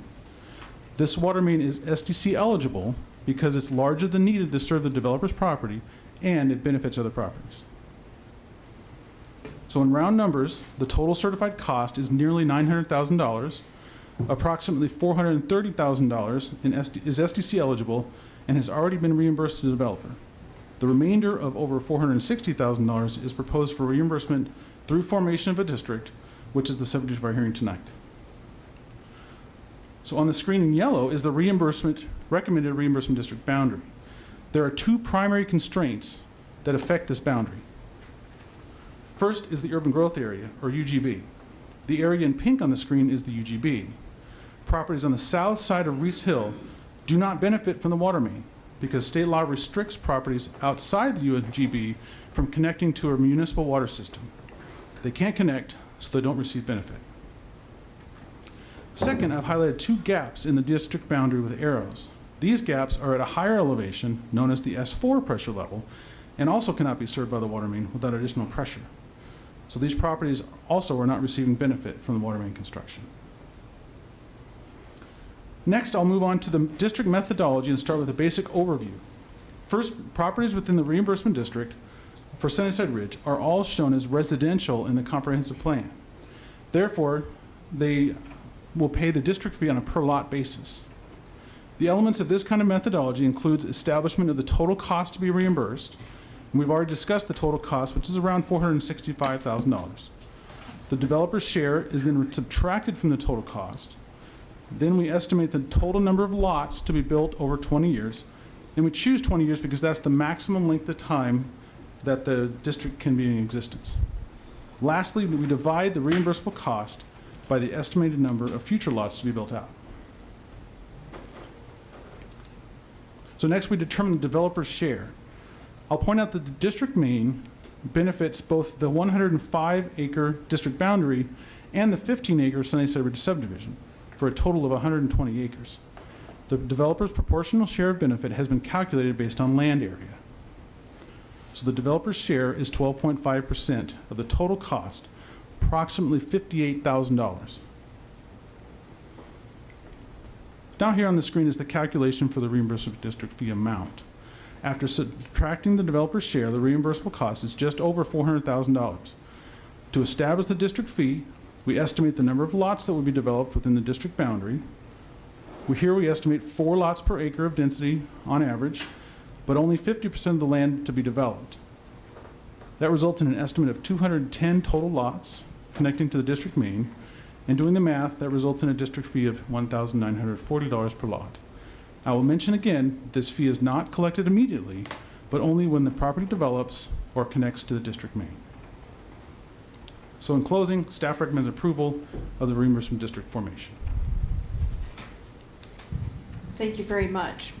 This water main is SDC eligible because it's larger than needed to serve the developer's property and it benefits other properties. So in round numbers, the total certified cost is nearly $900,000. Approximately $430,000 is SDC eligible and has already been reimbursed to the developer. The remainder of over $460,000 is proposed for reimbursement through formation of a district, which is the subject of our hearing tonight. So on the screen in yellow is the recommended reimbursement district boundary. There are 2 primary constraints that affect this boundary. First is the urban growth area, or UGB. The area in pink on the screen is the UGB. Properties on the south side of Reese Hill do not benefit from the water main because state law restricts properties outside the UGB from connecting to a municipal water system. They can't connect, so they don't receive benefit. Second, I've highlighted 2 gaps in the district boundary with arrows. These gaps are at a higher elevation, known as the S4 pressure level, and also cannot be served by the water main without additional pressure. So these properties also are not receiving benefit from the water main construction. Next, I'll move on to the district methodology and start with a basic overview. First, properties within the reimbursement district for Sunnyside Ridge are all shown as residential in the comprehensive plan. Therefore, they will pay the district fee on a per lot basis. The elements of this kind of methodology includes establishment of the total cost to be reimbursed. And we've already discussed the total cost, which is around $465,000. The developer's share is then subtracted from the total cost. Then we estimate the total number of lots to be built over 20 years. And we choose 20 years because that's the maximum length of time that the district can be in existence. Lastly, we divide the reimbursable cost by the estimated number of future lots to be built out. So next we determine the developer's share. I'll point out that the district main benefits both the 105-acre district boundary and the 15-acre Sunnyside Ridge subdivision for a total of 120 acres. The developer's proportional share of benefit has been calculated based on land area. So the developer's share is 12.5% of the total cost, approximately $58,000. Now here on the screen is the calculation for the reimbursable district fee amount. After subtracting the developer's share, the reimbursable cost is just over $400,000. To establish the district fee, we estimate the number of lots that will be developed within the district boundary. Here we estimate 4 lots per acre of density on average, but only 50% of the land to be developed. That results in an estimate of 210 total lots connecting to the district main, and doing the math, that results in a district fee of $1,940 per lot. I will mention again, this fee is not collected immediately, but only when the property develops or connects to the district main. So in closing, staff recommends approval of the reimbursement district formation. Thank you very much.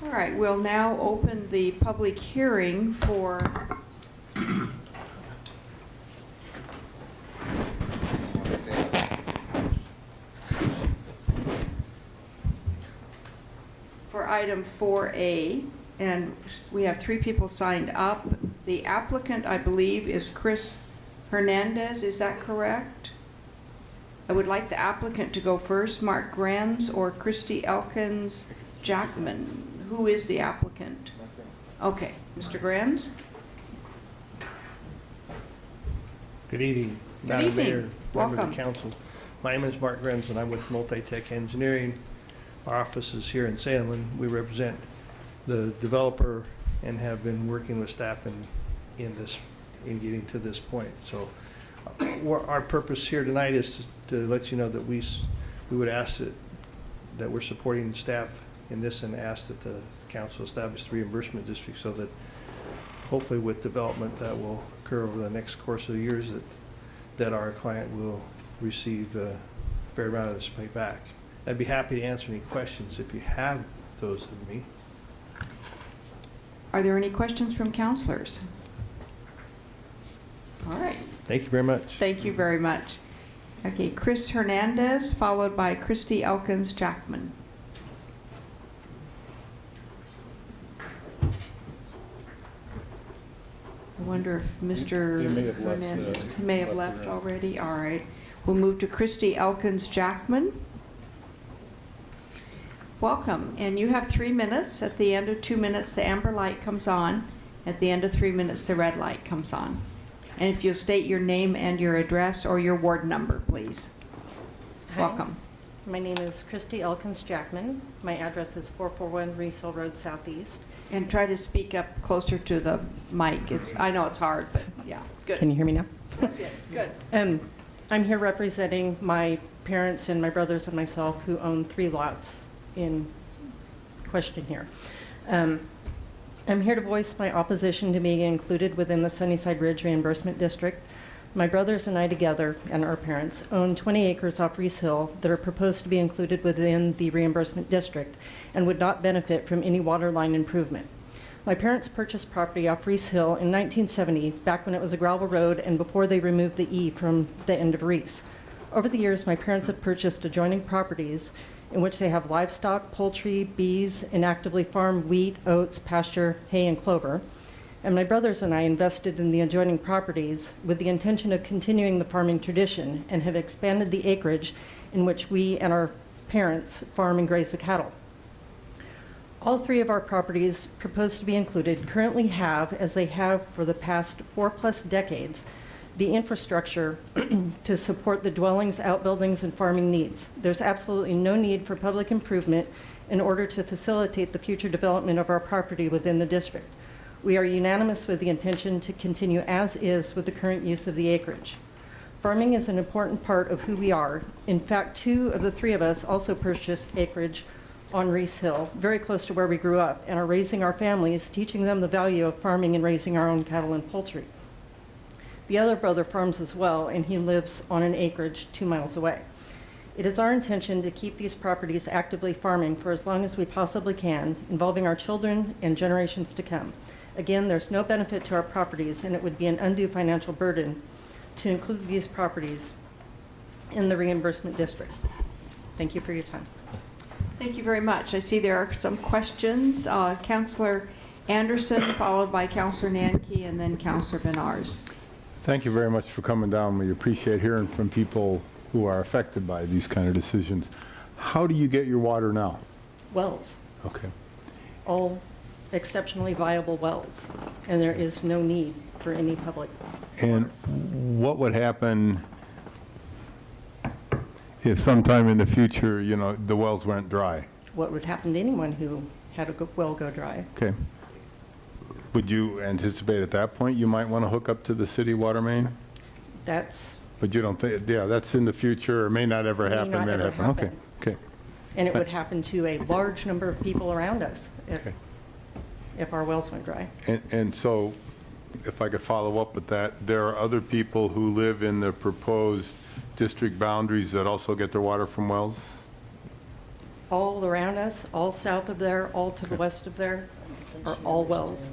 All right, we'll now open the public hearing for item 4A, and we have 3 people signed up. The applicant, I believe, is Chris Hernandez. Is that correct? I would like the applicant to go first, Mark Granz or Christy Elkins Jackman. Who is the applicant? Okay, Mr. Granz? Good evening, Good Madam evening. Mayor, members Welcome. of council. My name is Mark Grenz, and I'm with Multi-Tech Engineering. Our office is here in Salem, and we represent the developer and have been working with staff in getting to this point. So our purpose here tonight is to let you know that we would ask that we're supporting staff in this and ask that the council establish the reimbursement district so that hopefully with development that will occur over the next course of years that our client will receive a fair amount of this pay back. I'd be happy to answer any questions if you have those of me. Are there any questions from counselors? All right. Thank you very much. Thank you very much. Okay, Chris Hernandez, followed by Christy Elkins Jackman. I wonder if Mr. He may have left, Hernandez may have left already. All right. We'll move to Christy Elkins Jackman. Welcome. And you have 3 minutes. At the end of 2 minutes, the amber light comes on. At the end of 3 minutes, the red light comes on. And if you'll state your name and your address or your ward number, please. Hi. Welcome. My name is Christy Elkins Jackman. My address is 441 Reese Hill Road Southeast. And try to speak up closer to the mic. I know it's hard, but yeah, good. Can you hear me now? That's it. Good. I'm here representing my parents and my brothers and myself who own 3 lots in question here. I'm here to voice my opposition to being included within the Sunnyside Ridge Reimbursement District. My brothers and I together, and our parents, own 20 acres off Reese Hill that are proposed to be included within the reimbursement district and would not benefit from any water line improvement. My parents purchased property off Reese Hill in 1970, back when it was a gravel road and before they removed the E from the end of Reese. Over the years, my parents have purchased adjoining properties in which they have livestock, poultry, bees, and actively farm wheat, oats, pasture, hay, and clover. And my brothers and I invested in the adjoining properties with the intention of continuing the farming tradition and have expanded the acreage in which we and our parents farm and graze the cattle. All three of our properties proposed to be included currently have, as they have for the past 4+ decades, the infrastructure to support the dwellings, outbuildings, and farming needs. There's absolutely no need for public improvement in order to facilitate the future development of our property within the district. We are unanimous with the intention to continue as is with the current use of the acreage. Farming is an important part of who we are. In fact, 2 of the 3 of us also purchased acreage on Reese Hill, very close to where we grew up, and are raising our families, teaching them the value of farming and raising our own cattle and poultry. The other brother farms as well, and he lives on an acreage 2 miles away. It is our intention to keep these properties actively farming for as long as we possibly can, involving our children and generations to come. Again, there's no benefit to our properties, and it would be an undue financial burden to include these properties in the reimbursement district. Thank you for your time. Thank you very much. I see there are some questions. Councillor Anderson, followed by Councillor Nanke, and then Councillor Benars. Thank you very much for coming down. We appreciate hearing from people who are affected by these kind of decisions. How do you get your water now? Wells, Okay. all exceptionally viable wells, and there is no need for any public. And what would happen if sometime in the future, you know, the wells went dry? What would happen to anyone who had a well go dry? Okay. Would you anticipate at that point you might want to hook up to the city water main? That's, But you don't think, yeah, that's in the future, or may not ever May happen. not ever Okay, happen. okay. and it would happen to a large number of people around us if our wells went dry. And so, if I could follow up with that, there are other people who live in the proposed district boundaries that also get their water from wells? All around us, all south of there, all to the west of there, are all wells.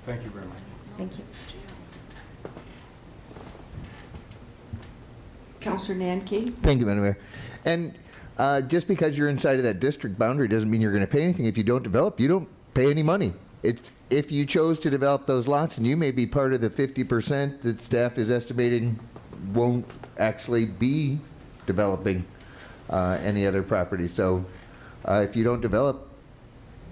Thank you very much. Thank you. Councillor Nanke. Thank you, Madam Mayor. And just because you're inside of that district boundary doesn't mean you're going to pay anything. If you don't develop, you don't pay any money. If you chose to develop those lots, and you may be part of the 50% that staff is estimating won't actually be developing any other property. So if you don't develop,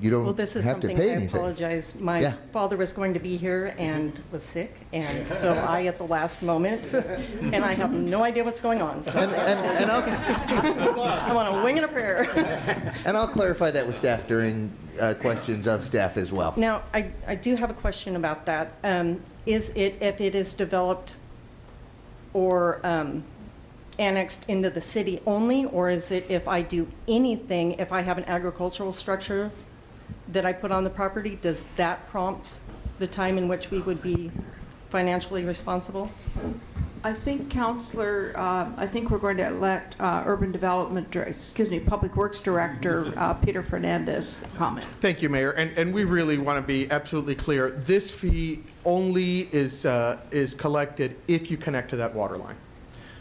you don't Well, this is have to something pay I anything. apologize. My Yeah. father was going to be here and was sick, and so I at the last moment, and I have no idea what's going on. So And I'll, I want to wing it a prayer. and I'll clarify that with staff during questions of staff as well. Now, I do have a question about that. Is it, if it is developed or annexed into the city only, or is it if I do anything, if I have an agricultural structure that I put on the property, does that prompt the time in which we would be financially responsible? I think, Councillor, I think we're going to let Public Works Director Peter Fernandez comment. Thank you, Mayor. And we really want to be absolutely clear. This fee only is collected if you connect to that water line.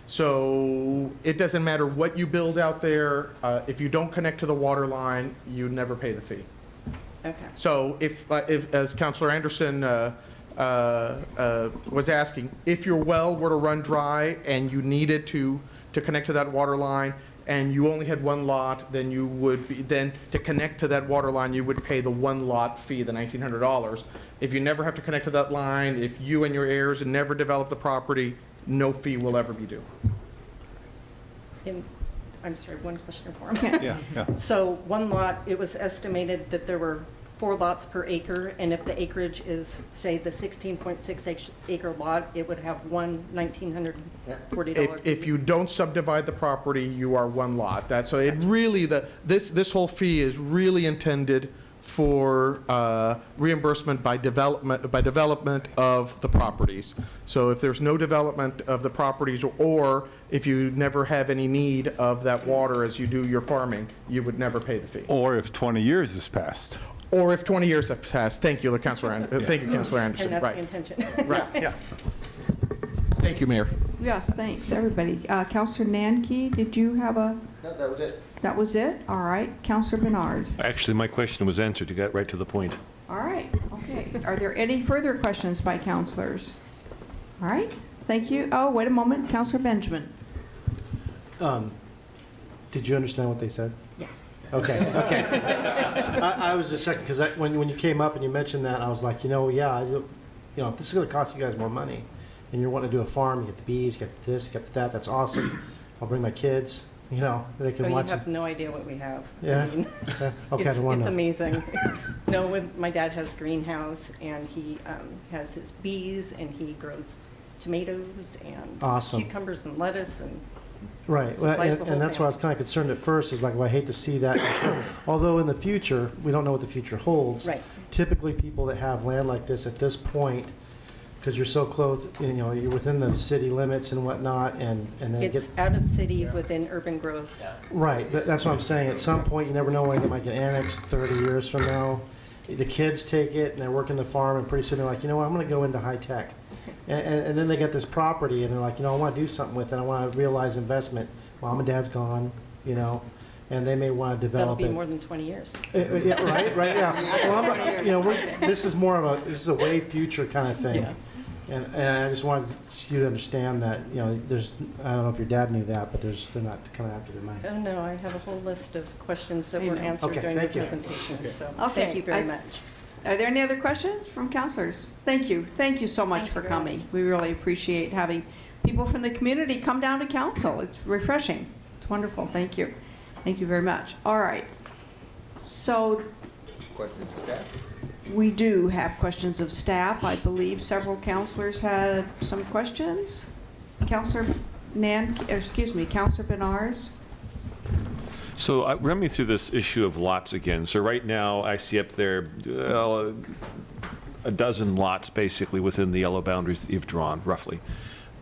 So it doesn't matter what you build out there. If you don't connect to the water line, you never pay the fee. Okay. So if as Councilor Anderson was asking, if your well were to run dry and you needed to connect to that water line and you only had one lot, then you would be, then to connect to that water line, you would pay the one lot fee, the $1,900. If you never have to connect to that line, if you and your heirs never develop the property, no fee will ever be due. I'm sorry, one question for him. Yeah. So one lot, it was estimated that there were 4 lots per acre, and if the acreage is, say, the 16.6 acre lot, it would have one $1,940. If you don't subdivide the property, you are one lot. So it really, this whole fee is really intended for reimbursement by development of the properties. So if there's no development of the properties, or if you never have any need of that water as you do your farming, you would never pay the fee. Or if 20 years has passed. Or if 20 years have passed. Thank you, Councilor Anderson. Thank you, Councilor Anderson. And that's Right. the intention. Right, yeah. Thank you, Mayor. Yes, thanks, everybody. Counselor Nanki, did you have a? No, that was it. That was it? All right. Counselor Benars. Actually, my question was answered. You got right to the point. All right, okay. Are there any further questions by counselors? All right, thank you. Oh, wait a moment, Counselor Benjamin. Did you understand what they said? Yes. Okay, okay. I was just checking, because when you came up and you mentioned that, I was like, yeah, if this is going to cost you guys more money, and you're wanting to do a farm, you get the bees, you get this, you get that, that's awesome. I'll bring my kids, they can Oh, watch you it. have no idea what we have. Yeah? I mean, Yeah, okay, I it's don't wanna know. amazing. My dad has a greenhouse, and he has his bees, and he grows tomatoes and Awesome. cucumbers and lettuce and Right, well, supplies the whole and that's why I was family. kind of concerned at first, is like, well, I hate to see that. Although in the future, we don't know what the future holds. Right. Typically, people that have land like this at this point, because you're so close, you're within the city limits and whatnot, and then It's get, out of city within urban growth. right, that's what I'm saying. At some point, you never know when it might get annexed 30 years from now. The kids take it, and they're working the farm, and pretty soon they're like, I'm going to go into high tech. And then they get this property, and they're like, I want to do something with it. I want to realize investment. Mom and dad's gone, and they may want to That'll develop be it. more than 20 years. Yeah, right, yeah. Well, this is more of this is a way future kind of thing. Yeah. And I just wanted you to understand that, there's, I don't know if your dad knew that, but they're not coming after their money. Oh, no, I have a whole list of questions that I were know. answered Okay, during the thank you. presentation, so Okay, thank you very I- much. Are there any other questions from counselors? Thank you. Thank you so much Thank you for very coming. much. We really appreciate having people from the community come down to council. It's refreshing. It's wonderful. Thank you. Thank you very much. All right. So Questions to staff? we do have questions of staff. I believe several counselors had some questions. Counselor Counselor Benars. So run me through this issue of lots again. So right now, I see up there a dozen lots basically within the yellow boundaries that you've drawn, roughly.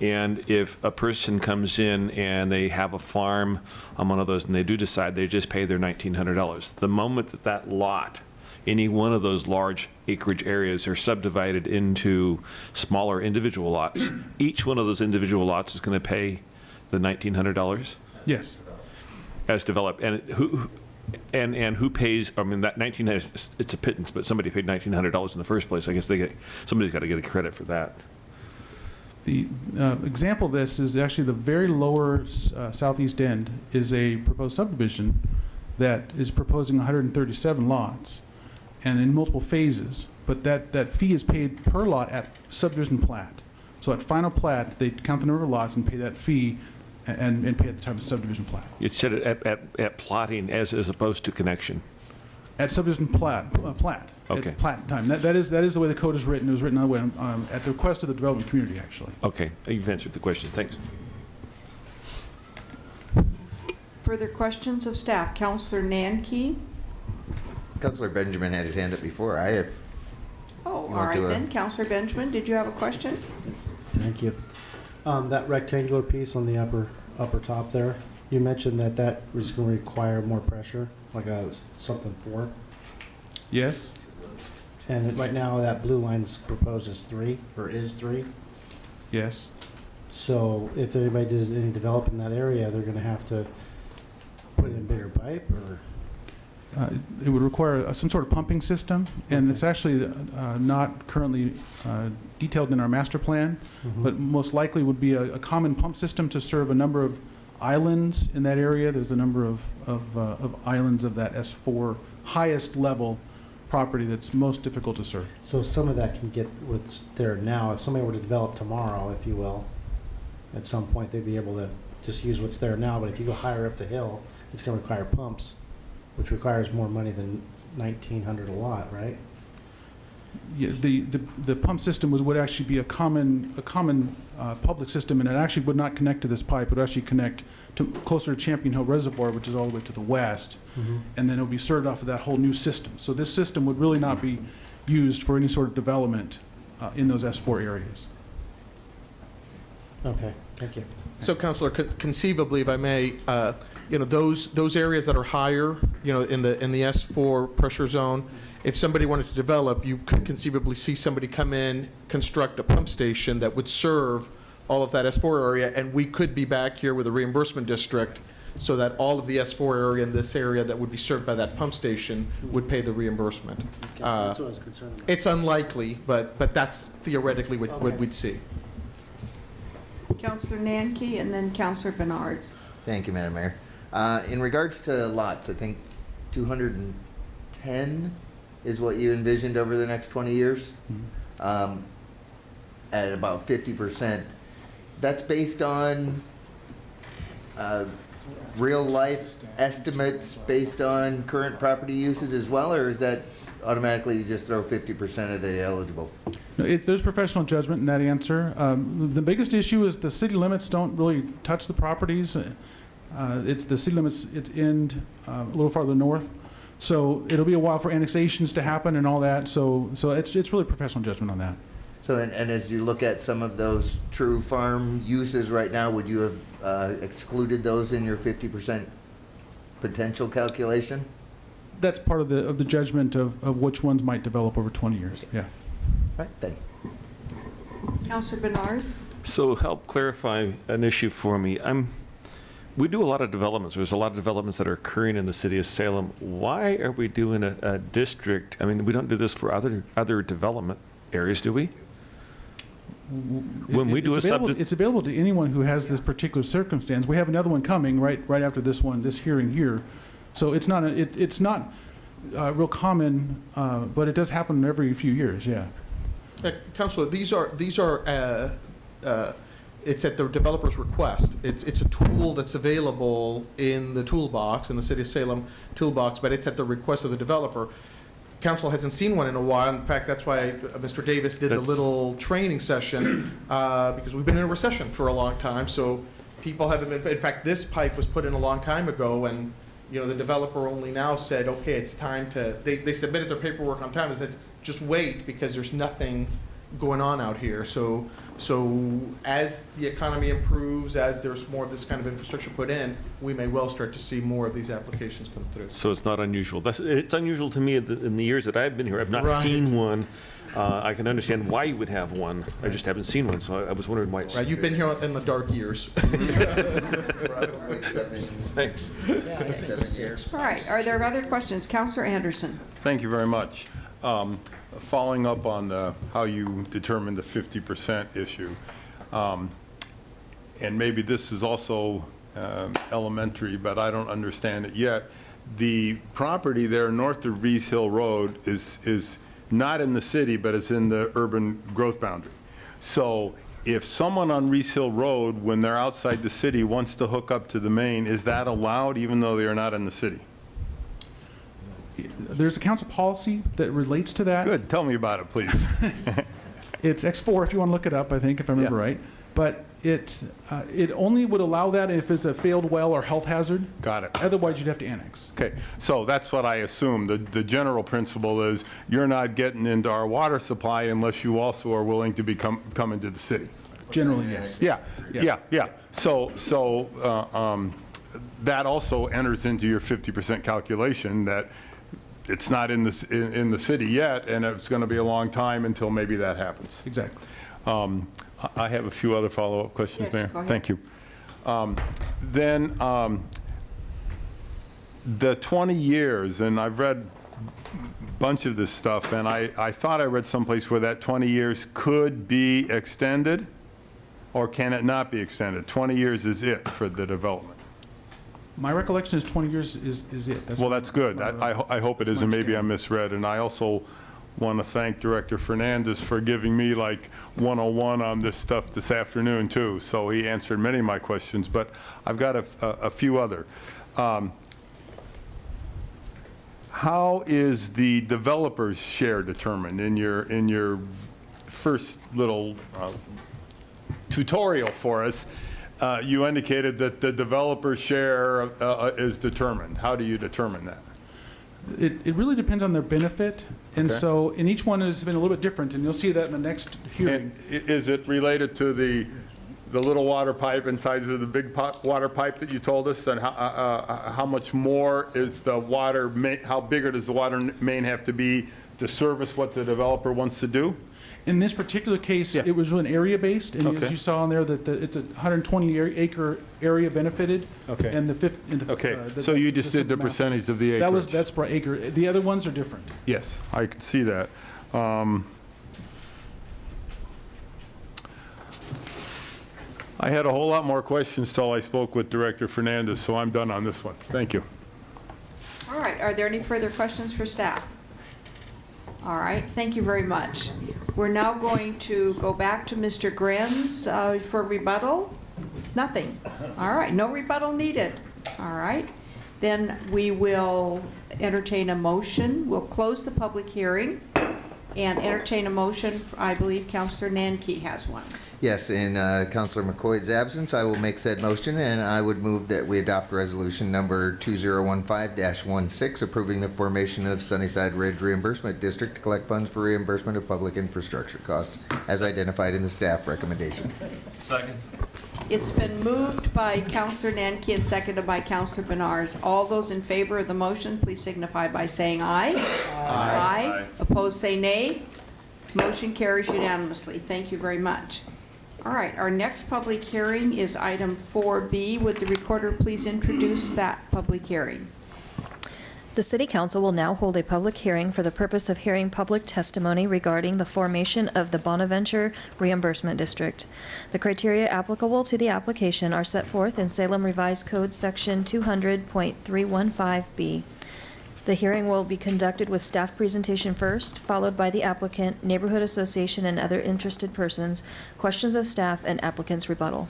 And if a person comes in and they have a farm on one of those, and they do decide they just pay their $1,900, the moment that that lot, any one of those large acreage areas, are subdivided into smaller individual lots, each one of those individual lots is going to pay the $1,900 Yes. as developed. And who pays? I mean, that $1,900, it's a pittance, but somebody paid $1,900 in the first place. I guess somebody's got to get a credit for that. The example of this is actually the very lower southeast end is a proposed subdivision that is proposing 137 lots and in multiple phases, but that fee is paid per lot at subdivision plat. So at final plat, they count the number of lots and pay that fee and pay at the time of subdivision plat. You said it at plotting as opposed to connection. At subdivision plat. Okay. At plat time. That is the way the code is written. It was written that way at the request of the development community, actually. Okay, you've answered the question. Thanks. Further questions of staff? Counselor Nanki? Councilor Benjamin had his hand up before. I have. Oh, all You right want to, then. Counselor Benjamin, did you have a question? Thank you. That rectangular piece on the upper top there, you mentioned that was going to require more pressure, like something 4. Yes? And right now, that blue line's proposed as 3, or is 3. Yes. So if anybody does any development in that area, they're going to have to put in bigger pipe, or? It would require some sort of pumping system, and it's actually not currently detailed in our master plan, but most likely would be a common pump system to serve a number of islands in that area. There's a number of islands of that S4 highest level property that's most difficult to serve. So some of that can get what's there now. If somebody were to develop tomorrow, if you will, at some point they'd be able to just use what's there now. But if you go higher up the hill, it's going to require pumps, which requires more money than $1,900 a lot, right? the pump system would actually be a common public system, and it actually would not connect to this pipe. It would actually connect to closer to Champion Hill Reservoir, which is all the way to the west, and then it would be served off of that whole new system. So this system would really not be used for any sort of development in those S4 areas. Okay, thank you. So, Councilor, conceivably, if I may, those areas that are higher, in the S4 pressure zone, if somebody wanted to develop, you could conceivably see somebody come in, construct a pump station that would serve all of that S4 area, and we could be back here with a reimbursement district so that all of the S4 area in this area that would be served by that pump station would pay the reimbursement. That's what I was concerned about. It's unlikely, but that's theoretically what we'd see. Councillor Nanke and then Councillor Bernards. Thank you, Madam Mayor. In regards to lots, I think 210 is what you envisioned over the next 20 years, at about 50%. That's based on real life estimates based on current property uses as well, or is that automatically you just throw 50% of the eligible? No, there's professional judgment in that answer. The biggest issue is the city limits don't really touch the properties. It's the city limits end a little farther north. So it'll be a while for annexations to happen and all that. So it's really professional judgment on that. So, and as you look at some of those true farm uses right now, would you have excluded those in your 50% potential calculation? That's part of the judgment of which ones might develop over 20 years. Yeah. All right, thanks. Councillor Bernards. So help clarify an issue for me. We do a lot of developments. There's a lot of developments that are occurring in the city of Salem. Why are we doing a district? I mean, we don't do this for other development areas, do we? When we do it's available to anyone who has this particular circumstance. We have another one coming right after this one, this hearing here. So it's not real common, but it does happen every few years. Yeah. Councilor, these are it's at the developer's request. It's a tool that's available in the toolbox, in the City of Salem toolbox, but it's at the request of the developer. Council hasn't seen one in a while. In fact, that's why Mr. Davis did the little training session, because we've been in a recession for a long time, so people haven't been, in fact, this pipe was put in a long time ago, and the developer only now said, okay, it's time to, they submitted their paperwork on time. They said, just wait, because there's nothing going on out here. So as the economy improves, as there's more of this kind of infrastructure put in, we may well start to see more of these applications come through. So it's not unusual. It's unusual to me in the years that I've been here. I've not seen one. I can understand why you would have one. I just haven't seen one, so I was wondering why. Right, you've been here in the dark years. Thanks. 7 years. All right, are there other questions? Councillor Anderson. Thank you very much. Following up on how you determine the 50% issue, and maybe this is also elementary, but I don't understand it yet. The property there north of Rees Hill Road is not in the city, but it's in the urban growth boundary. So if someone on Rees Hill Road, when they're outside the city, wants to hook up to the main, is that allowed even though they are not in the city? There's a council policy that relates to that. Good. Tell me about it, please. It's X4 if you want to look it up, I think, if I remember right. But it only would allow that if it's a failed well or health hazard. Got it. Otherwise, you'd have to annex. Okay, so that's what I assume. The general principle is you're not getting into our water supply unless you also are willing to come into the city. Generally, yes. Yeah. So that also enters into your 50% calculation that it's not in the city yet, and it's going to be a long time until maybe that happens. Exactly. I have a few other follow-up questions, Yes, Mayor. go ahead. Thank you. Then the 20 years, and I've read a bunch of this stuff, and I thought I read someplace where that 20 years could be extended, or can it not be extended? 20 years is it for the development. My recollection is 20 years is it. Well, that's good. I hope it is, and maybe I misread. And I also want to thank Director Fernandez for giving me like 101 on this stuff this afternoon, too. So he answered many of my questions, but I've got a few other. how is the developer's share determined? In your first little tutorial for us, you indicated that the developer's share is determined. How do you determine that? It really depends on their benefit, and Okay. so, and each one has been a little bit different, and you'll see that in the next hearing. And is it related to the little water pipe inside of the big water pipe that you told us? And how much more is the water main, how bigger does the water main have to be to service what the developer wants to do? In this particular case, Yeah. it was really area-based, and Okay. as you saw in there, that it's a 120-acre area benefited. Okay. And Okay, so you just did the percentage of the acreage? That's per acre. The other ones are different. Yes, I can see that. I had a whole lot more questions till I spoke with Director Fernandez, so I'm done on this one. Thank you. All right, are there any further questions for staff? All right, thank you very much. We're now going to go back to Mr. Grenz for rebuttal. Nothing. All right, no rebuttal needed. All right, then we will entertain a motion. We'll close the public hearing and entertain a motion. I believe Councilor Nanki has one. Yes, in Councilor McCoy's absence, I will make said motion, and I would move that we adopt resolution number 2015-16, approving the formation of Sunnyside Ridge Reimbursement District to collect funds for reimbursement of public infrastructure costs, as identified in the staff recommendation. Second. It's been moved by Councilor Nanki and seconded by Councilor Benars. All those in favor of the motion, please signify by saying aye. Aye. Opposed, say nay. Motion carries unanimously. Thank you very much. All right, our next public hearing is item 4B. Would the recorder please introduce that public hearing? The City Council will now hold a public hearing for the purpose of hearing public testimony regarding the formation of the Bonaventure Reimbursement District. The criteria applicable to the application are set forth in Salem Revised Code Section 200.315B. The hearing will be conducted with staff presentation first, followed by the applicant, neighborhood association, and other interested persons, questions of staff, and applicant's rebuttal.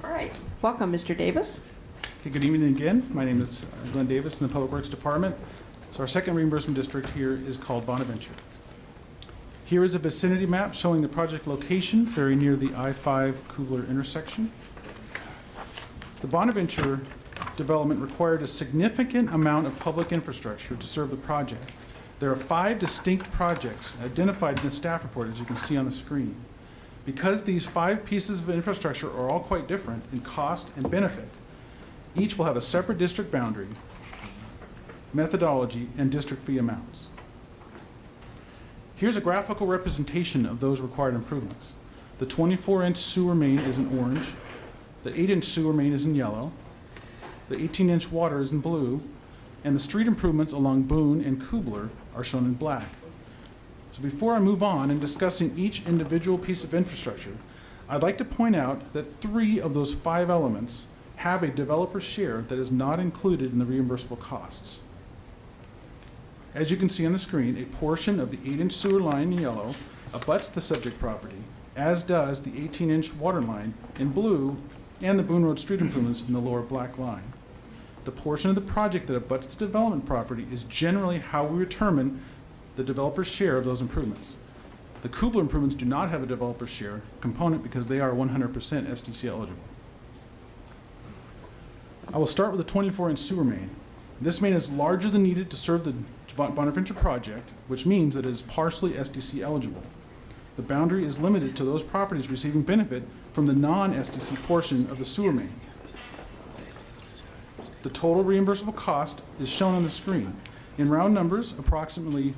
All right, welcome, Mr. Davis. Okay, good evening again. My name is Glenn Davis in the Public Works Department. So our second reimbursement district here is called Bonaventure. Here is a vicinity map showing the project location very near the I-5 Kubler intersection. The Bonaventure development required a significant amount of public infrastructure to serve the project. There are 5 distinct projects identified in the staff report, as you can see on the screen. Because these 5 pieces of infrastructure are all quite different in cost and benefit, each will have a separate district boundary, methodology, and district fee amounts. Here's a graphical representation of those required improvements. The 24-inch sewer main is in orange, the 8-inch sewer main is in yellow, the 18-inch water is in blue, and the street improvements along Boone and Kubler are shown in black. So before I move on in discussing each individual piece of infrastructure, I'd like to point out that 3 of those 5 elements have a developer share that is not included in the reimbursable costs. As you can see on the screen, a portion of the 8-inch sewer line in yellow abuts the subject property, as does the 18-inch water line in blue and the Boone Road street improvements in the lower black line. The portion of the project that abuts the development property is generally how we determine the developer's share of those improvements. The Kubler improvements do not have a developer share component because they are 100% SDC eligible. I will start with the 24-inch sewer main. This main is larger than needed to serve the Bonaventure project, which means that it is partially SDC eligible. The boundary is limited to those properties receiving benefit from the non-SDC portion of the sewer main. The total reimbursable cost is shown on the screen. In round numbers, approximately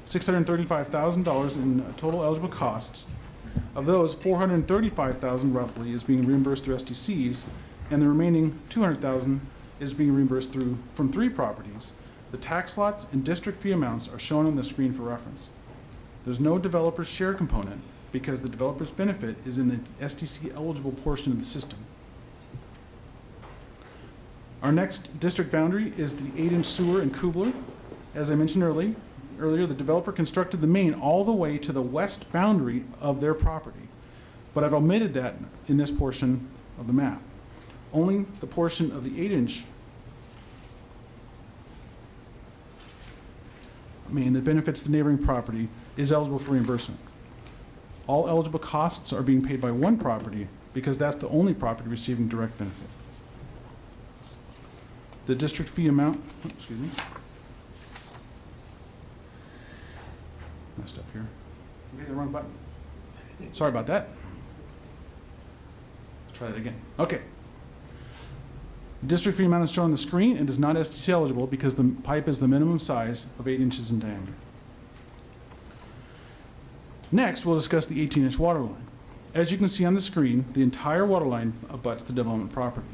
$635,000 in total eligible costs. Of those, $435,000 roughly is being reimbursed through SDCs, and the remaining $200,000 is being reimbursed from 3 properties. The tax lots and district fee amounts are shown on the screen for reference. There's no developer's share component because the developer's benefit is in the SDC eligible portion of the system. Our next district boundary is the 8-inch sewer in Kubler. As I mentioned earlier, the developer constructed the main all the way to the west boundary of their property, but I've omitted that in this portion of the map. Only the portion of the 8-inch main that benefits the neighboring property is eligible for reimbursement. All eligible costs are being paid by one property because that's the only property receiving direct benefit. The district fee amount, excuse me. Messed up here. Okay, the wrong button. Sorry about that. Let's try that again. Okay. District fee amount is shown on the screen and is not SDC eligible because the pipe is the minimum size of 8 inches in diameter. Next, we'll discuss the 18-inch water line. As you can see on the screen, the entire water line abuts the development property.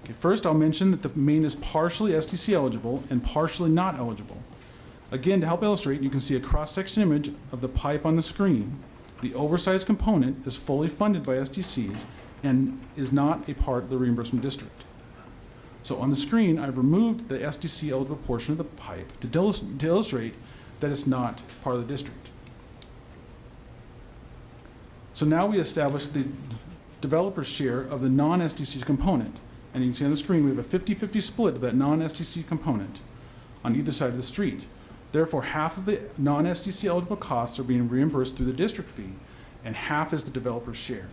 Okay, first, I'll mention that the main is partially SDC eligible and partially not eligible. Again, to help illustrate, you can see a cross-section image of the pipe on the screen. The oversized component is fully funded by SDCs and is not a part of the reimbursement district. So on the screen, I've removed the SDC eligible portion of the pipe to illustrate that it's not part of the district. So now we establish the developer's share of the non-SDC component. And you can see on the screen, we have a 50-50 split of that non-SDC component on either side of the street. Therefore, half of the non-SDC eligible costs are being reimbursed through the district fee, and half is the developer's share.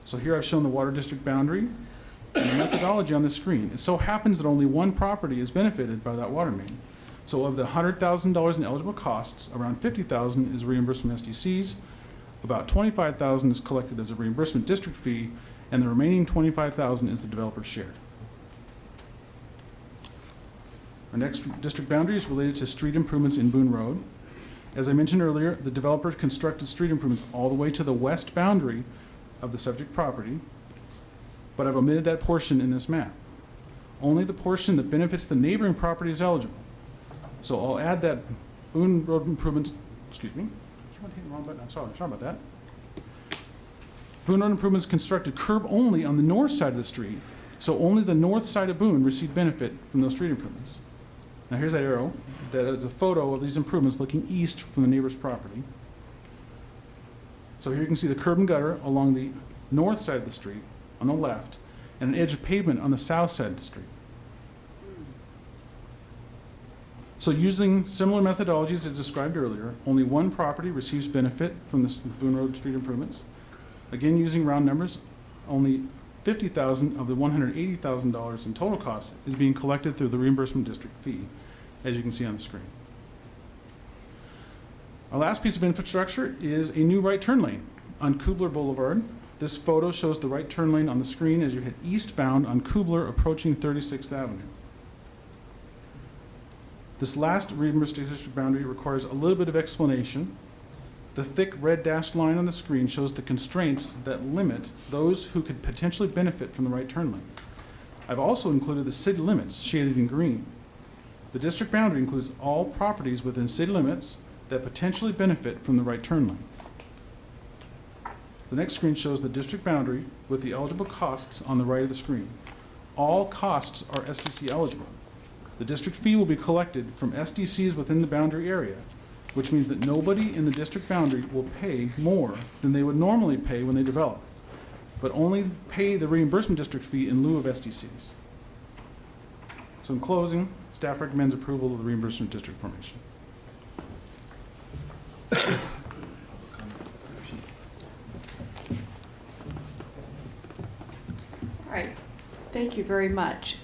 So here I've shown the water district boundary and the methodology on the screen. It so happens that only one property is benefited by that water main. So of the $100,000 in eligible costs, around $50,000 is reimbursed from SDCs, about $25,000 is collected as a reimbursement district fee, and the remaining $25,000 is the developer's share. Our next district boundary is related to street improvements in Boone Road. As I mentioned earlier, the developer constructed street improvements all the way to the west boundary of the subject property, but I've omitted that portion in this map. Only the portion that benefits the neighboring property is eligible. So I'll add that Boone Road improvements, excuse me, I keep hitting the wrong button, I'm sorry about that. Boone Road improvements constructed curb only on the north side of the street, so only the north side of Boone received benefit from those street improvements. Now here's that arrow, that is a photo of these improvements looking east from the neighbor's property. So here you can see the curb and gutter along the north side of the street on the left, and an edge of pavement on the south side of the street. So using similar methodologies as described earlier, only one property receives benefit from the Boone Road street improvements. Again, using round numbers, only $50,000 of the $180,000 in total costs is being collected through the reimbursement district fee, as you can see on the screen. Our last piece of infrastructure is a new right turn lane on Kubler Boulevard. This photo shows the right turn lane on the screen as you head eastbound on Kubler approaching 36th Avenue. This last reimbursement district boundary requires a little bit of explanation. The thick red dashed line on the screen shows the constraints that limit those who could potentially benefit from the right turn lane. I've also included the city limits shaded in green. The district boundary includes all properties within city limits that potentially benefit from the right turn lane. The next screen shows the district boundary with the eligible costs on the right of the screen. All costs are SDC eligible. The district fee will be collected from SDCs within the boundary area, which means that nobody in the district boundary will pay more than they would normally pay when they develop, but only pay the reimbursement district fee in lieu of SDCs. So in closing, staff recommends approval of the reimbursement district formation. All right, thank you very much.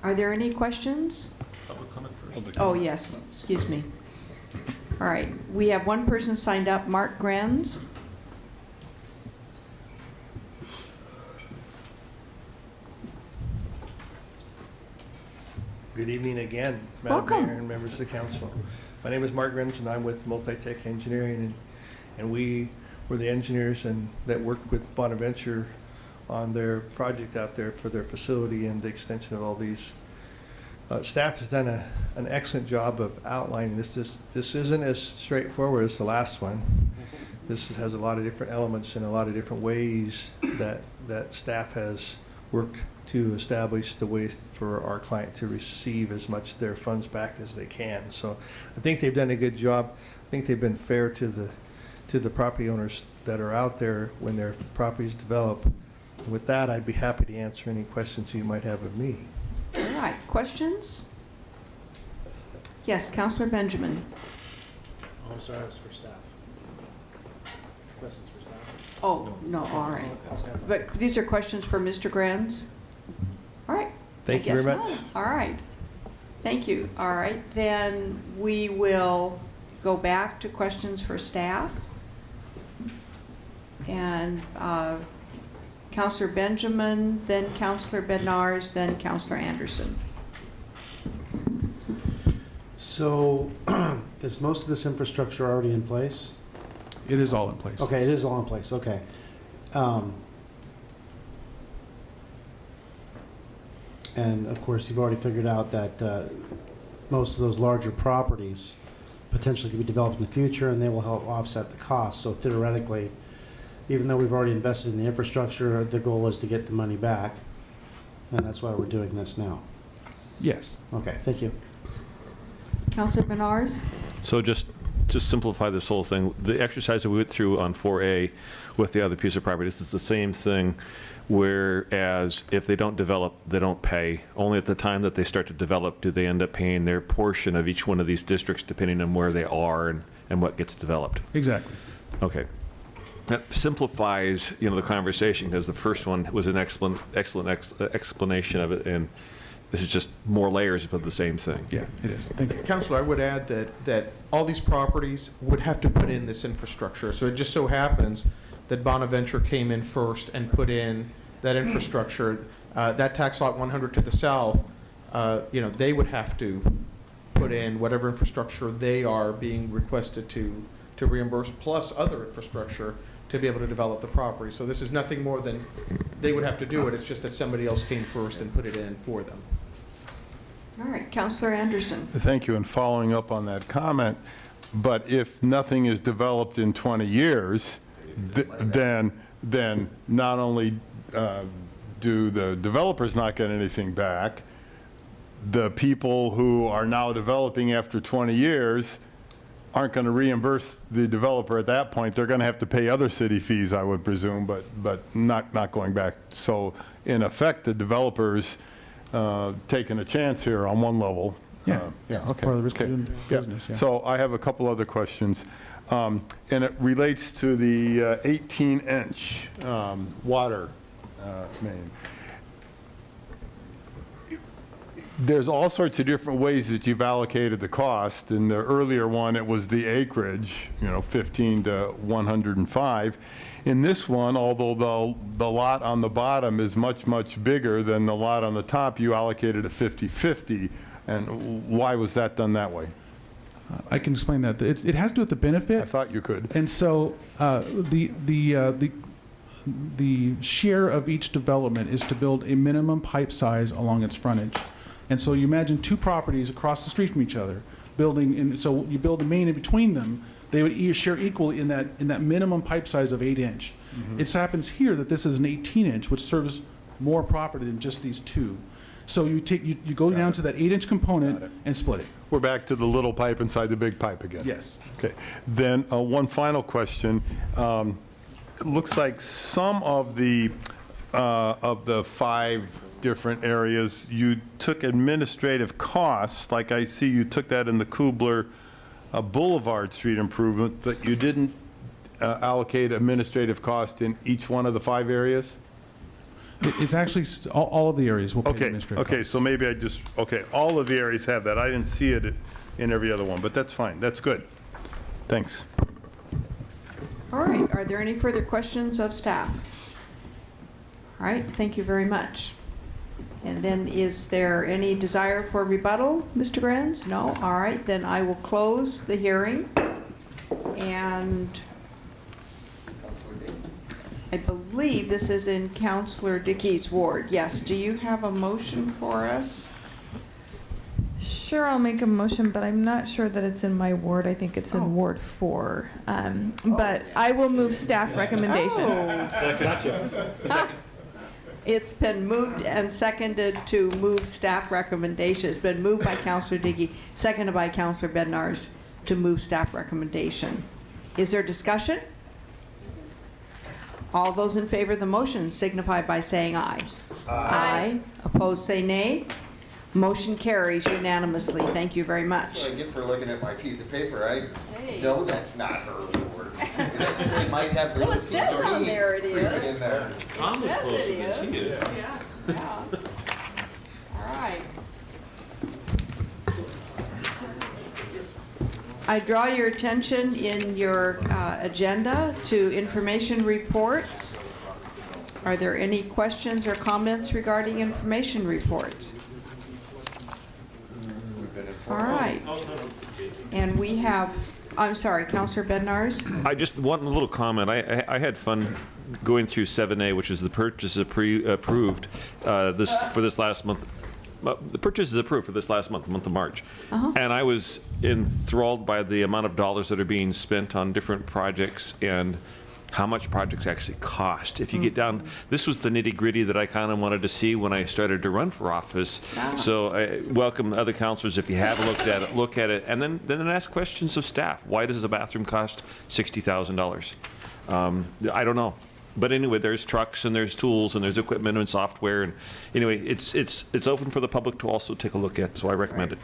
Are there any questions? Public comment first. Oh, yes, excuse me. All right, we have one person signed up, Mark Grenz. Good evening again, Madam Welcome. Mayor and members of the council. My name is Mark Grenz, and I'm with Multi-Tech Engineering, and we were the engineers that worked with Bonaventure on their project out there for their facility and the extension of all these. Staff has done an excellent job of outlining this. This isn't as straightforward as the last one. This has a lot of different elements and a lot of different ways that staff has worked to establish the ways for our client to receive as much of their funds back as they can. So I think they've done a good job. I think they've been fair to the property owners that are out there when their properties develop. With that, I'd be happy to answer any questions you might have of me. All right, questions? Yes, Counselor Benjamin. Oh, I'm sorry, it was for staff. Questions for staff? Oh, no, all right. But these are questions for Mr. Granz? All right. Thank you I guess very much. not. All right. Thank you. All right, then we will go back to questions for staff. And Counselor Benjamin, then Counselor Bednarz, then Counselor Anderson. So, is most of this infrastructure already in place? It is all in place. Okay, it is all in place, okay. And of course, you've already figured out that most of those larger properties potentially could be developed in the future, and they will help offset the cost. So theoretically, even though we've already invested in the infrastructure, the goal is to get the money back, and that's why we're doing this now. Yes. Okay, thank you. Counselor Bednarz? So just to simplify this whole thing, the exercise that we went through on 4A with the other piece of property, this is the same thing, whereas if they don't develop, they don't pay. Only at the time that they start to develop do they end up paying their portion of each one of these districts, depending on where they are and what gets developed. Exactly. Okay. That simplifies, the conversation, because the first one was an excellent explanation of it, and this is just more layers of the same thing. Yeah, it is. Thank you. Counselor, I would add that all these properties would have to put in this infrastructure. So it just so happens that Bonaventure came in first and put in that infrastructure. That tax lot 100 to the south, they would have to put in whatever infrastructure they are being requested to reimburse, plus other infrastructure to be able to develop the property. So this is nothing more than they would have to do it. It's just that somebody else came first and put it in for them. All right, Counselor Anderson. Thank you. And following up on that comment, but if nothing is developed in 20 years, then not only do the developers not get anything back, the people who are now developing after 20 years aren't going to reimburse the developer at that point. They're going to have to pay other city fees, I would presume, but not going back. So in effect, the developer's taking a chance here on one level. Yeah. Yeah, okay. Part of the risk Okay. of doing business, yeah. So I have a couple other questions. And it relates to the 18-inch water main. There's all sorts of different ways that you've allocated the cost. In the earlier one, it was the acreage, 15 to 105. In this one, although the lot on the bottom is much, much bigger than the lot on the top, you allocated a 50-50. And why was that done that way? I can explain that. It has to do with the benefit. I thought you could. And so the share of each development is to build a minimum pipe size along its frontage. And so you imagine two properties across the street from each other building, and so you build a main in between them. They would share equally in that minimum pipe size of 8-inch. Mm-hmm. It happens here that this is an 18-inch, which serves more property than just these two. So you go down to that 8-inch component and split it. We're back to the little pipe inside the big pipe again. Yes. Okay. Then one final question. It looks like some of the 5 different areas, you took administrative costs, like I see you took that in the Kubler Boulevard Street improvement, but you didn't allocate administrative cost in each one of the 5 areas? It's actually all of the areas will pay Okay, administrative okay, costs. so maybe all of the areas have that. I didn't see it in every other one, but that's fine, that's good. Thanks. All right, are there any further questions of staff? All right, thank you very much. And then is there any desire for rebuttal, Mr. Granz? No? All right, then I will close the hearing. And I believe this is in Counselor Dickey's ward. Yes, do you have a motion for us? Sure, I'll make a motion, but I'm not sure that it's in my ward. I think it's in Ward 4. But I will move staff recommendation. Gotcha. It's been moved and seconded to move staff recommendation. It's been moved by Counselor Dickey, seconded by Counselor Bednarz to move staff recommendation. Is there discussion? All those in favor of the motion signify by saying aye. Aye. Opposed, say nay. Motion carries unanimously. Thank you very That's much. what I get for looking at my piece of paper. I know that's not her award. It might have Well, it says on there it in is. there. It says it is. Yeah. All right. I draw your attention in your agenda to information reports. Are there any questions or comments regarding information reports? All right. And we have, I'm sorry, Councilor Bednarz? I just, one little comment. I had fun going through 7A, which is the purchase approved for this last month. The purchase is approved for this last month, the month of March. And I was enthralled by the amount of dollars that are being spent on different projects and how much projects actually cost. If you get down, this was the nitty-gritty that I kind of wanted to see when I started to run for office. So I welcome other councilors, if you haven't looked at it, look at it, and then ask questions of staff. Why does a bathroom cost $60,000? I don't know. But anyway, there's trucks and there's tools and there's equipment and software, and anyway, it's open for the public to also take a look at, so I recommend it.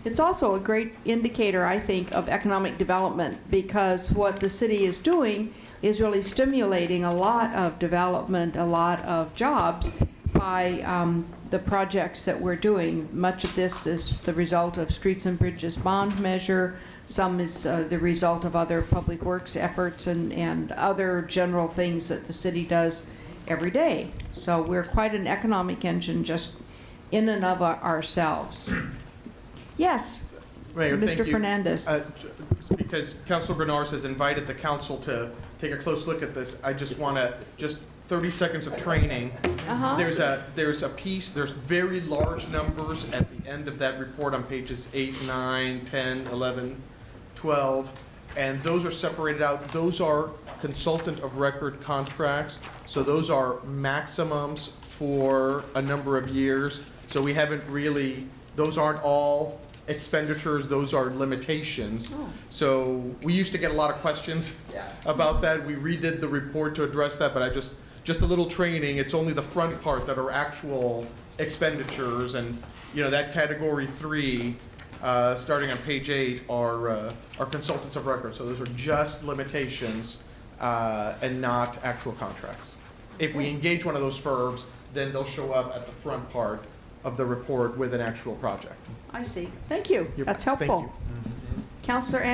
It's also a great indicator, I think, of economic development, because what the city is doing is really stimulating a lot of development, a lot of jobs by the projects that we're doing. Much of this is the result of Streets and Bridges bond measure. Some is the result of other public works efforts and other general things that the city does every day. So we're quite an economic engine just in and of ourselves. Yes, Mayor, thank Mr. you. Fernandez. Because Councilor Bernars has invited the council to take a close look at this, I just want to, just 30 seconds of training. There's a piece, there's very large numbers at the end of that report on pages 8, 9, 10, 11, 12, and those are separated out. Those are consultant of record contracts, so those are maximums for a number of years. So we haven't really, those aren't all expenditures, those are limitations. So we used to get a lot of questions about that. We redid the report to address that, but just a little training. It's only the front part that are actual expenditures, and that category 3, starting on page 8, are consultants of record. So those are just limitations and not actual contracts. If we engage one of those firms, then they'll show up at the front part of the report with an actual project. I see. Thank you. That's helpful. Thank you. Councilor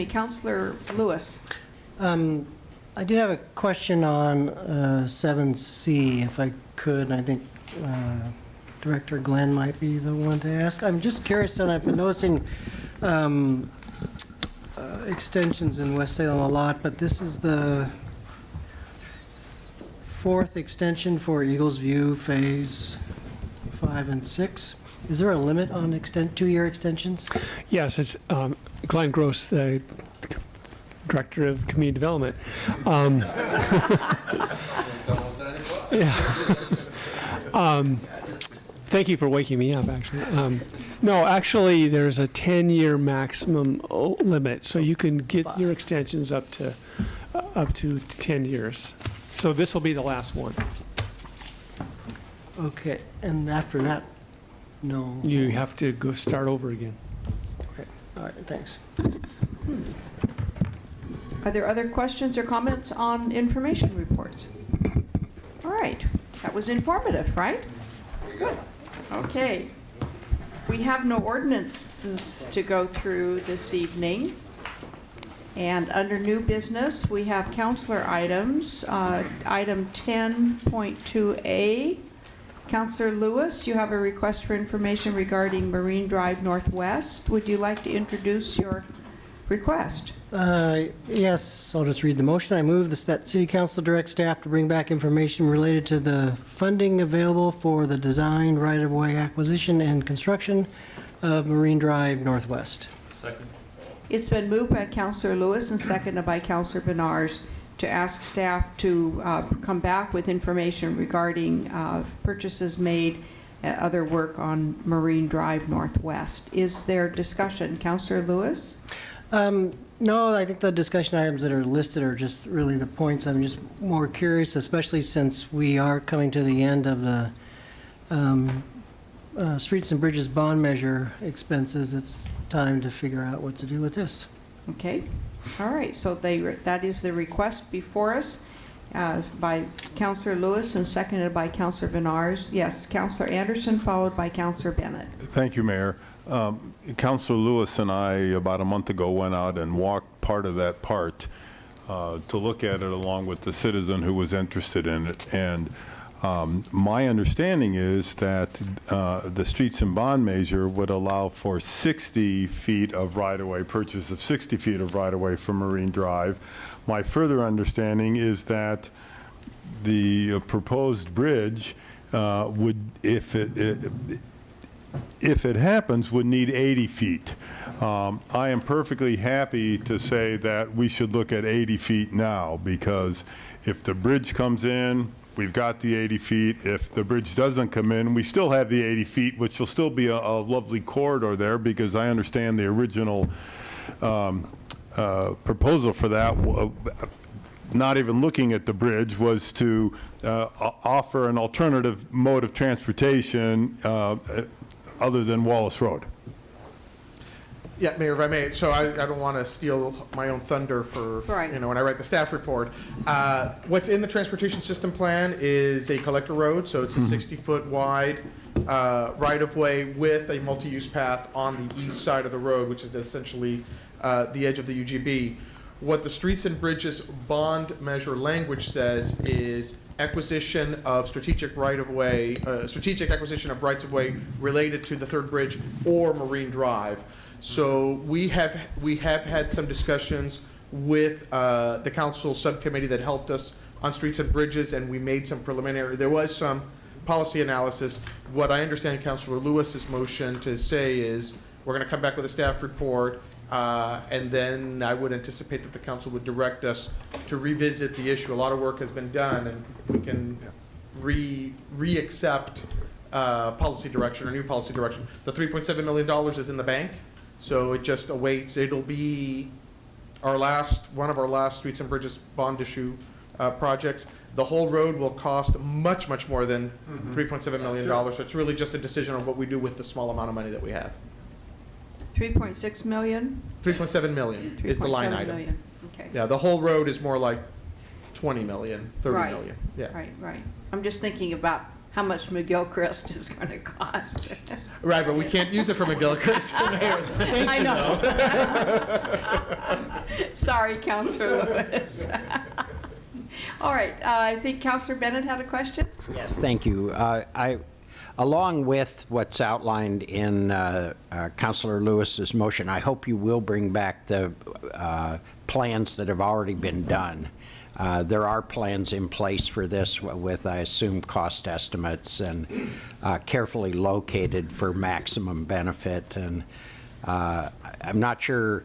Councilor Lewis. I did have a question on 7C, if I could. I think Director Glenn might be the one to ask. I'm just curious, and I've been noticing extensions in West Salem a lot, but this is the 4th extension for Eagles View Phase 5 and 6. Is there a limit on 2-year extensions? Yes, it's Glenn Gross, the Director of Community Development. Thank you for waking me up, actually. No, actually, there's a 10-year maximum limit, so you can get your extensions up to 10 years. So this will be the last one. Okay, and after that, no. You have to go start over again. Okay, all right, thanks. Are there other questions or comments on information reports? All right, that was informative, right? Good. Okay. We have no ordinances to go through this evening. And under new business, we have counselor items. Item 10.2A. Counselor Lewis, you have a request for information regarding Marine Drive Northwest. Would you like to introduce your request? Yes, I'll just read the motion. I move that City Council direct staff to bring back information related to the funding available for the design, right-of-way acquisition, and construction of Marine Drive Northwest. Second. It's been moved by Counselor Lewis and seconded by Counselor Bernars to ask staff to come back with information regarding purchases made, other work on Marine Drive Northwest. Is there discussion? Counselor Lewis? No, I think the discussion items that are listed are just really the points. I'm just more curious, especially since we are coming to the end of the Streets and Bridges bond measure expenses, it's time to figure out what to do with this. Okay, all right, so that is the request before us by Councillor Lewis and seconded by Councillor Benars. Yes, Councillor Anderson, followed by Councillor Bennett. Thank you, Mayor. Councilor Lewis and I, about a month ago, went out and walked part of that part to look at it along with the citizen who was interested in it. And my understanding is that the streets and bond measure would allow for 60 feet of right-of-way, purchase of 60 feet of right-of-way from Marine Drive. My further understanding is that the proposed bridge would, if it happens, would need 80 feet. I am perfectly happy to say that we should look at 80 feet now, because if the bridge comes in, we've got the 80 feet. If the bridge doesn't come in, we still have the 80 feet, which will still be a lovely corridor there, because I understand the original proposal for that, not even looking at the bridge, was to offer an alternative mode of transportation other than Wallace Road. Yeah, Mayor, if I may, so I don't want to steal my own thunder for, Right. when I write the staff report. What's in the transportation system plan is a collector road, so it's a 60-foot wide right-of-way with a multi-use path on the east side of the road, which is essentially the edge of the UGB. What the Streets and Bridges bond measure language says is acquisition of strategic right-of-way, strategic acquisition of rights-of-way related to the third bridge or Marine Drive. So we have had some discussions with the council subcommittee that helped us on Streets and Bridges, and we made some preliminary, there was some policy analysis. What I understand Councilor Lewis's motion to say is, we're going to come back with a staff report, and then I would anticipate that the council would direct us to revisit the issue. A lot of work has been done, and we can re-accept policy direction or new policy direction. The $3.7 million is in the bank, so it just awaits. It'll be one of our last Streets and Bridges bond issue projects. The whole road will cost much, much more than $3.7 million. So it's really just a decision on what we do with the small amount of money that we have. 3.6 million? 3.7 million is the line 3.7 item. million. Okay. Yeah, the whole road is more like 20 million, 30 million. Yeah. Right. I'm just thinking about how much McGilchrist is going to cost. Right, but we can't use it for McGilchrist. Thank I you, know. though. Sorry, Councillor Lewis. All right, I think Councillor Bennett had a question? Yes, thank you. Along with what's outlined in Councilor Lewis's motion, I hope you will bring back the plans that have already been done. There are plans in place for this with, I assume, cost estimates and carefully located for maximum benefit. And I'm not sure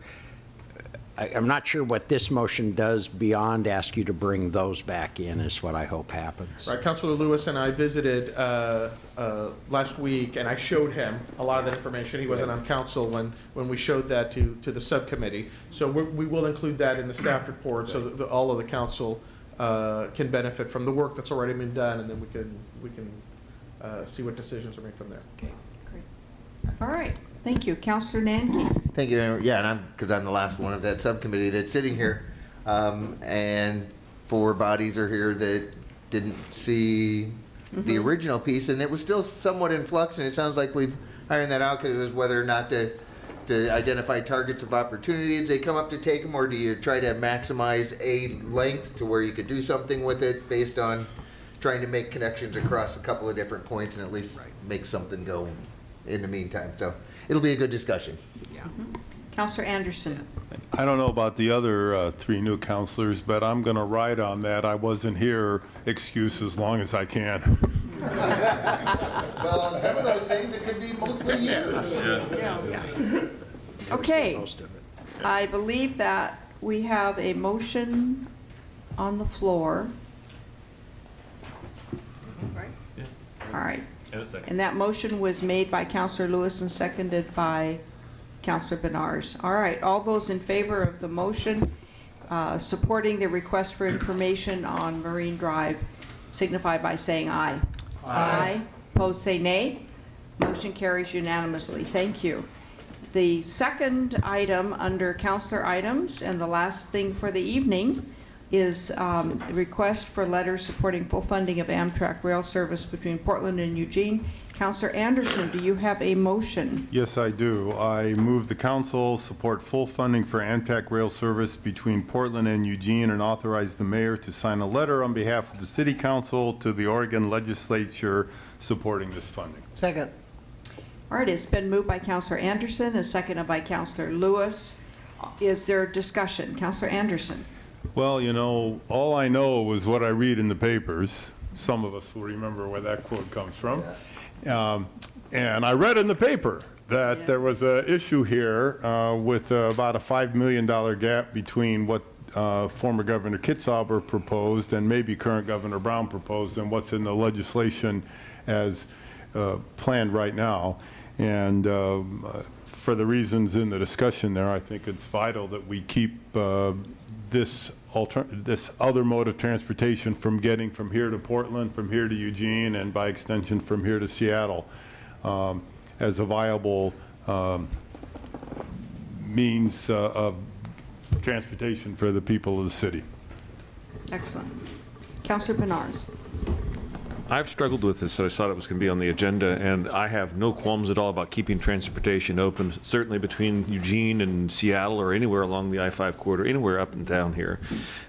what this motion does beyond ask you to bring those back in is what I hope happens. Right, Councilor Lewis and I visited last week, and I showed him a lot of the information. He wasn't on council when we showed that to the subcommittee. So we will include that in the staff report so that all of the council can benefit from the work that's already been done, and then we can see what decisions are made from there. Okay. Great. All right, thank you. Councillor Nanki. Thank you. Yeah, and because I'm the last one of that subcommittee that's sitting here, and 4 bodies are here that didn't see the original piece, and it was still somewhat in flux, and it sounds like we've ironed that out, because it was whether or not to identify targets of opportunity as they come up to take them, or do you try to maximize a length to where you could do something with it based on trying to make connections across a couple of different points and at least make something go in the meantime. So it'll be a good discussion. Yeah. Councillor Anderson. I don't know about the other 3 new counselors, but I'm going to ride on that "I wasn't here" excuse as long as I can. Well, on some of those things, it could be multiple years. Yeah. Okay. Most of it. I believe that we have a motion on the floor. All right. And that motion was made by Councillor Lewis and seconded by Councillor Benars. All right, all those in favor of the motion supporting the request for information on Marine Drive signify by saying aye. Aye. Opposed, say nay. Motion carries unanimously. Thank you. The second item under counselor items, and the last thing for the evening, is a request for letters supporting full funding of Amtrak rail service between Portland and Eugene. Counselor Anderson, do you have a motion? Yes, I do. I move the council support full funding for Amtrak rail service between Portland and Eugene and authorize the mayor to sign a letter on behalf of the city council to the Oregon legislature supporting this funding. Second. All right, it's been moved by Counselor Anderson and seconded by Counselor Lewis. Is there discussion? Counselor Anderson. Well, you know, all I know was what I read in the papers. Some of us will remember where that quote comes from. And I read in the paper that there was an issue here with about a $5 million gap between what former Governor Kitzhaber proposed and maybe current Governor Brown proposed and what's in the legislation as planned right now. And for the reasons in the discussion there, I think it's vital that we keep this other mode of transportation from getting from here to Portland, from here to Eugene, and by extension from here to Seattle as a viable means of transportation for the people of the city. Excellent. Counselor Benars. I've struggled with this, so I thought it was going to be on the agenda, and I have no qualms at all about keeping transportation open, certainly between Eugene and Seattle or anywhere along the I-5 corridor, anywhere up and down here.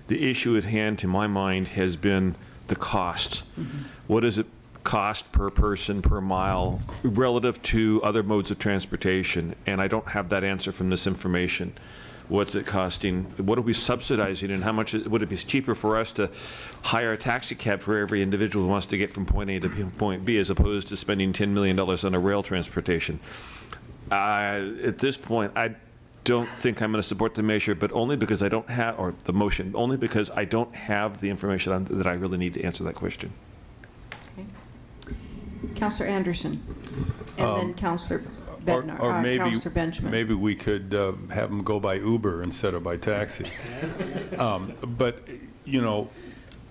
The issue at hand, to my mind, has been the cost. What does it cost per person, per mile, relative to other modes of transportation? And I don't have that answer from this information. What's it costing? What are we subsidizing, and how much would it be cheaper for us to hire a taxi cab for every individual who wants to get from point A to point B, as opposed to spending $10 million on a rail transportation? At this point, I don't think I'm going to support the measure, but only because I don't have, or the motion, only because I don't have the information that I really need to answer that question. Okay. Counselor Anderson, and then Counselor Bednar, Or maybe, Counselor Benjamin. maybe we could have them go by Uber instead of by taxi. But, you know,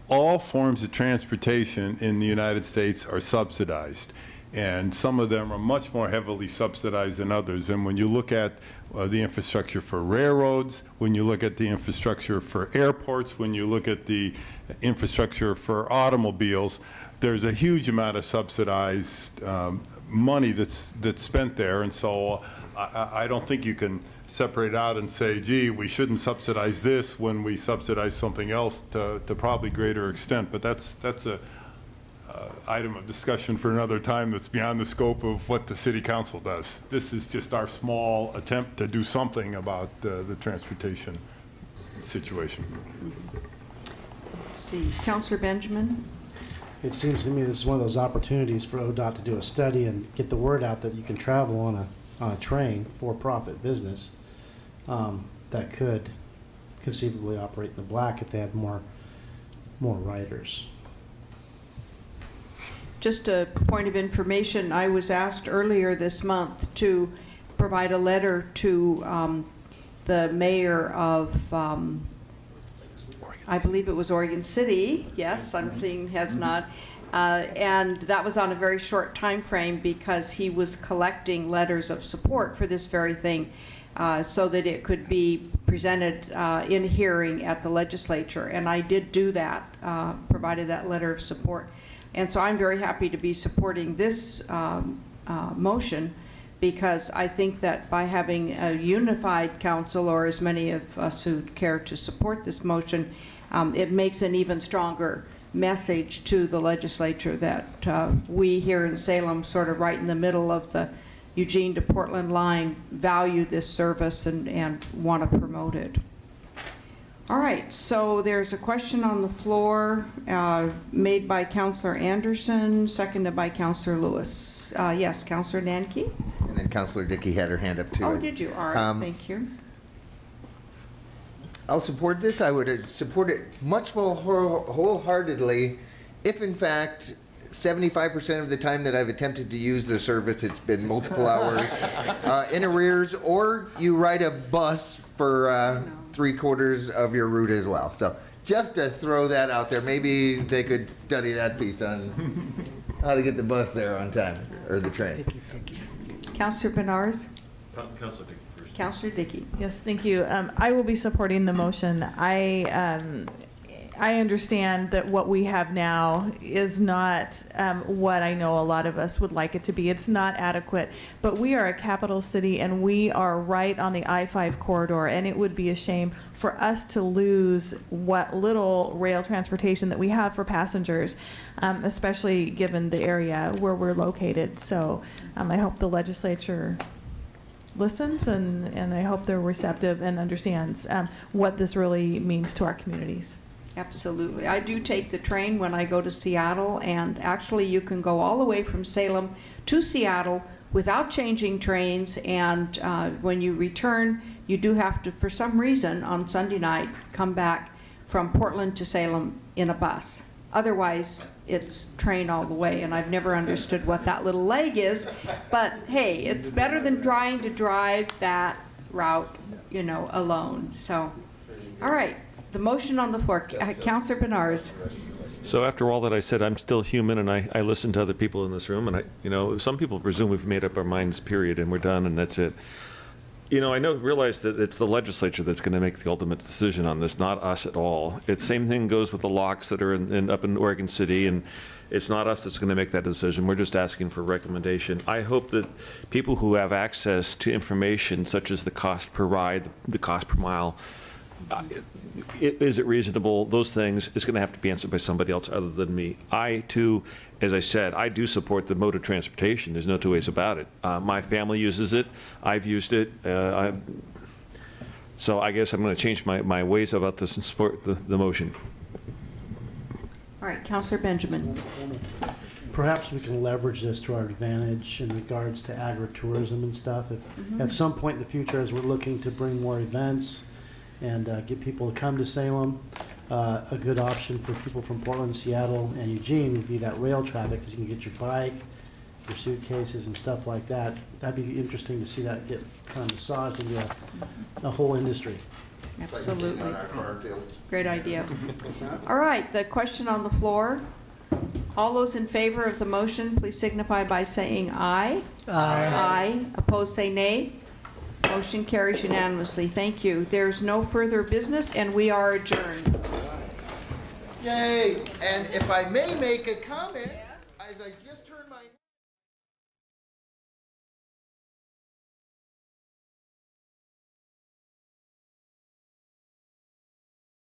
all forms of transportation in the United States are subsidized, and some of them are much more heavily subsidized than others. And when you look at the infrastructure for railroads, when you look at the infrastructure for airports, when you look at the infrastructure for automobiles, there's a huge amount of subsidized money that's spent there, and so I don't think you can separate out and say, gee, we shouldn't subsidize this when we subsidize something else to probably greater extent. But that's a item of discussion for another time that's beyond the scope of what the city council does. This is just our small attempt to do something about the transportation situation. Let's see, Counselor Benjamin. It seems to me this is one of those opportunities for ODOT to do a study and get the word out that you can travel on a train, for-profit business, that could conceivably operate in the black if they had more riders. Just a point of information, I was asked earlier this month to provide a letter to the mayor of, I believe it was Oregon City. Yes, I'm seeing heads nod. And that was on a very short time frame because he was collecting letters of support for this very thing so that it could be presented in hearing at the legislature. And I did do that, provided that letter of support. And so I'm very happy to be supporting this motion, because I think that by having a unified council, or as many of us who care to support this motion, it makes an even stronger message to the legislature that we here in Salem, sort of right in the middle of the Eugene to Portland line, value this service and want to promote it. All right, so there's a question on the floor made by Counselor Anderson, seconded by Counselor Lewis. Yes, Counselor Nanke? And then Counselor Dickey had her hand up too. Oh, did you? All right, thank you. I'll support this. I would support it much more wholeheartedly if, in fact, 75% of the time that I've attempted to use the service, it's been multiple hours in arrears, or you ride a bus for 3/4 of your route as well. So just to throw that out there, maybe they could study that piece on how to get the bus there on time, or the train. Councillor Benars? Councilor Dickey first. Councillor Dickey. Yes, thank you. I will be supporting the motion. I understand that what we have now is not what I know a lot of us would like it to be. It's not adequate, but we are a capital city and we are right on the I-5 corridor, and it would be a shame for us to lose what little rail transportation that we have for passengers, especially given the area where we're located. So I hope the legislature listens, and I hope they're receptive and understands what this really means to our communities. Absolutely. I do take the train when I go to Seattle, and actually you can go all the way from Salem to Seattle without changing trains, and when you return, you do have to, for some reason, on Sunday night, come back from Portland to Salem in a bus. Otherwise, it's train all the way, and I've never understood what that little leg is, but hey, it's better than trying to drive that route, you know, alone. So, all right. The motion on the floor, Councillor Benars. So after all that I said, I'm still human, and I listen to other people in this room, and some people presume we've made up our minds, period, and we're done, and that's it. I realize that it's the legislature that's going to make the ultimate decision on this, not us at all. It's same thing goes with the locks that are up in Oregon City, and it's not us that's going to make that decision. We're just asking for a recommendation. I hope that people who have access to information such as the cost per ride, the cost per mile, is it reasonable? Those things is going to have to be answered by somebody else other than me. I, too, as I said, I do support the mode of transportation. There's no two ways about it. My family uses it. I've used it. So I guess I'm going to change my ways about this and support the motion. All right, Councillor Benjamin. Perhaps we can leverage this to our advantage in regards to agritourism and stuff. If at some point in the future, as we're looking to bring more events and get people to come to Salem, a good option for people from Portland, Seattle, and Eugene would be that rail traffic, because you can get your bike, your suitcases, and stuff like that. That'd be interesting to see that get kind of massaged into a whole industry. Absolutely. Great idea. All right, the question on the floor. All those in favor of the motion, please signify by saying aye. Aye. Aye. Opposed, say nay. Motion carries unanimously. Thank you. There's no further business, and we are adjourned. Yay! And if I may make a comment, as I just turned my